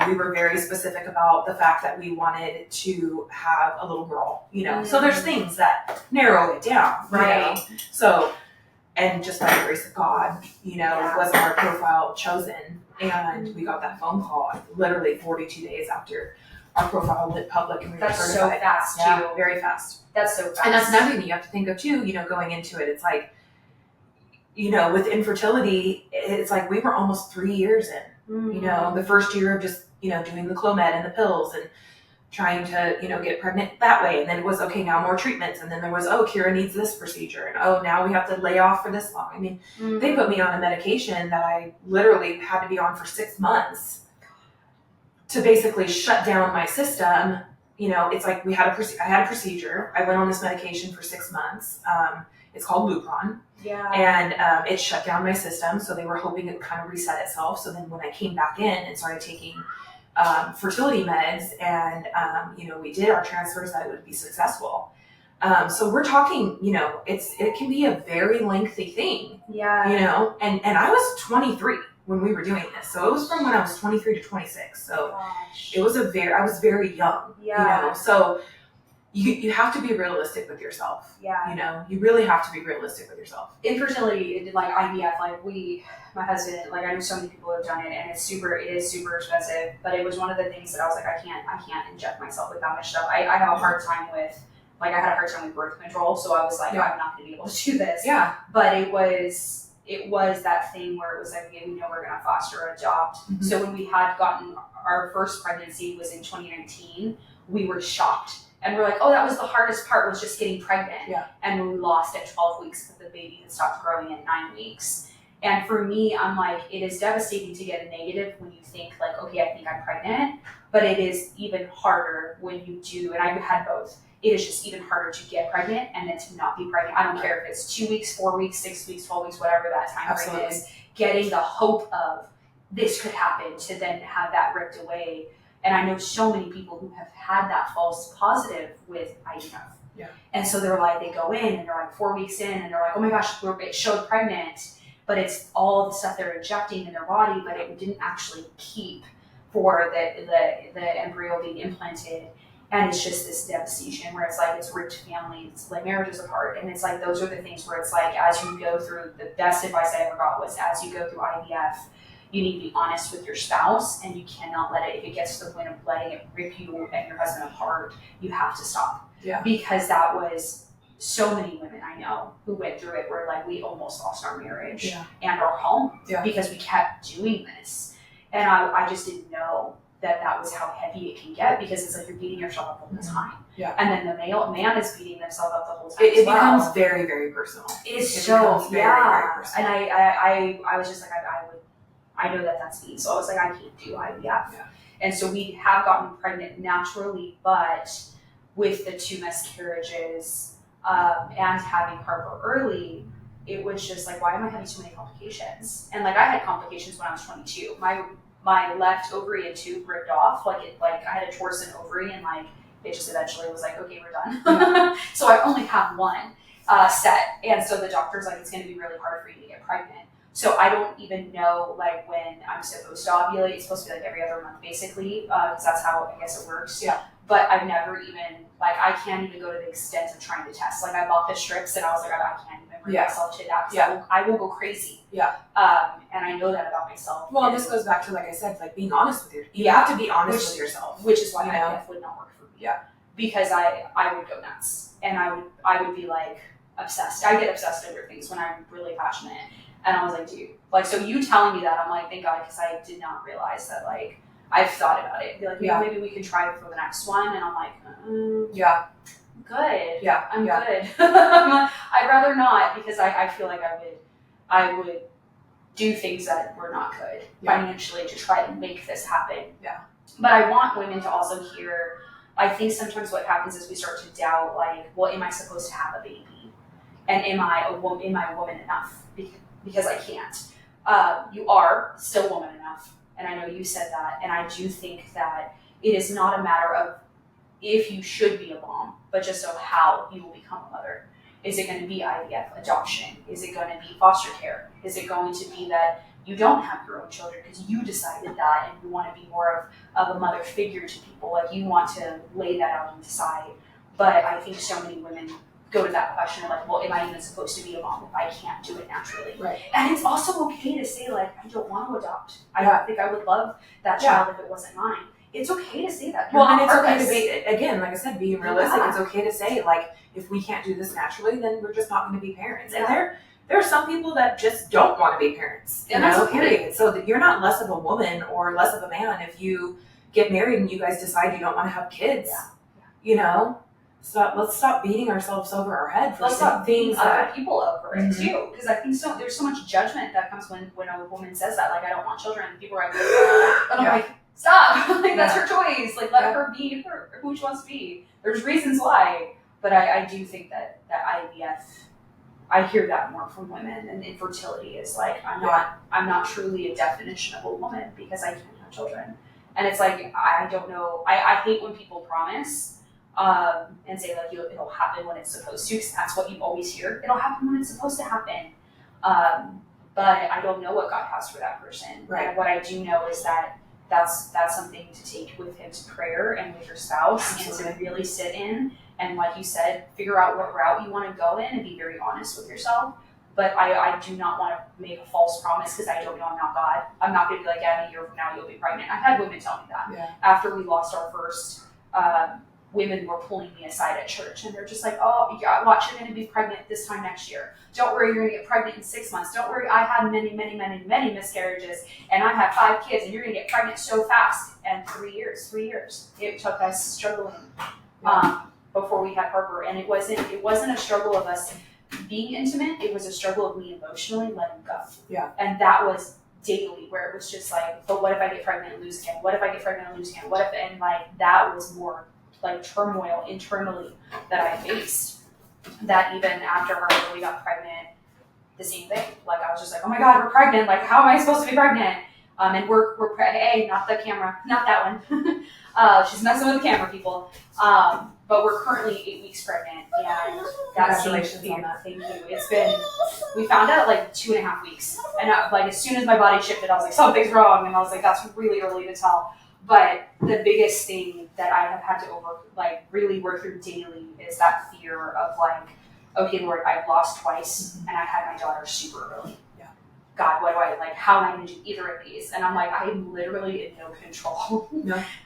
we were very specific about the fact that we wanted to have a little girl, you know. So there's things that narrow it down, right? You know? So, and just by the grace of God, you know, was our profile chosen. And we got that phone call literally 42 days after our profile went public and we were certified. So fast, too. Very fast. That's so fast. And that's another thing you have to think of, too, you know, going into it. It's like, you know, with infertility, it's like we were almost 3 years in. You know, the first year of just, you know, doing the Clomid and the pills and trying to, you know, get pregnant that way. And then it was, okay, now more treatments. And then there was, oh, Kira needs this procedure. And, now we have to lay off for this long. I mean, they put me on a medication that I literally had to be on for 6 months to basically shut down my system. You know, it's like I had a procedure. I went on this medication for 6 months. It's called Lupron. And it shut down my system, so they were hoping it would kind of reset itself. So then when I came back in and started taking fertility meds and, you know, we did our transfers, that it would be successful. So we're talking, you know, it can be a very lengthy thing, you know, and I was 23 when we were doing this. So it was from when I was 23 to 26. So I was very young, you know, so you have to be realistic with yourself. You know, you really have to be realistic with yourself. Infertility, like IVF, like my husband, like I know so many people who have done it, and it is super expensive. But it was one of the things that I was like, I can't inject myself with that much stuff. I have a hard time with, like, I had a hard time with birth control, so I was like, I'm not going to be able to do this. But it was that thing where it was like, okay, we know we're going to foster or adopt. So when we had gotten our first pregnancy was in 2019, we were shocked And we're like, oh, that was the hardest part, was just getting pregnant. Yeah. And when we lost at 12 weeks, but the baby had stopped growing at 9 weeks. And for me, I'm like, it is devastating to get a negative when you think like, okay, I think I'm pregnant, but it is even harder when you do, and I've had both. It is just even harder to get pregnant and then to not be pregnant. I don't care if it's 2 weeks, 4 weeks, 6 weeks, 12 weeks, whatever that time frame is, getting the hope of this could happen to then have that ripped away. And I know so many people who have had that false positive with IVF. Yeah. And so they're like, they go in and they're like 4 weeks in and they're like, oh my gosh, it showed pregnant, but it's all the stuff they're injecting in their body, but it didn't actually keep for the embryo being implanted. And it's just this devastation where it's like, it's ripped families, like marriages apart. And it's like, those are the things where it's like, as you go through, the best advice I ever got was, as you go through IVF, you need to be honest with your spouse, and you cannot let it, if it gets to the point of letting it rip you and your husband apart, you have to stop. Yeah. Because that was so many women I know who went through it where like, we almost lost our marriage and our home because we kept doing this. And I just didn't know that was how heavy it can get, because it's like you're beating yourself up the whole time. Yeah. And then the man is beating themselves up the whole time. It becomes very, very personal. It's so, very, very personal. And I was just like, I know that's me. So I was like, I can't do IVF. Yeah. And so we have gotten pregnant naturally, but with the 2 miscarriages and having Harper early, it was just like, why am I having so many complications? And like, I had complications when I was 22. My left ovary and tube ripped off. Like I had a torsion ovary, and like it just eventually was like, okay, we're done. Yeah. So I only have one set, and so the doctor's like, it's going to be really hard for you to get pregnant. So I don't even know like when I'm supposed to ovulate. It's supposed to be like every other month, basically, because that's how I guess it works. Yeah. But I've never even I can't even go to the extent of trying to test. Like I bought the strips, and I was like, I can't even bring myself to that, because I will go crazy. Yeah. And I know that about myself. Well, and this goes back to, like I said, like being honest with you have to be honest with yourself, which is why IVF would not work for me. Yeah. Because I would go nuts, and I would be like obsessed. I get obsessed over things when I'm really passionate. And I was like, dude, like, so you telling me that, I'm like, thank God, because I did not realize that, like, I've thought about it. Be like, maybe we can try it for the next one. And I'm like, good. Yeah. I'm good. I'd rather not, because I feel like I would do things that were not good financially to try to make this happen. Yeah. But I want women to also hear, I think sometimes what happens is we start to doubt, like, well, am I supposed to have a baby? And am I a woman enough? Because I can't. You are still woman enough, and I know you said that, and I do think that it is not a matter of if you should be a mom, but just of how you will become a mother. Is it going to be IVF, adoption? Is it going to be foster care? Is it going to be that you don't have your own children because you decided that and you want to be more of a mother figure to people, like you want to lay that out on the side? But I think so many women go to that question of like, well, am I even supposed to be a mom if I can't do it naturally? Right. And it's also okay to say, like, I don't want to adopt. I think I would love that child if it wasn't mine. It's okay to say that. Well, and it's okay to be, again, like I said, being realistic. Yeah. It's okay to say, like, if we can't do this naturally, then we're just not going to be parents. And there are some people that just don't want to be parents. You know, period. So that you're not less of a woman or less of a man if you get married and you guys decide you don't want to have kids. Yeah. You know? So let's stop beating ourselves over our head for some things other people over it too, because I think there's so much judgment that comes when a woman says that, like, I don't want children, and people are like, but I'm like, stop, like that's her choice, like let her be who she wants to be. There's reasons why, but I do think that IVF, I hear that more from women, and infertility is like, I'm not truly a definition of a woman because I can't have children, and it's like, I don't know, I hate when people promise. And say like it'll happen when it's supposed to, because that's what you always hear. It'll happen when it's supposed to happen. But I don't know what God has for that person. Right. And what I do know is that that's something to take with him to prayer and with your spouse. Absolutely. And to really sit in and, like you said, figure out what route you want to go in and be very honest with yourself. But I do not want to make a false promise because I don't know, I'm not God. I'm not going to be like, a year from now you'll be pregnant. I've had women tell me that after we lost our first. Women were pulling me aside at church, and they're just like, oh, yeah, watch, you're going to be pregnant this time next year. Don't worry, you're going to get pregnant in 6 months. Don't worry, I had many, many, many, many miscarriages, and I have 5 kids, and you're going to get pregnant so fast. And 3 years. It took us struggling. before we had Harper, and it wasn't a struggle of us being intimate. It was a struggle of me emotionally letting go. Yeah. And that was daily, where it was just like, but what if I get pregnant and lose again? What if I get pregnant and lose again? What if, and like that was more like turmoil internally that I faced. That even after Harper, we got pregnant, the same thing. Like I was just like, oh my God, we're pregnant. Like how am I supposed to be pregnant? And hey, not the camera, not that one. She's messing with the camera, people. But we're currently 8 weeks pregnant, and that's congratulations on that. Thank you. It's been, we found out like 2.5 weeks, and like as soon as my body shifted, I was like, something's wrong, and I was like, that's really early to tell. But the biggest thing that I have had to really work through daily is that fear of like, okay, Lord, I've lost twice, and I had my daughter super early. God, what do I, like, how am I going to do either of these? And I'm like, I am literally in no control,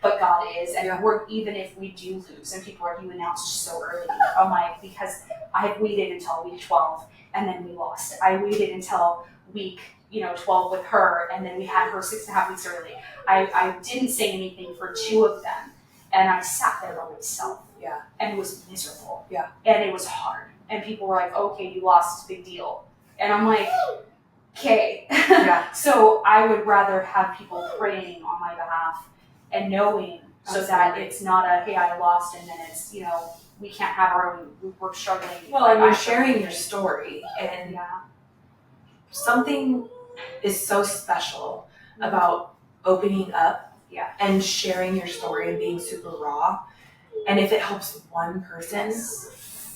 but God is. And we're, even if we do lose, and people are, you announced so early, I'm like, because I waited until week 12, and then we lost. I waited until week, 12 with her, and then we had her 6.5 weeks early. I didn't say anything for 2 of them, and I sat there by myself. Yeah. And it was miserable. Yeah. And it was hard. And people were like, okay, you lost, big deal. And I'm like, okay. Yeah. So I would rather have people praying on my behalf and knowing so that it's not a, hey, I lost, and then it's, we can't have our own, we're struggling. Well, and you're sharing your story, and something is so special about opening up and sharing your story and being super raw. And if it helps one person,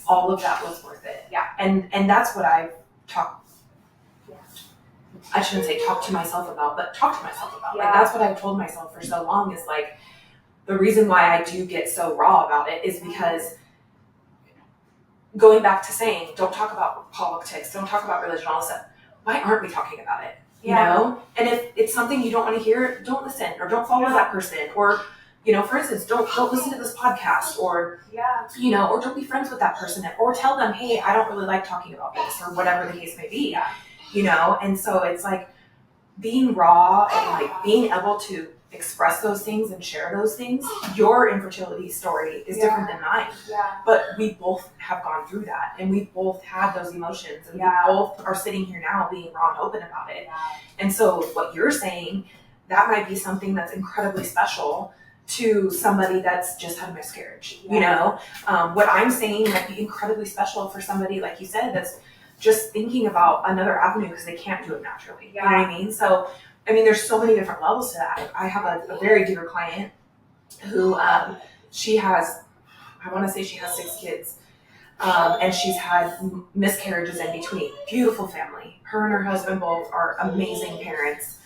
all of that was worth it. Yeah. And that's what I've I shouldn't say talk to myself about, but talk to myself about. Yeah. Like that's what I've told myself for so long, is like, the reason why I do get so raw about it is because, going back to saying, don't talk about politics, don't talk about religion, all this stuff. Why aren't we talking about it? You know? And if it's something you don't want to hear, don't listen, or don't follow that person, or, for instance, don't listen to this podcast, or, or don't be friends with that person, or tell them, hey, I don't really like talking about this, or whatever the case may be. And so it's like being raw and like being able to express those things and share those things. Your infertility story is different than mine, but we both have gone through that, and we both had those emotions, and we both are sitting here now being raw and open about it. And so what you're saying, that might be something that's incredibly special to somebody that's just had a miscarriage. What I'm saying might be incredibly special for somebody, like you said, that's just thinking about another avenue because they can't do it naturally. You know what I mean? So, there's so many different levels to that. I have a very dear client who she has 6 kids, and she's had miscarriages in between. Beautiful family. Her and her husband both are amazing parents.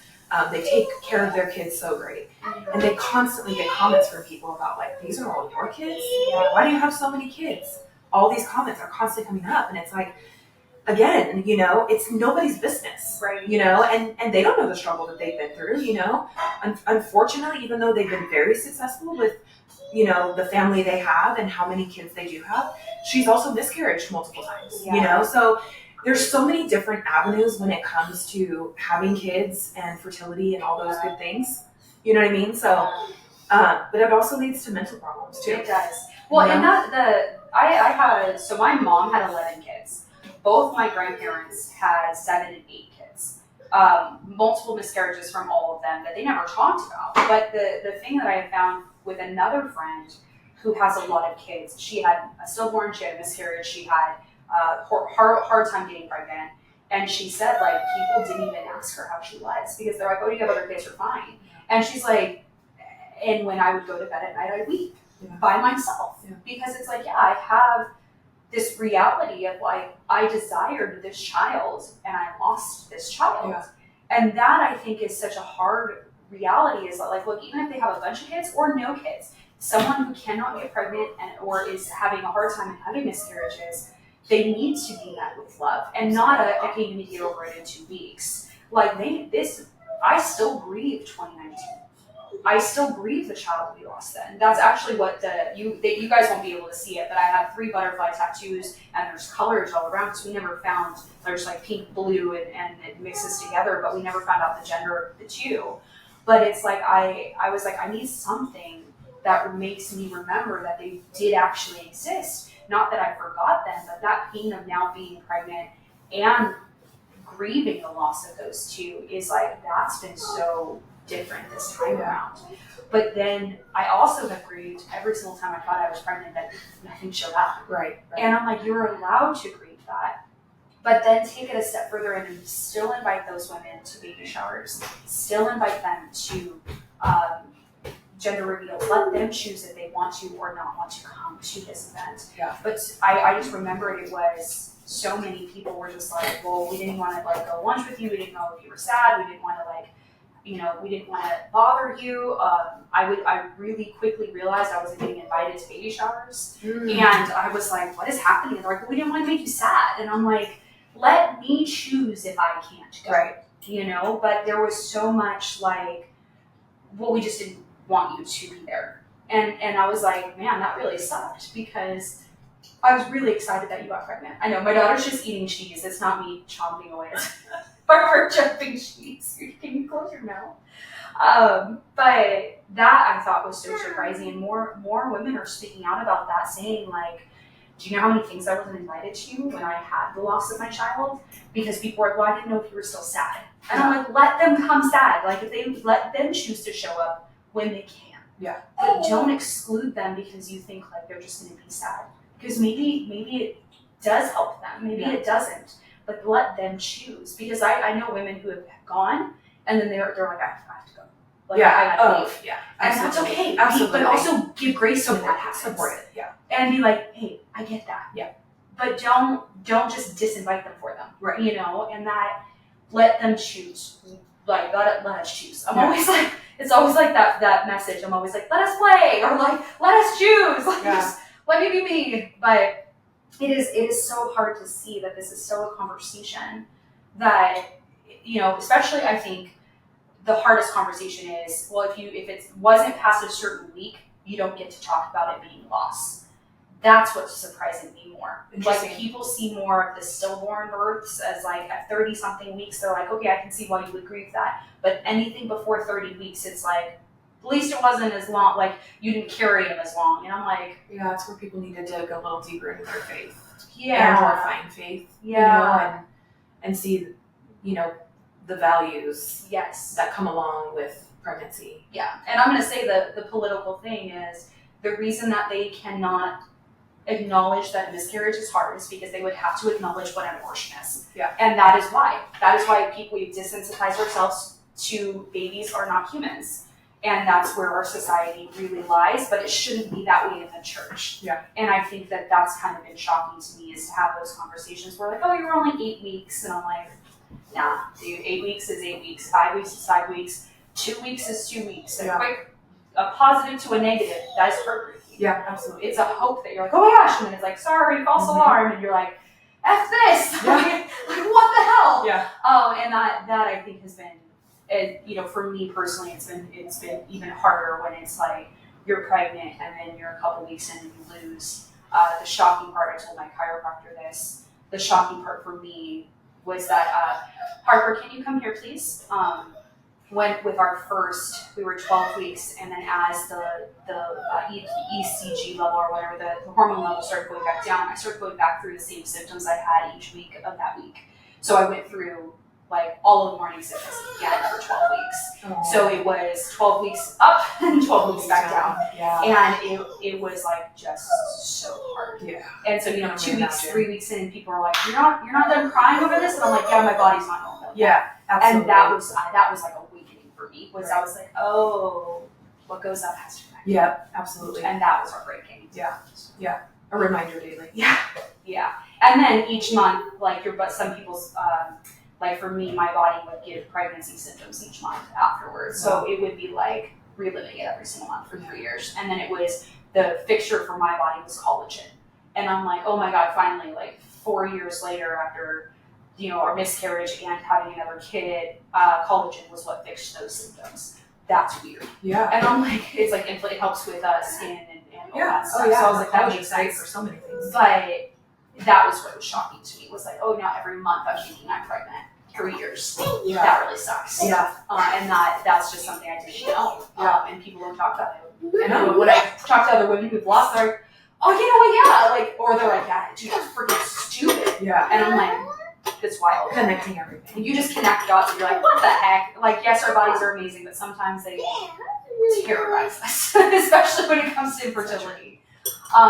They take care of their kids so great. And they constantly get comments from people about, like, these are all your kids? Why do you have so many kids? All these comments are constantly coming up, and it's like, again, it's nobody's business, right? And they don't know the struggle that they've been through, Unfortunately, even though they've been very successful with, the family they have and how many kids they do have, she's also miscarried multiple times, So there's so many different avenues when it comes to having kids and fertility and all those good things. You know what I mean? So, but it also leads to mental problems too. It does. Well, and so my mom had 11 kids. Both my grandparents had 7 and 8 kids. Multiple miscarriages from all of them that they never talked about. But the thing that I have found with another friend who has a lot of kids, she had a stillborn, she had a miscarriage, she had a hard time getting pregnant. And she said, like, people didn't even ask her how she was because they're like, oh, you have other kids, you're fine. And she's like, and when I would go to bed at night, I'd weep by myself because it's like, I have this reality of like, I desired this child and I lost this child. And that I think is such a hard reality, is that, like, look, even if they have a bunch of kids or no kids, someone who cannot get pregnant or is having a hard time having miscarriages, they need to be met with love and not okay, you need to get over it in 2 weeks. Like I still grieve 2019. I still grieve the child we lost then. That's actually what you guys won't be able to see it, but I have 3 butterfly tattoos, and there's colors all around because we never found, there's like pink, blue, and it mixes together, but we never found out the gender of the 2. But it's like, I was like, I need something that makes me remember that they did actually exist. Not that I forgot them, but that pain of now being pregnant and grieving the loss of those two is like, that's been so different this time around. But then I also have grieved every single time I thought I was pregnant that nothing showed up. Right. And I'm like, you're allowed to grieve that. But then take it a step further and still invite those women to baby showers, still invite them to gender reveal, let them choose if they want to or not want to come to this event. Yeah. But I just remembered it was so many people were just like, well, we didn't want to like go lunch with you, we didn't know if you were sad, we didn't want to like, you know, we didn't want to bother you. I really quickly realized I wasn't getting invited to baby showers. And I was like, what is happening? And they're like, well, we didn't want to make you sad. And I'm like, let me choose if I can't go. Right. You know, but there was so much like, well, we just didn't want you to be there. And I was like, man, that really sucked because I was really excited that you got pregnant. I know my daughter's just eating cheese. It's not me chomping away. We're jumping cheese. Can you close your mouth? But that I thought was so surprising, and more women are speaking out about that, saying like, do you know how many things I wasn't invited to when I had the loss of my child? Because people were like, well, I didn't know if you were still sad. And I'm like, let them come sad. Like if they let them choose to show up when they can. Yeah. But don't exclude them because you think like they're just going to be sad. Because maybe it does help them. Maybe it doesn't. But let them choose. Because I know women who have gone and then they're like, I have to go. Like, yeah. I have to leave. Yeah. And that's okay. Absolutely. But also give grace when that happens. Support it. Yeah. And be like, hey, I get that. Yeah. But don't just disinvite them for them. Right. You know, and that let them choose. Like let us choose. I'm always like, it's always like that message. I'm always like, let us play, or like let us choose. Like just let me be me. But it is so hard to see that this is still a conversation that, you know, especially I think the hardest conversation is, well, if it wasn't past a certain week, you don't get to talk about it being lost. That's what's surprising me more. Like people see more of the stillborn births as like at 30 something weeks, they're like, okay, I can see why you would grieve that. But anything before 30 weeks, it's like, at least it wasn't as long, like you didn't carry him as long. And I'm like, yeah, that's where people need to dig a little deeper into their faith. Yeah. And more fine faith. Yeah. You know, and see, you know, the values that come along with pregnancy. Yeah. And I'm going to say the political thing is the reason that they cannot acknowledge that a miscarriage is hard is because they would have to acknowledge what an abortion is. Yeah. And that is why we've desensitized ourselves to babies are not humans. And that's where our society really lies, but it shouldn't be that way in the church. Yeah. And I think that that's kind of been shocking to me, is to have those conversations where like, oh, you're only 8 weeks. And I'm like, nah, dude, 8 weeks is 8 weeks. 5 weeks is 5 weeks. 2 weeks is 2 weeks. And a positive to a negative, that is heartbreaking. Yeah, absolutely. It's a hope that you're like, oh my gosh, and then it's like, sorry, false alarm, and you're like, F this! Yeah. like what the hell? Yeah. And that I think has been, you know, for me personally, it's been even harder when it's like you're pregnant and then you're a couple weeks in and you lose. The shocking part, I told my chiropractor this. The shocking part for me was that Harper, can you come here, please? Went with our first, we were 12 weeks, and then as the ECG level or whatever, the hormone level started going back down, I started going back through the same symptoms I had each week of that week. So I went through like all of the morning sickness again for 12 weeks. Oh. So it was 12 weeks up and 12 weeks back down. Yeah. And it was like just so hard. Yeah. And so, you know, 2 weeks, 3 weeks in, people are like, you're not done crying over this? And I'm like, yeah, my body's not normal. Yeah, absolutely. And that was like awakening for me, was I was like, oh, what goes up has to come back. Yeah, absolutely. And that was heartbreaking. Yeah. A reminder daily. Yeah. And then each month, like but some people's, like for me, my body would give pregnancy symptoms each month afterwards. So it would be like reliving it every single month for 3 years. And then it was, the fixture for my body was collagen. And I'm like, oh my God, finally, like 4 years later after, you know, our miscarriage and having another kid, collagen was what fixed those symptoms. That's weird. Yeah. And I'm like, it's like, it helps with skin and all that stuff. Oh yeah. So I was like, that makes great sense for so many things. But that was what was shocking to me, was like, oh, now every month I'm thinking I'm pregnant. 3 years. Yeah. That really sucks. Yeah. And that's just something I didn't know. And people don't talk about it I know. When I talk to other women who've lost, they're like, oh, you know what, yeah, like, or they're like, yeah, dude, that's freaking stupid. Yeah. And I'm like, it's wild. Connecting everything. You just connect dots and you're like, what the heck? Like, yes, our bodies are amazing, but sometimes they terrorize us, especially when it comes to infertility.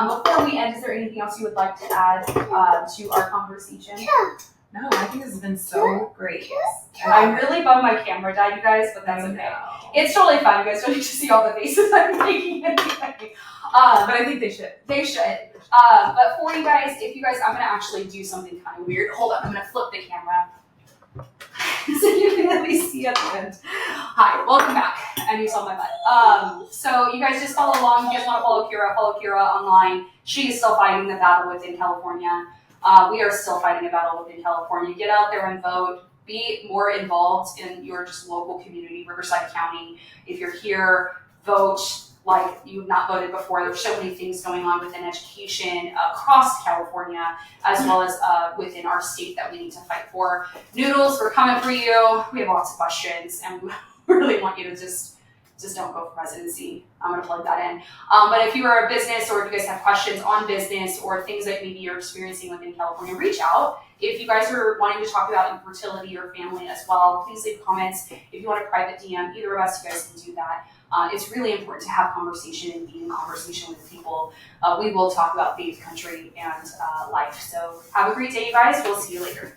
Before we end, is there anything else you would like to add to our conversation? No, I think this has been so great. I really bummed my camera died, you guys, but that's okay. It's totally fine. You guys don't need to see all the faces I'm making anyway. But I think they should. They should. But for you guys, if you guys, I'm going to actually do something kind of weird. Hold on, I'm going to flip the camera. So you can at least see at the end. Hi, welcome back. And you saw my butt. So you guys just follow along. If you guys want to follow Kira online. She is still fighting the battle within California. We are still fighting a battle within California. Get out there and vote. Be more involved in your just local community, Riverside County. If you're here, vote like you've not voted before. There's so many things going on within education across California, as well as within our state that we need to fight for. Noodles, we're coming for you. We have lots of questions, and we really want you to just don't go for residency. I'm going to plug that in. But if you are a business, or if you guys have questions on business or things that maybe you're experiencing within California, reach out. If you guys are wanting to talk about infertility or family as well, please leave comments. If you want a private DM, either of us, you guys can do that. It's really important to have conversation and be in conversation with people. We will talk about faith, country, and life. So have a great day, you guys. We'll see you later.